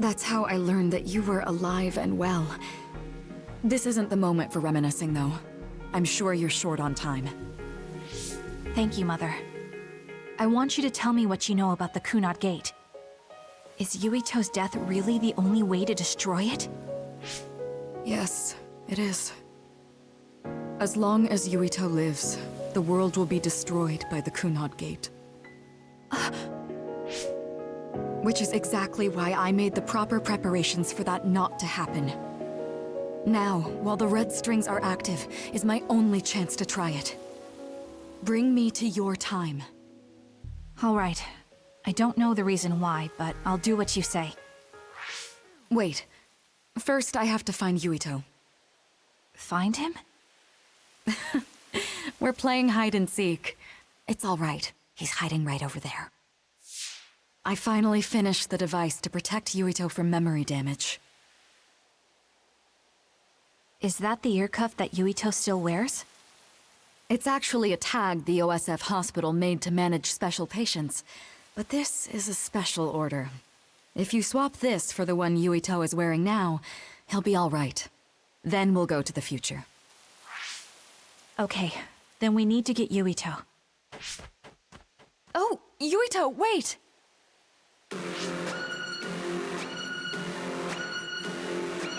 That's how I learned that you were alive and well. This isn't the moment for reminiscing, though. I'm sure you're short on time. Thank you, Mother. I want you to tell me what you know about the Kunad Gate. Is Yuito's death really the only way to destroy it? Yes, it is. As long as Yuito lives, the world will be destroyed by the Kunad Gate. Which is exactly why I made the proper preparations for that not to happen. Now, while the red strings are active, is my only chance to try it. Bring me to your time. All right. I don't know the reason why, but I'll do what you say. Wait. First, I have to find Yuito. Find him? We're playing hide and seek. It's all right. He's hiding right over there. I finally finished the device to protect Yuito from memory damage. Is that the ear cuff that Yuito still wears? It's actually a tag the OSF hospital made to manage special patients. But this is a special order. If you swap this for the one Yuito is wearing now, he'll be all right. Then we'll go to the future. Okay, then we need to get Yuito. Oh, Yuito, wait!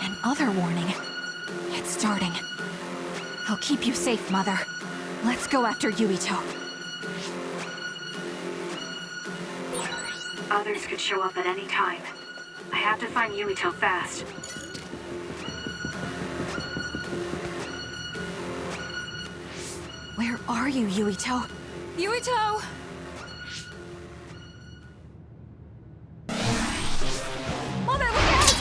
Another warning. It's starting. I'll keep you safe, Mother. Let's go after Yuito. Others could show up at any time. I have to find Yuito fast. Where are you, Yuito? Yuito! Mother, look out!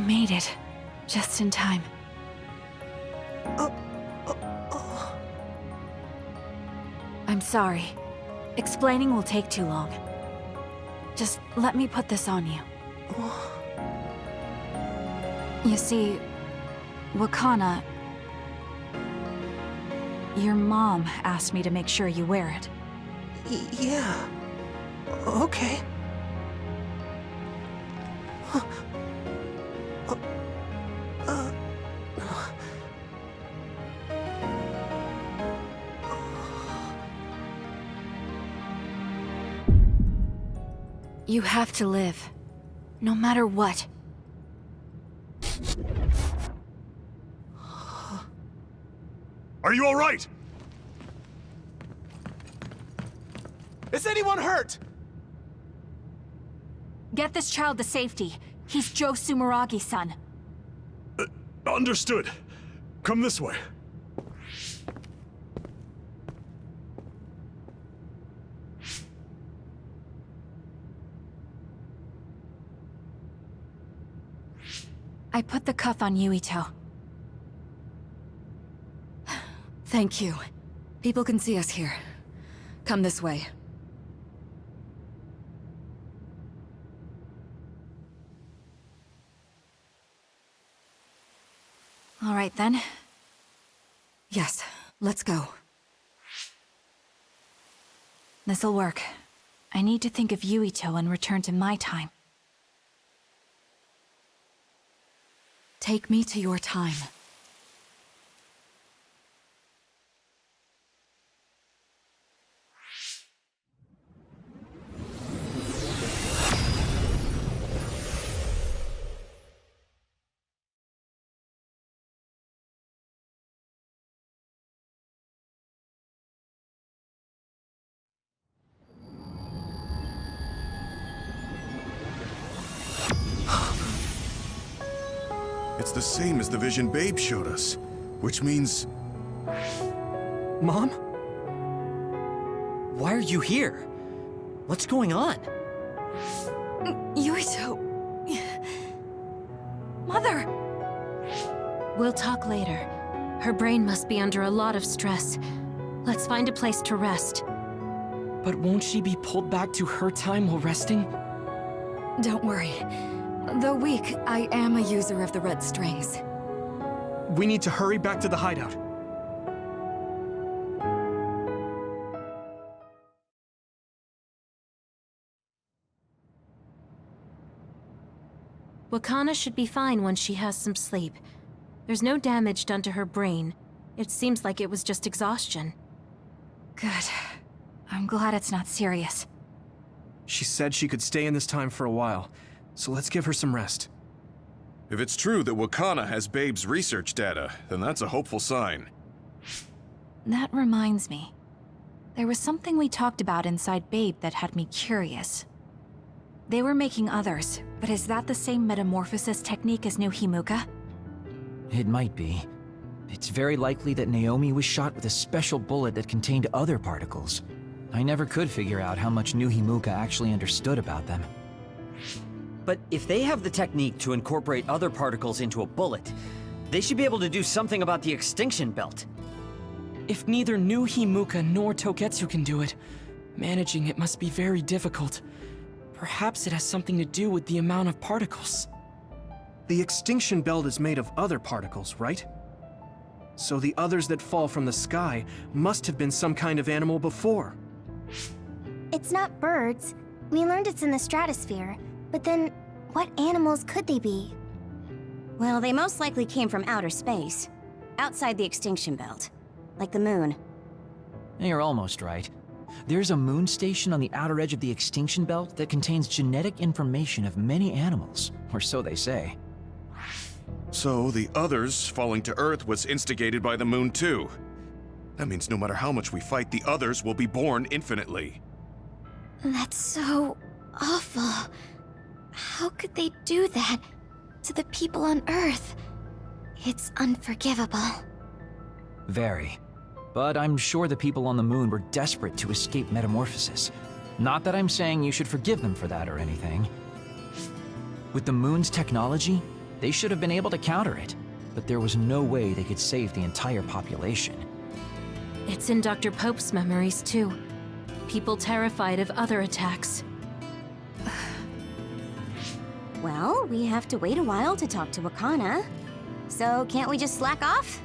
made it. Just in time. I'm sorry. Explaining will take too long. Just let me put this on you. You see, Wakana... Your mom asked me to make sure you wear it. Yeah. Okay. You have to live. No matter what. Are you all right? Is anyone hurt? Get this child to safety. He's Joe Sumeragi's son. Understood. Come this way. I put the cuff on Yuito. Thank you. People can see us here. Come this way. All right, then. Yes, let's go. This'll work. I need to think of Yuito and return to my time. Take me to your time. It's the same as the vision Babe showed us, which means... Mom? Why are you here? What's going on? Yuito... Mother! We'll talk later. Her brain must be under a lot of stress. Let's find a place to rest. But won't she be pulled back to her time while resting? Don't worry. Though weak, I am a user of the red strings. We need to hurry back to the hideout. Wakana should be fine once she has some sleep. There's no damage done to her brain. It seems like it was just exhaustion. Good. I'm glad it's not serious. She said she could stay in this time for a while, so let's give her some rest. If it's true that Wakana has Babe's research data, then that's a hopeful sign. That reminds me. There was something we talked about inside Babe that had me curious. They were making others, but is that the same metamorphosis technique as New Himuka? It might be. It's very likely that Naomi was shot with a special bullet that contained other particles. I never could figure out how much New Himuka actually understood about them. But if they have the technique to incorporate other particles into a bullet, they should be able to do something about the extinction belt. If neither New Himuka nor Toketsu can do it, managing it must be very difficult. Perhaps it has something to do with the amount of particles. The extinction belt is made of other particles, right? So the others that fall from the sky must have been some kind of animal before. It's not birds. We learned it's in the stratosphere. But then, what animals could they be? Well, they most likely came from outer space. Outside the extinction belt. Like the moon. You're almost right. There's a moon station on the outer edge of the extinction belt that contains genetic information of many animals, or so they say. So the others falling to Earth was instigated by the moon too. That means no matter how much we fight, the others will be born infinitely. That's so awful. How could they do that to the people on Earth? It's unforgivable. Very. But I'm sure the people on the moon were desperate to escape metamorphosis. Not that I'm saying you should forgive them for that or anything. With the moon's technology, They should have been able to counter it, but there was no way they could save the entire population. It's in Dr. Pope's memories, too. People terrified of other attacks. Well, we have to wait a while to talk to Wakana. So can't we just slack off?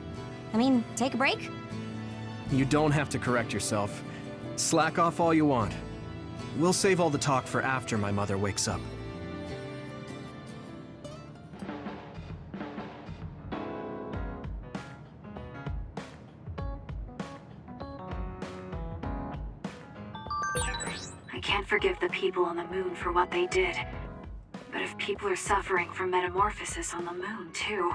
I mean, take a break? You don't have to correct yourself. Slack off all you want. We'll save all the talk for after my mother wakes up. I can't forgive the people on the moon for what they did. But if people are suffering from metamorphosis on the moon, too,